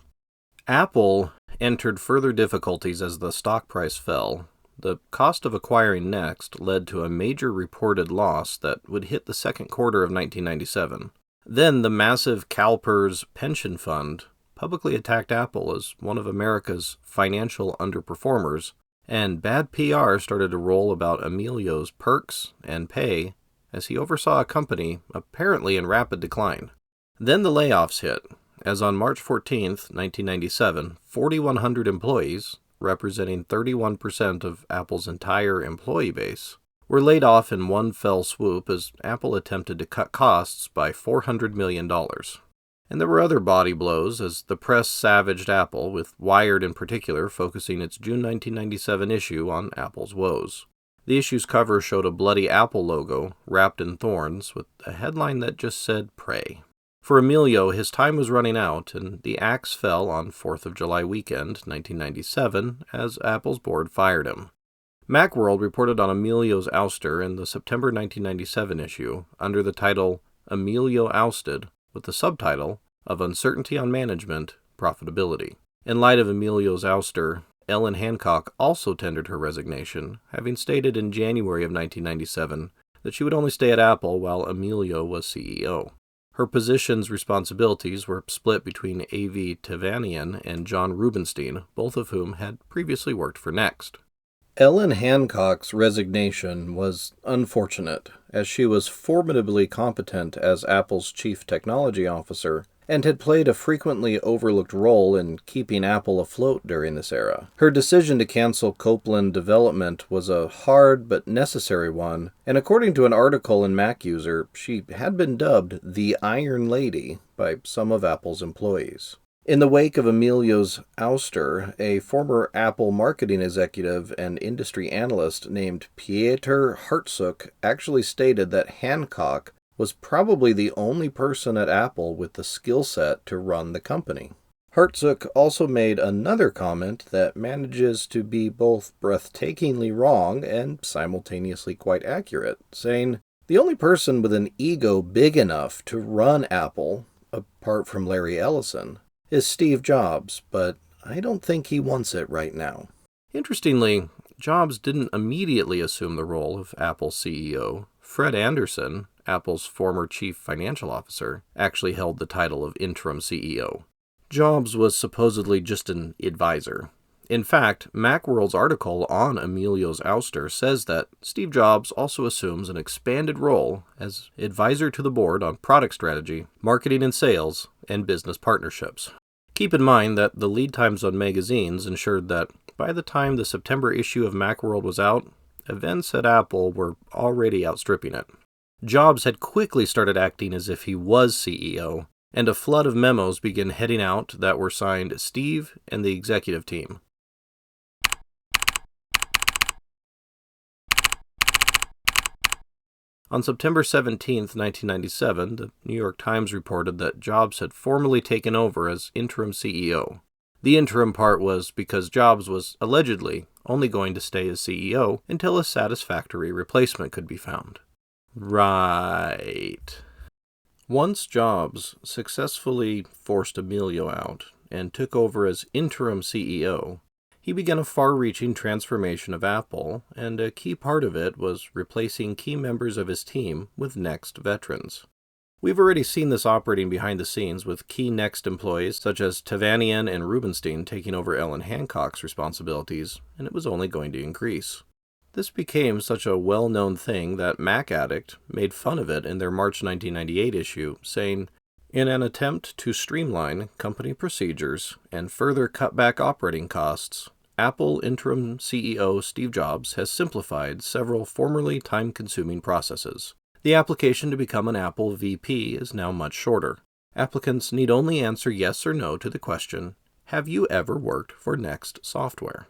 Apple entered further difficulties as the stock price fell. The cost of acquiring NeXT led to a major reported loss that would hit the second quarter of 1997. Then the massive CalPERS pension fund publicly attacked Apple as one of America's financial underperformers, and bad PR started to roll about Amelio's perks and pay as he oversaw a company apparently in rapid decline. Then the layoffs hit, as on March 14, 1997, 4,100 employees, representing 31% of Apple's entire employee base, were laid off in one fell swoop as Apple attempted to cut costs by $400 million. And there were other body blows as the press savaged Apple, with Wired in particular focusing its June 1997 issue on Apple's woes. The issue's cover showed a bloody Apple logo wrapped in thorns with a headline that just said, "Pray." For Amelio, his time was running out, and the axe fell on 4th of July weekend, 1997, as Apple's board fired him. Macworld reported on Amelio's ouster in the September 1997 issue under the title "Amelio Ousted," with the subtitle of "Uncertainty on Management, Profitability." In light of Amelio's ouster, Ellen Hancock also tendered her resignation, having stated in January of 1997 that she would only stay at Apple while Amelio was CEO. Her position's responsibilities were split between A.V. Tevanian and John Rubinstein, both of whom had previously worked for NeXT. Ellen Hancock's resignation was unfortunate, as she was formidably competent as Apple's chief technology officer and had played a frequently overlooked role in keeping Apple afloat during this era. Her decision to cancel Copland development was a hard but necessary one, and according to an article in MacUser, she had been dubbed the Iron Lady by some of Apple's employees. In the wake of Amelio's ouster, a former Apple marketing executive and industry analyst named Pieter Hartsoek actually stated that Hancock was probably the only person at Apple with the skill set to run the company. Hartsoek also made another comment that manages to be both breathtakingly wrong and simultaneously quite accurate, saying, The only person with an ego big enough to run Apple, apart from Larry Ellison, is Steve Jobs, but I don't think he wants it right now. Interestingly, Jobs didn't immediately assume the role of Apple's CEO. Fred Anderson, Apple's former chief financial officer, actually held the title of interim CEO. Jobs was supposedly just an advisor. In fact, Macworld's article on Amelio's ouster says that Steve Jobs also assumes an expanded role as advisor to the board on product strategy, marketing and sales, and business partnerships. Keep in mind that the lead times on magazines ensured that by the time the September issue of Macworld was out, events at Apple were already outstripping it. Jobs had quickly started acting as if he was CEO, and a flood of memos began heading out that were signed Steve and the executive team. On September 17, 1997, the New York Times reported that Jobs had formally taken over as interim CEO. The interim part was because Jobs was allegedly only going to stay as CEO until a satisfactory replacement could be found. Right. Once Jobs successfully forced Amelio out and took over as interim CEO, he began a far-reaching transformation of Apple, and a key part of it was replacing key members of his team with NeXT veterans. We've already seen this operating behind the scenes with key NeXT employees such as Tavanian and Rubenstein taking over Ellen Hancock's responsibilities, and it was only going to increase. This became such a well-known thing that Mac Addict made fun of it in their March 1998 issue, saying, "In an attempt to streamline company procedures and further cut back operating costs, Apple interim CEO Steve Jobs has simplified several formerly time-consuming processes. The application to become an Apple VP is now much shorter. Applicants need only answer yes or no to the question, 'Have you ever worked for NeXT software?'"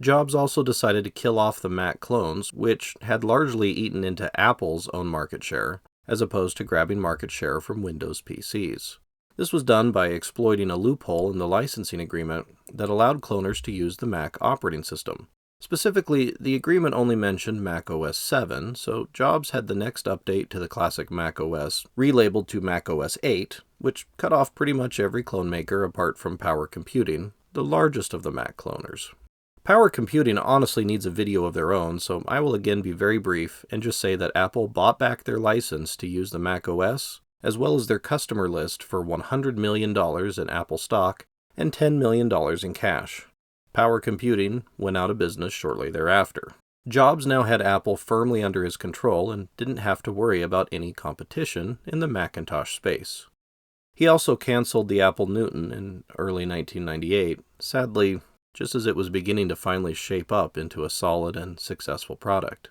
Jobs also decided to kill off the Mac clones, which had largely eaten into Apple's own market share, as opposed to grabbing market share from Windows PCs. This was done by exploiting a loophole in the licensing agreement that allowed cloners to use the Mac operating system. Specifically, the agreement only mentioned macOS 7, so Jobs had the next update to the classic macOS relabeled to macOS 8, which cut off pretty much every clone maker apart from Power Computing, the largest of the Mac cloners. Power Computing honestly needs a video of their own, so I will again be very brief and just say that Apple bought back their license to use the macOS, as well as their customer list for $100 million in Apple stock and $10 million in cash. Power Computing went out of business shortly thereafter. Jobs now had Apple firmly under his control and didn't have to worry about any competition in the Macintosh space. He also canceled the Apple Newton in early 1998, sadly, just as it was beginning to finally shape up into a solid and successful product.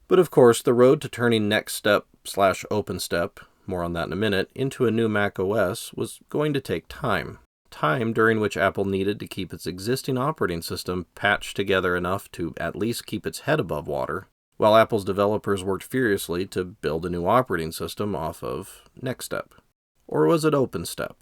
But of course, the road to turning NeXTStep/OpenStep, more on that in a minute, into a new macOS was going to take time. Time during which Apple needed to keep its existing operating system patched together enough to at least keep its head above water, while Apple's developers worked furiously to build a new operating system off of NeXTStep. Or was it OpenStep?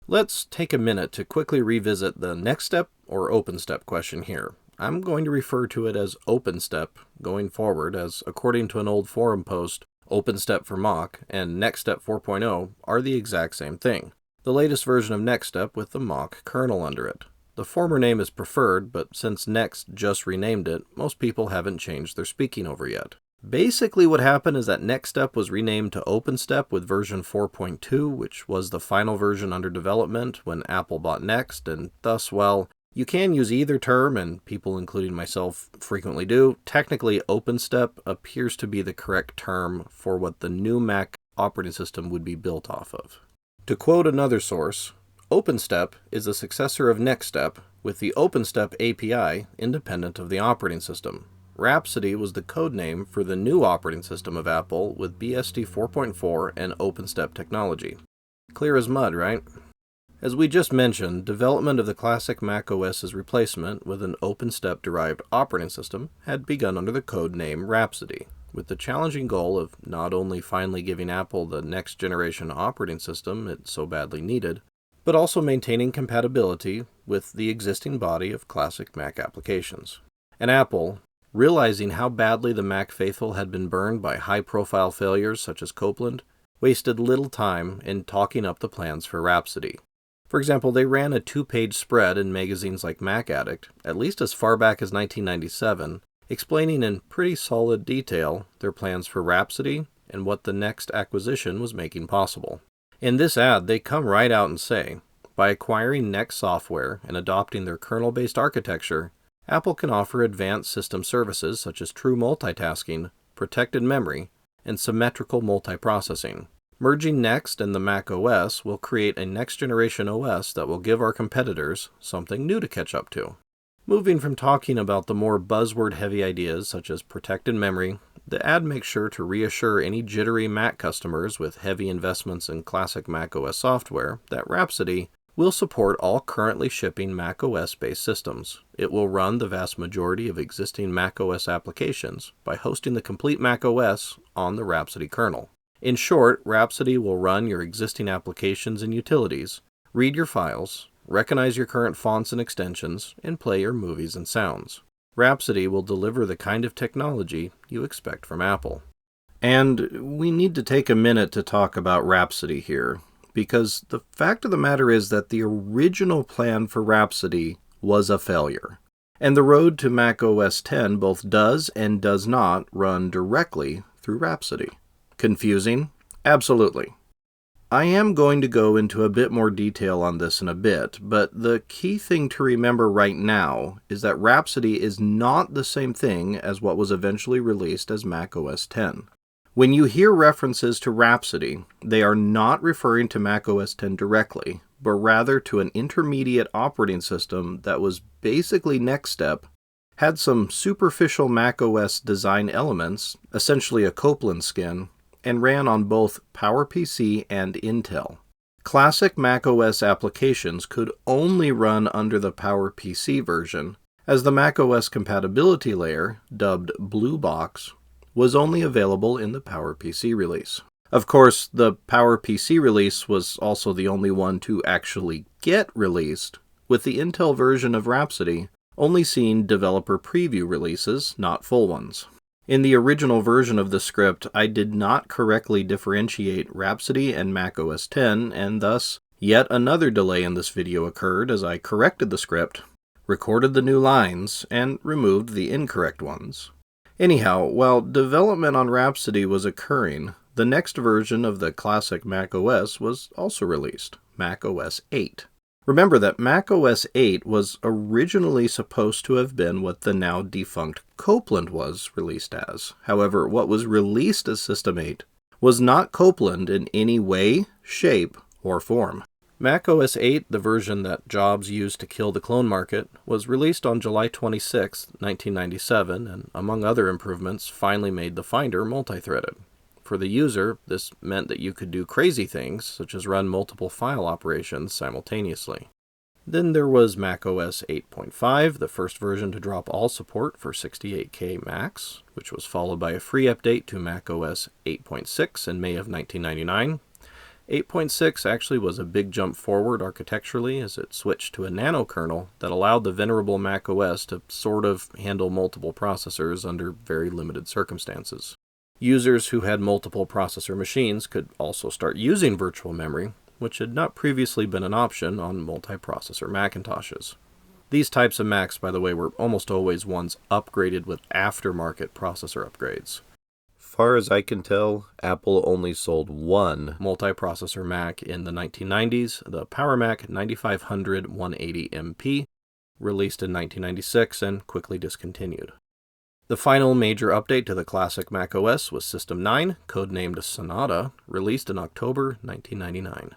Let's take a minute to quickly revisit the NeXTStep or OpenStep question here. I'm going to refer to it as OpenStep going forward, as according to an old forum post, OpenStep for Mach and NeXTStep 4.0 are the exact same thing. The latest version of NeXTStep with the Mach kernel under it. The former name is preferred, but since Next just renamed it, most people haven't changed their speaking over yet. Basically what happened is that NeXTStep was renamed to OpenStep with version 4.2, which was the final version under development when Apple bought NeXT, and thus, well, you can use either term, and people including myself frequently do. Technically, OpenStep appears to be the correct term for what the new Mac operating system would be built off of. To quote another source, OpenStep is the successor of NeXTStep, with the OpenStep API independent of the operating system. Rhapsody was the code name for the new operating system of Apple with BSD 4.4 and OpenStep technology. Clear as mud, right? As we just mentioned, development of the classic macOS's replacement with an OpenStep-derived operating system had begun under the code name Rhapsody, with the challenging goal of not only finally giving Apple the next-generation operating system it so badly needed, but also maintaining compatibility with the existing body of classic Mac applications. And Apple, realizing how badly the Mac faithful had been burned by high-profile failures such as Copland, wasted little time in talking up the plans for Rhapsody. For example, they ran a 2-page spread in magazines like Mac Addict, at least as far back as 1997, explaining in pretty solid detail their plans for Rhapsody and what the NeXT acquisition was making possible. In this ad, they come right out and say, by acquiring NeXT software and adopting their kernel-based architecture, Apple can offer advanced system services such as true multitasking, protected memory, and symmetrical multiprocessing. Merging NeXT and the macOS will create a next-generation OS that will give our competitors something new to catch up to. Moving from talking about the more buzzword-heavy ideas such as protected memory, the ad makes sure to reassure any jittery Mac customers with heavy investments in classic macOS software that Rhapsody will support all currently shipping macOS-based systems. It will run the vast majority of existing macOS applications by hosting the complete macOS on the Rhapsody kernel. In short, Rhapsody will run your existing applications and utilities, read your files, recognize your current fonts and extensions, and play your movies and sounds. Rhapsody will deliver the kind of technology you expect from Apple. And we need to take a minute to talk about Rhapsody here, because the fact of the matter is that the original plan for Rhapsody was a failure. And the road to macOS 10 both does and does not run directly through Rhapsody. Confusing? Absolutely. I am going to go into a bit more detail on this in a bit, but the key thing to remember right now is that Rhapsody is not the same thing as what was eventually released as macOS 10. When you hear references to Rhapsody, they are not referring to macOS 10 directly, but rather to an intermediate operating system that was basically NeXTStep, had some superficial macOS design elements, essentially a Copland skin, and ran on both PowerPC and Intel. Classic macOS applications could only run under the PowerPC version, as the macOS compatibility layer, dubbed Blue Box, was only available in the PowerPC release. Of course, the PowerPC release was also the only one to actually get released, with the Intel version of Rhapsody only seeing developer preview releases, not full ones. In the original version of the script, I did not correctly differentiate Rhapsody and macOS 10, and thus, yet another delay in this video occurred as I corrected the script, recorded the new lines, and removed the incorrect ones. Anyhow, while development on Rhapsody was occurring, the next version of the classic macOS was also released, macOS 8. Remember that macOS 8 was originally supposed to have been what the now defunct Copland was released as. However, what was released as System 8 was not Copland in any way, shape, or form. macOS 8, the version that Jobs used to kill the clone market, was released on July 26, 1997, and among other improvements, finally made the Finder multi-threaded. For the user, this meant that you could do crazy things, such as run multiple file operations simultaneously. Then there was macOS 8.5, the first version to drop all support for 68K Macs, which was followed by a free update to macOS 8.6 in May of 1999. 8.6 actually was a big jump forward architecturally as it switched to a nano kernel that allowed the venerable macOS to sort of handle multiple processors under very limited circumstances. Users who had multiple processor machines could also start using virtual memory, which had not previously been an option on multi-processor Macintoshes. These types of Macs, by the way, were almost always ones upgraded with aftermarket processor upgrades. Far as I can tell, Apple only sold one multi-processor Mac in the 1990s, the Power Mac 9500 180MP, released in 1996 and quickly discontinued. The final major update to the classic macOS was System 9, codenamed Sonata, released in October 1999.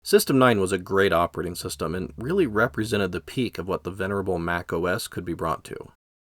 System 9 was a great operating system and really represented the peak of what the venerable macOS could be brought to.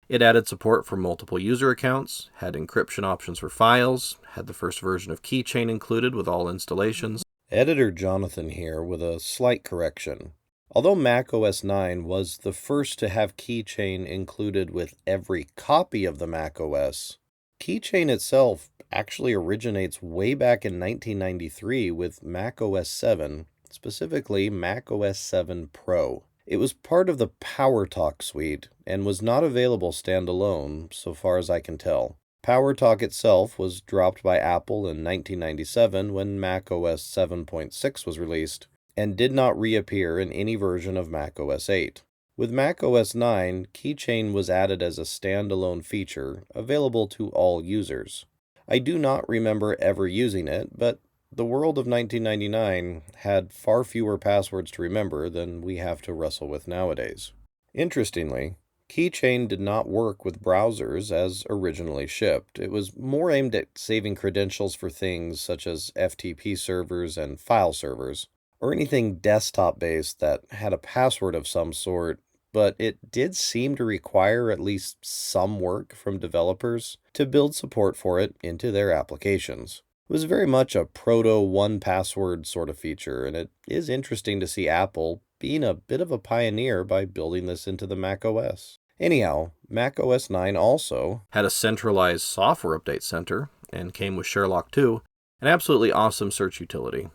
It added support for multiple user accounts, had encryption options for files, had the first version of Keychain included with all installations. Editor Jonathan here with a slight correction. Although macOS 9 was the first to have Keychain included with every copy of the macOS, Keychain itself actually originates way back in 1993 with macOS 7, specifically macOS 7 Pro. It was part of the PowerTalk suite and was not available standalone, so far as I can tell. PowerTalk itself was dropped by Apple in 1997 when macOS 7.6 was released, and did not reappear in any version of macOS 8. With macOS 9, Keychain was added as a standalone feature, available to all users. I do not remember ever using it, but the world of 1999 had far fewer passwords to remember than we have to wrestle with nowadays. Interestingly, Keychain did not work with browsers as originally shipped. It was more aimed at saving credentials for things such as FTP servers and file servers, or anything desktop-based that had a password of some sort, but it did seem to require at least some work from developers to build support for it into their applications. It was very much a proto-one-password sort of feature, and it is interesting to see Apple being a bit of a pioneer by building this into the macOS. Anyhow, macOS 9 also had a centralized software update center and came with Sherlock 2, an absolutely awesome search utility.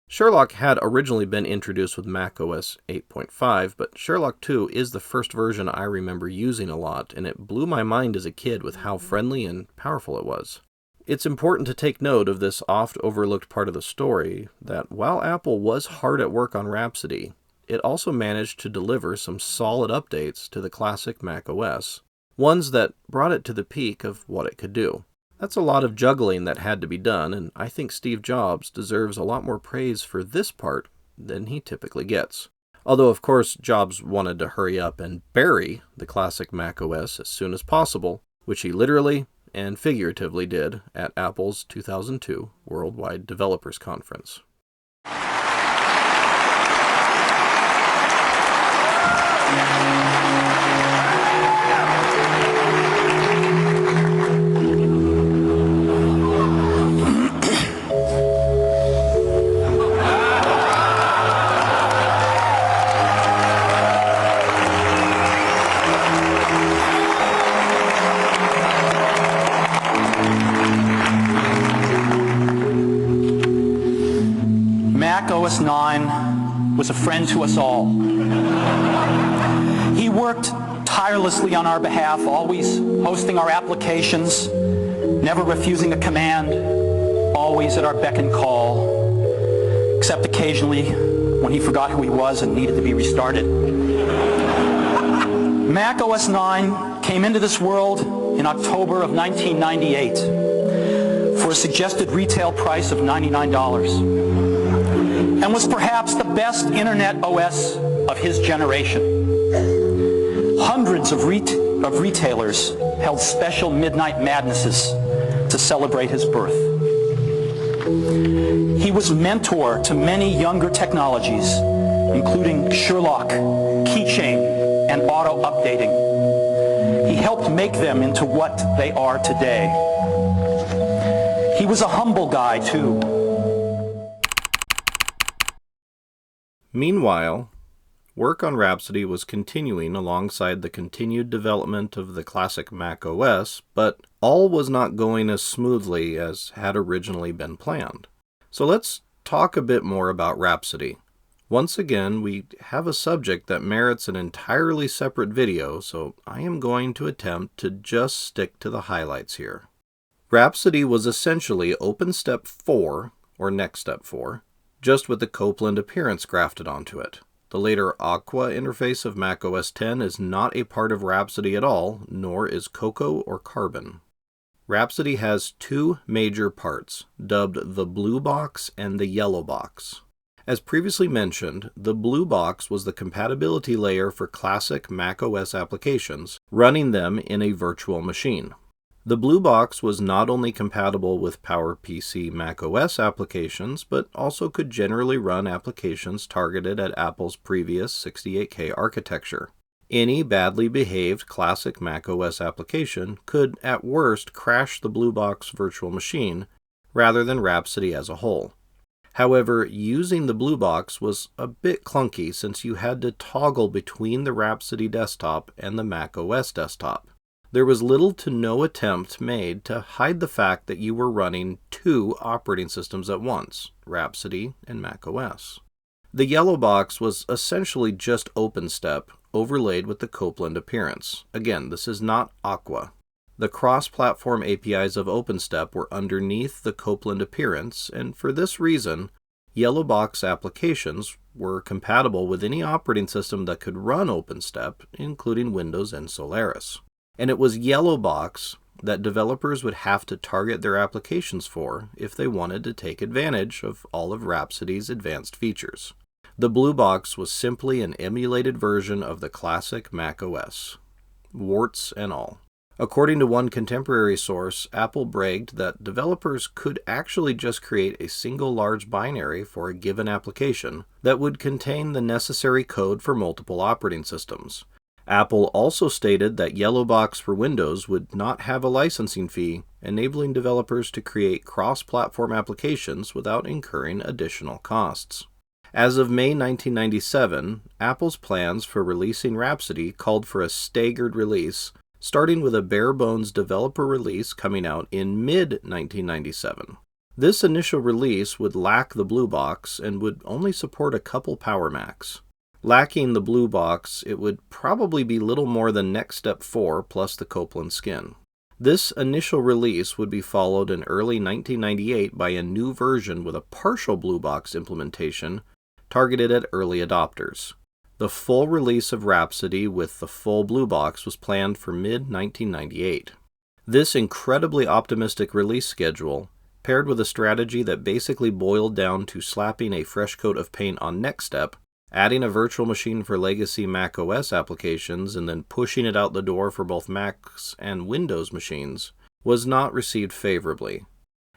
Sherlock had originally been introduced with macOS 8.5, but Sherlock 2 is the first version I remember using a lot, and it blew my mind as a kid with how friendly and powerful it was. It's important to take note of this oft-overlooked part of the story, that while Apple was hard at work on Rhapsody, it also managed to deliver some solid updates to the classic macOS, ones that brought it to the peak of what it could do. That's a lot of juggling that had to be done, and I think Steve Jobs deserves a lot more praise for this part than he typically gets. Although, of course, Jobs wanted to hurry up and bury the classic macOS as soon as possible, which he literally and figuratively did at Apple's 2002 Worldwide Developers Conference. macOS 9 was a friend to us all. He worked tirelessly on our behalf, always hosting our applications, never refusing a command, always at our beck and call, except occasionally when he forgot who he was and needed to be restarted. macOS 9 came into this world in October of 1998 for a suggested retail price of $99. And was perhaps the best internet OS of his generation. Hundreds of retailers held special midnight madnesses to celebrate his birth. He was mentor to many younger technologies, including Sherlock, Keychain, and auto updating. He helped make them into what they are today. He was a humble guy, too. Meanwhile, work on Rhapsody was continuing alongside the continued development of the classic macOS, but all was not going as smoothly as had originally been planned. So let's talk a bit more about Rhapsody. Once again, we have a subject that merits an entirely separate video, so I am going to attempt to just stick to the highlights here. Rhapsody was essentially OpenStep 4, or NeXTStep 4, just with the Copland appearance grafted onto it. The later Aqua interface of macOS 10 is not a part of Rhapsody at all, nor is Cocoa or Carbon. Rhapsody has two major parts, dubbed the blue box and the yellow box. As previously mentioned, the blue box was the compatibility layer for classic macOS applications, running them in a virtual machine. The blue box was not only compatible with PowerPC macOS applications, but also could generally run applications targeted at Apple's previous 68K architecture. Any badly behaved classic macOS application could, at worst, crash the blue box virtual machine, rather than Rhapsody as a whole. However, using the blue box was a bit clunky since you had to toggle between the Rhapsody desktop and the macOS desktop. There was little to no attempt made to hide the fact that you were running two operating systems at once, Rhapsody and macOS. The yellow box was essentially just OpenStep, overlaid with the Copland appearance. Again, this is not Aqua. The cross-platform APIs of OpenStep were underneath the Copland appearance, and for this reason, yellow box applications were compatible with any operating system that could run OpenStep, including Windows and Solaris. And it was yellow box that developers would have to target their applications for if they wanted to take advantage of all of Rhapsody's advanced features. The blue box was simply an emulated version of the classic macOS, warts and all. According to one contemporary source, Apple bragged that developers could actually just create a single large binary for a given application that would contain the necessary code for multiple operating systems. Apple also stated that Yellow Box for Windows would not have a licensing fee, enabling developers to create cross-platform applications without incurring additional costs. As of May 1997, Apple's plans for releasing Rhapsody called for a staggered release, starting with a bare-bones developer release coming out in mid-1997. This initial release would lack the blue box and would only support a couple Power Macs. Lacking the blue box, it would probably be little more than NeXTStep 4 plus the Copland skin. This initial release would be followed in early 1998 by a new version with a partial blue box implementation targeted at early adopters. The full release of Rhapsody with the full blue box was planned for mid-1998. This incredibly optimistic release schedule, paired with a strategy that basically boiled down to slapping a fresh coat of paint on NeXTStep, adding a virtual machine for legacy macOS applications, and then pushing it out the door for both Macs and Windows machines, was not received favorably.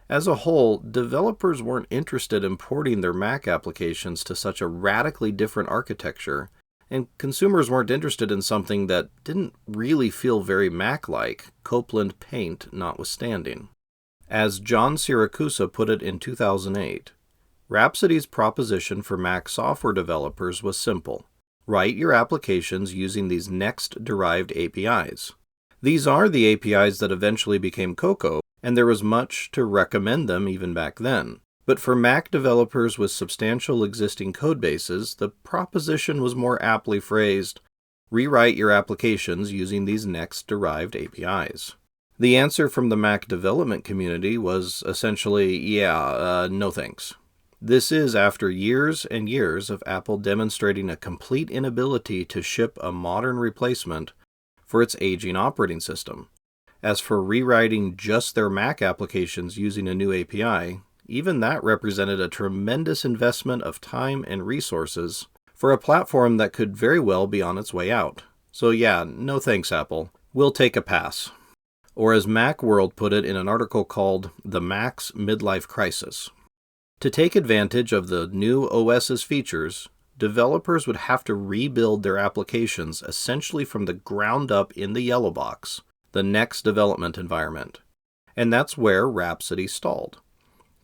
As a whole, developers weren't interested in porting their Mac applications to such a radically different architecture, and consumers weren't interested in something that didn't really feel very Mac-like, Copland paint notwithstanding. As John Siracusa put it in 2008, Rhapsody's proposition for Mac software developers was simple. Write your applications using these NeXT-derived APIs. These are the APIs that eventually became Cocoa, and there was much to recommend them even back then. But for Mac developers with substantial existing codebases, the proposition was more aptly phrased, rewrite your applications using these NeXT-derived APIs. The answer from the Mac development community was essentially, no thanks. This is after years and years of Apple demonstrating a complete inability to ship a modern replacement for its aging operating system. As for rewriting just their Mac applications using a new API, even that represented a tremendous investment of time and resources for a platform that could very well be on its way out. So no thanks, Apple. We'll take a pass. Or as Macworld put it in an article called The Mac's Midlife Crisis. To take advantage of the new OS's features, developers would have to rebuild their applications essentially from the ground up in the yellow box, the NeXT development environment. And that's where Rhapsody stalled.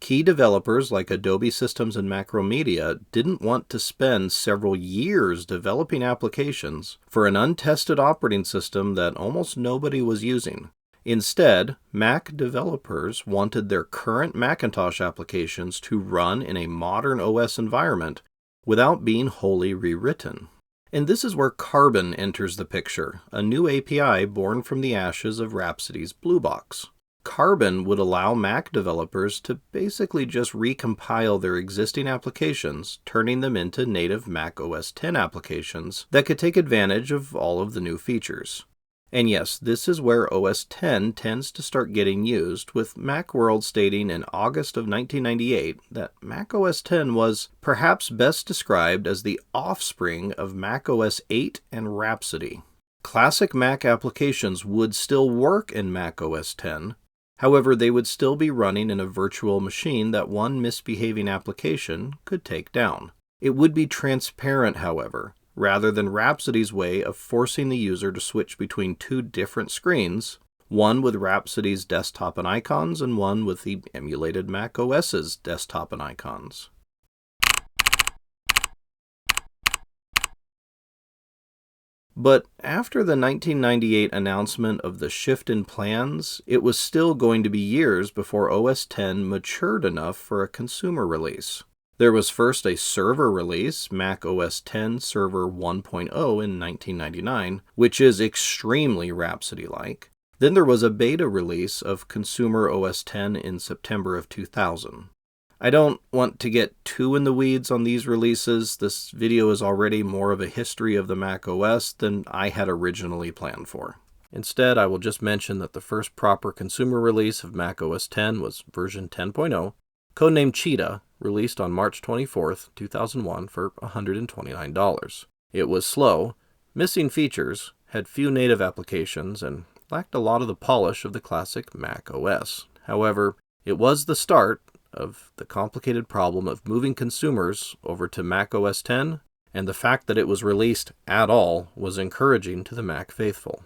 Key developers like Adobe Systems and Macromedia didn't want to spend several years developing applications for an untested operating system that almost nobody was using. Instead, Mac developers wanted their current Macintosh applications to run in a modern OS environment without being wholly rewritten. And this is where Carbon enters the picture, a new API born from the ashes of Rhapsody's Blue Box. Carbon would allow Mac developers to basically just recompile their existing applications, turning them into native Mac OS X applications that could take advantage of all of the new features. And yes, this is where OS X tends to start getting used, with Macworld stating in August of 1998 that Mac OS X was perhaps best described as the offspring of Mac OS 8 and Rhapsody. Classic Mac applications would still work in Mac OS X, however, they would still be running in a virtual machine that one misbehaving application could take down. It would be transparent, however, rather than Rhapsody's way of forcing the user to switch between two different screens, one with Rhapsody's desktop and icons and one with the emulated Mac OS's desktop and icons. But after the 1998 announcement of the shift in plans, it was still going to be years before OS X matured enough for a consumer release. There was first a server release, macOS 10 Server 1.0 in 1999, which is extremely Rhapsody-like. Then there was a beta release of Consumer OS 10 in September of 2000. I don't want to get too in the weeds on these releases. This video is already more of a history of the macOS than I had originally planned for. Instead, I will just mention that the first proper consumer release of macOS 10 was version 10.0, codenamed Cheetah, released on March 24, 2001 for $129. It was slow, missing features, had few native applications, and lacked a lot of the polish of the classic macOS. However, it was the start of the complicated problem of moving consumers over to macOS 10, and the fact that it was released at all was encouraging to the Mac faithful.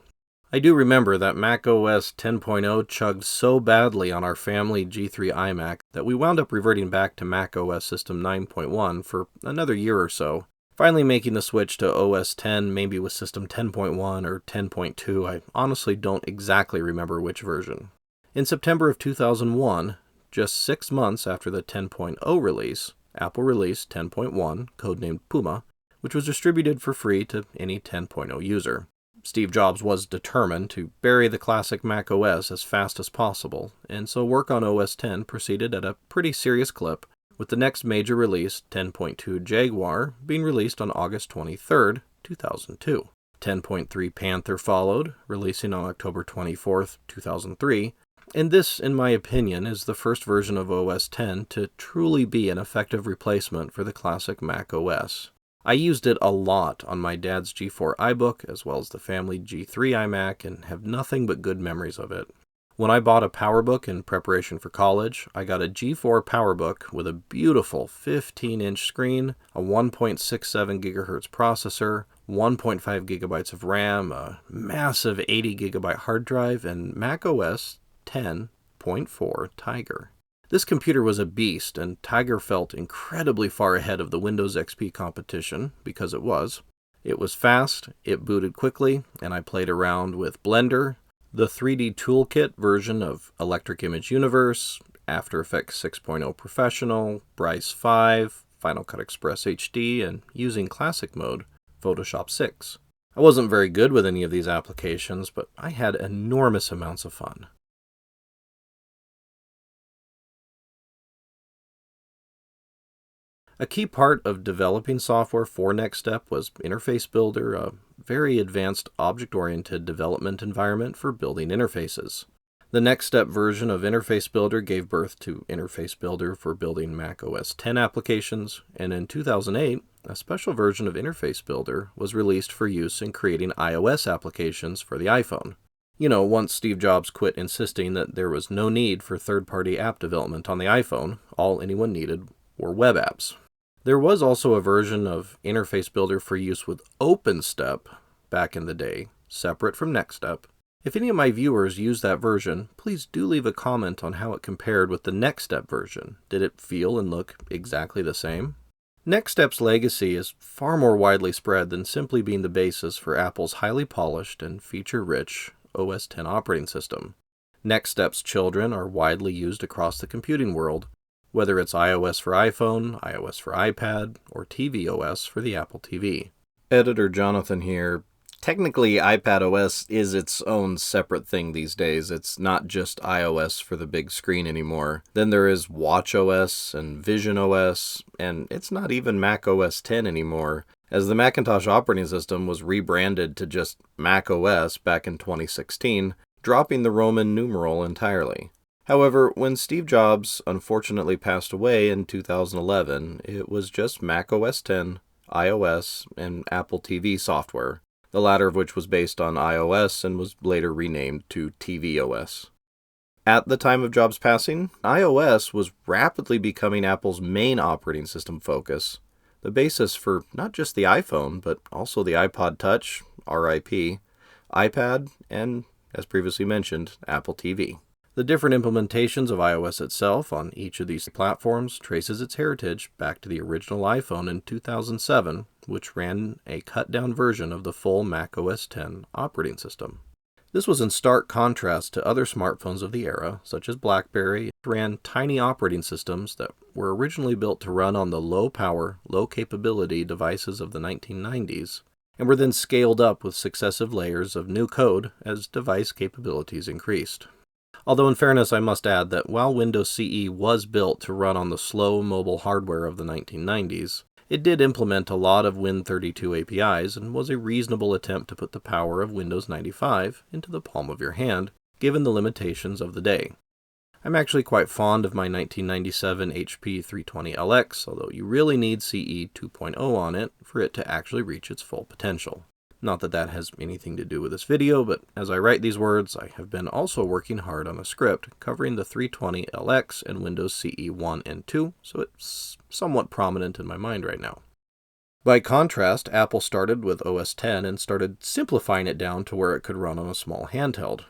I do remember that macOS 10.0 chugged so badly on our family G3 iMac that we wound up reverting back to macOS System 9.1 for another year or so, finally making the switch to OS 10 maybe with System 10.1 or 10.2. I honestly don't exactly remember which version. In September of 2001, just 6 months after the 10.0 release, Apple released 10.1, codenamed Puma, which was distributed for free to any 10.0 user. Steve Jobs was determined to bury the classic macOS as fast as possible, and so work on OS 10 proceeded at a pretty serious clip, with the next major release, 10.2 Jaguar, being released on August 23, 2002. 10.3 Panther followed, releasing on October 24, 2003, and this, in my opinion, is the first version of OS 10 to truly be an effective replacement for the classic macOS. I used it a lot on my dad's G4 iBook as well as the family G3 iMac and have nothing but good memories of it. When I bought a PowerBook in preparation for college, I got a G4 PowerBook with a beautiful 15-inch screen, a 1.67 GHz processor, 1.5 GB of RAM, a massive 80 GB hard drive, and macOS 10.4 Tiger. This computer was a beast, and Tiger felt incredibly far ahead of the Windows XP competition, because it was. It was fast, it booted quickly, and I played around with Blender, the 3D Toolkit version of Electric Image Universe, After Effects 6.0 Professional, Bryce 5, Final Cut Express HD, and using Classic Mode, Photoshop 6. I wasn't very good with any of these applications, but I had enormous amounts of fun. A key part of developing software for NeXTStep was Interface Builder, a very advanced object-oriented development environment for building interfaces. The NeXTStep version of Interface Builder gave birth to Interface Builder for building macOS 10 applications, and in 2008, a special version of Interface Builder was released for use in creating iOS applications for the iPhone. You know, once Steve Jobs quit insisting that there was no need for third-party app development on the iPhone, all anyone needed were web apps. There was also a version of Interface Builder for use with OpenStep back in the day, separate from NeXTStep. If any of my viewers use that version, please do leave a comment on how it compared with the NeXTStep version. Did it feel and look exactly the same? NeXTStep's legacy is far more widely spread than simply being the basis for Apple's highly polished and feature-rich OS X operating system. NeXTStep's children are widely used across the computing world, whether it's iOS for iPhone, iOS for iPad, or tvOS for the Apple TV. Editor Jonathan here. Technically, iPadOS is its own separate thing these days. It's not just iOS for the big screen anymore. Then there is watchOS and visionOS, and it's not even macOS 10 anymore, as the Macintosh operating system was rebranded to just macOS back in 2016, dropping the Roman numeral entirely. However, when Steve Jobs unfortunately passed away in 2011, it was just macOS 10, iOS, and Apple TV software, the latter of which was based on iOS and was later renamed to tvOS. At the time of Jobs' passing, iOS was rapidly becoming Apple's main operating system focus, the basis for not just the iPhone, but also the iPod Touch, RIP, iPad, and, as previously mentioned, Apple TV. The different implementations of iOS itself on each of these platforms traces its heritage back to the original iPhone in 2007, which ran a cut-down version of the full macOS 10 operating system. This was in stark contrast to other smartphones of the era, such as BlackBerry, which ran tiny operating systems that were originally built to run on the low-power, low-capability devices of the 1990s, and were then scaled up with successive layers of new code as device capabilities increased. Although in fairness I must add that while Windows CE was built to run on the slow mobile hardware of the 1990s, it did implement a lot of Win32 APIs and was a reasonable attempt to put the power of Windows 95 into the palm of your hand, given the limitations of the day. I'm actually quite fond of my 1997 HP 320LX, although you really need CE 2.0 on it for it to actually reach its full potential. Not that that has anything to do with this video, but as I write these words, I have been also working hard on a script covering the 320LX and Windows CE 1 and 2, so it's somewhat prominent in my mind right now. By contrast, Apple started with OS X and started simplifying it down to where it could run on a small handheld.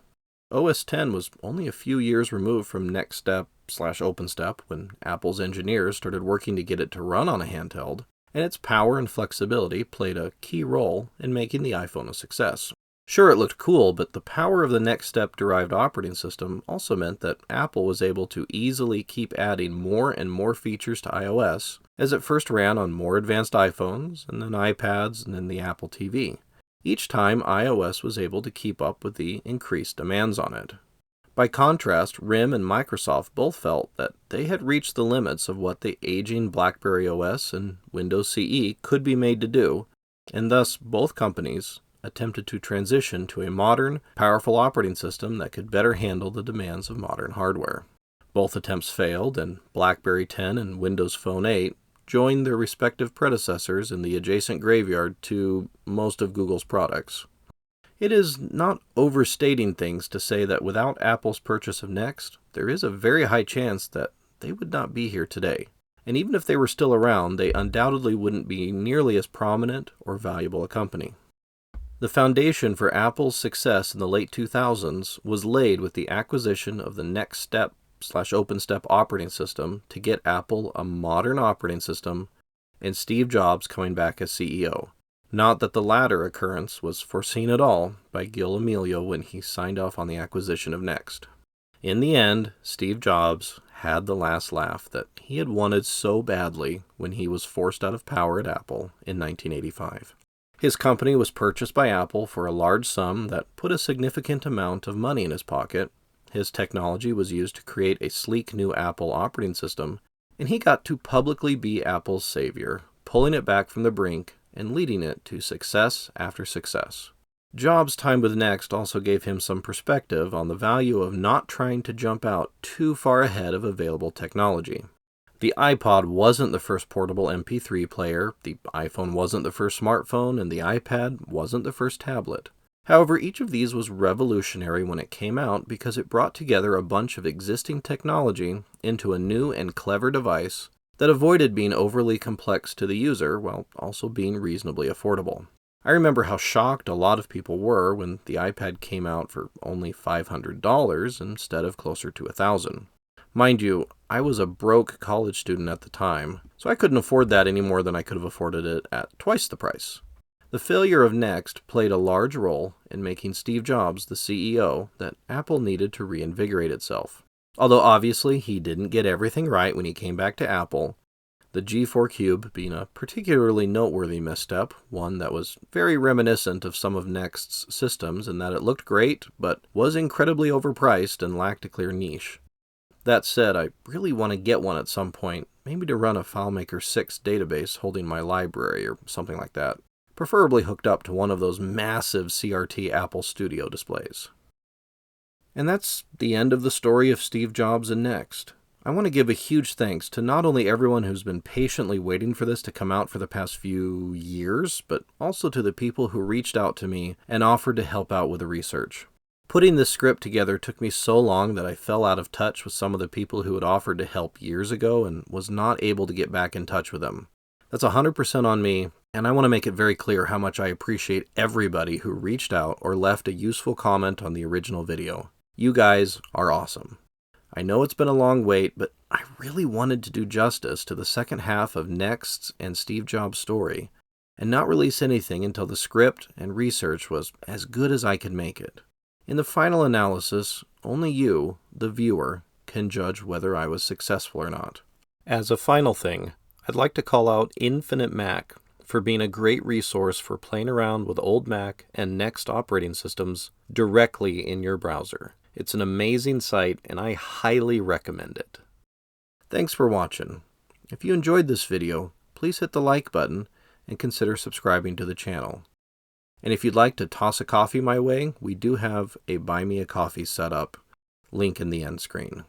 OS X was only a few years removed from NeXTStep/OpenStep when Apple's engineers started working to get it to run on a handheld, and its power and flexibility played a key role in making the iPhone a success. Sure, it looked cool, but the power of the NeXTStep-derived operating system also meant that Apple was able to easily keep adding more and more features to iOS, as it first ran on more advanced iPhones, and then iPads, and then the Apple TV. Each time, iOS was able to keep up with the increased demands on it. By contrast, RIM and Microsoft both felt that they had reached the limits of what the aging BlackBerry OS and Windows CE could be made to do, and thus both companies attempted to transition to a modern, powerful operating system that could better handle the demands of modern hardware. Both attempts failed, and BlackBerry 10 and Windows Phone 8 joined their respective predecessors in the adjacent graveyard to most of Google's products. It is not overstating things to say that without Apple's purchase of NeXT, there is a very high chance that they would not be here today. And even if they were still around, they undoubtedly wouldn't be nearly as prominent or valuable a company. The foundation for Apple's success in the late 2000s was laid with the acquisition of the NeXTStep/OpenStep operating system to get Apple a modern operating system and Steve Jobs coming back as CEO. Not that the latter occurrence was foreseen at all by Gil Amelio when he signed off on the acquisition of NeXT. In the end, Steve Jobs had the last laugh that he had wanted so badly when he was forced out of power at Apple in 1985. His company was purchased by Apple for a large sum that put a significant amount of money in his pocket. His technology was used to create a sleek new Apple operating system, and he got to publicly be Apple's savior, pulling it back from the brink and leading it to success after success. Jobs' time with NeXT also gave him some perspective on the value of not trying to jump out too far ahead of available technology. The iPod wasn't the first portable MP3 player, the iPhone wasn't the first smartphone, and the iPad wasn't the first tablet. However, each of these was revolutionary when it came out because it brought together a bunch of existing technology into a new and clever device that avoided being overly complex to the user while also being reasonably affordable. I remember how shocked a lot of people were when the iPad came out for only $500 instead of closer to $1,000. Mind you, I was a broke college student at the time, so I couldn't afford that any more than I could have afforded it at twice the price. The failure of NeXT played a large role in making Steve Jobs the CEO that Apple needed to reinvigorate itself. Although obviously he didn't get everything right when he came back to Apple, the G4 Cube being a particularly noteworthy misstep, one that was very reminiscent of some of NeXT's systems in that it looked great, but was incredibly overpriced and lacked a clear niche. That said, I really want to get one at some point, maybe to run a FileMaker 6 database holding my library or something like that, preferably hooked up to one of those massive CRT Apple Studio displays. And that's the end of the story of Steve Jobs and NeXT. I want to give a huge thanks to not only everyone who's been patiently waiting for this to come out for the past few years, but also to the people who reached out to me and offered to help out with the research. Putting this script together took me so long that I fell out of touch with some of the people who had offered to help years ago and was not able to get back in touch with them. That's 100% on me, and I want to make it very clear how much I appreciate everybody who reached out or left a useful comment on the original video. You guys are awesome. I know it's been a long wait, but I really wanted to do justice to the second half of NeXT's and Steve Jobs' story, and not release anything until the script and research was as good as I could make it. In the final analysis, only you, the viewer, can judge whether I was successful or not. As a final thing, I'd like to call out Infinite Mac for being a great resource for playing around with old Mac and NeXT operating systems directly in your browser. It's an amazing site and I highly recommend it. Thanks for watching. If you enjoyed this video, please hit the like button and consider subscribing to the channel. And if you'd like to toss a coffee my way, we do have a Buy Me a Coffee set up, link in the end screen.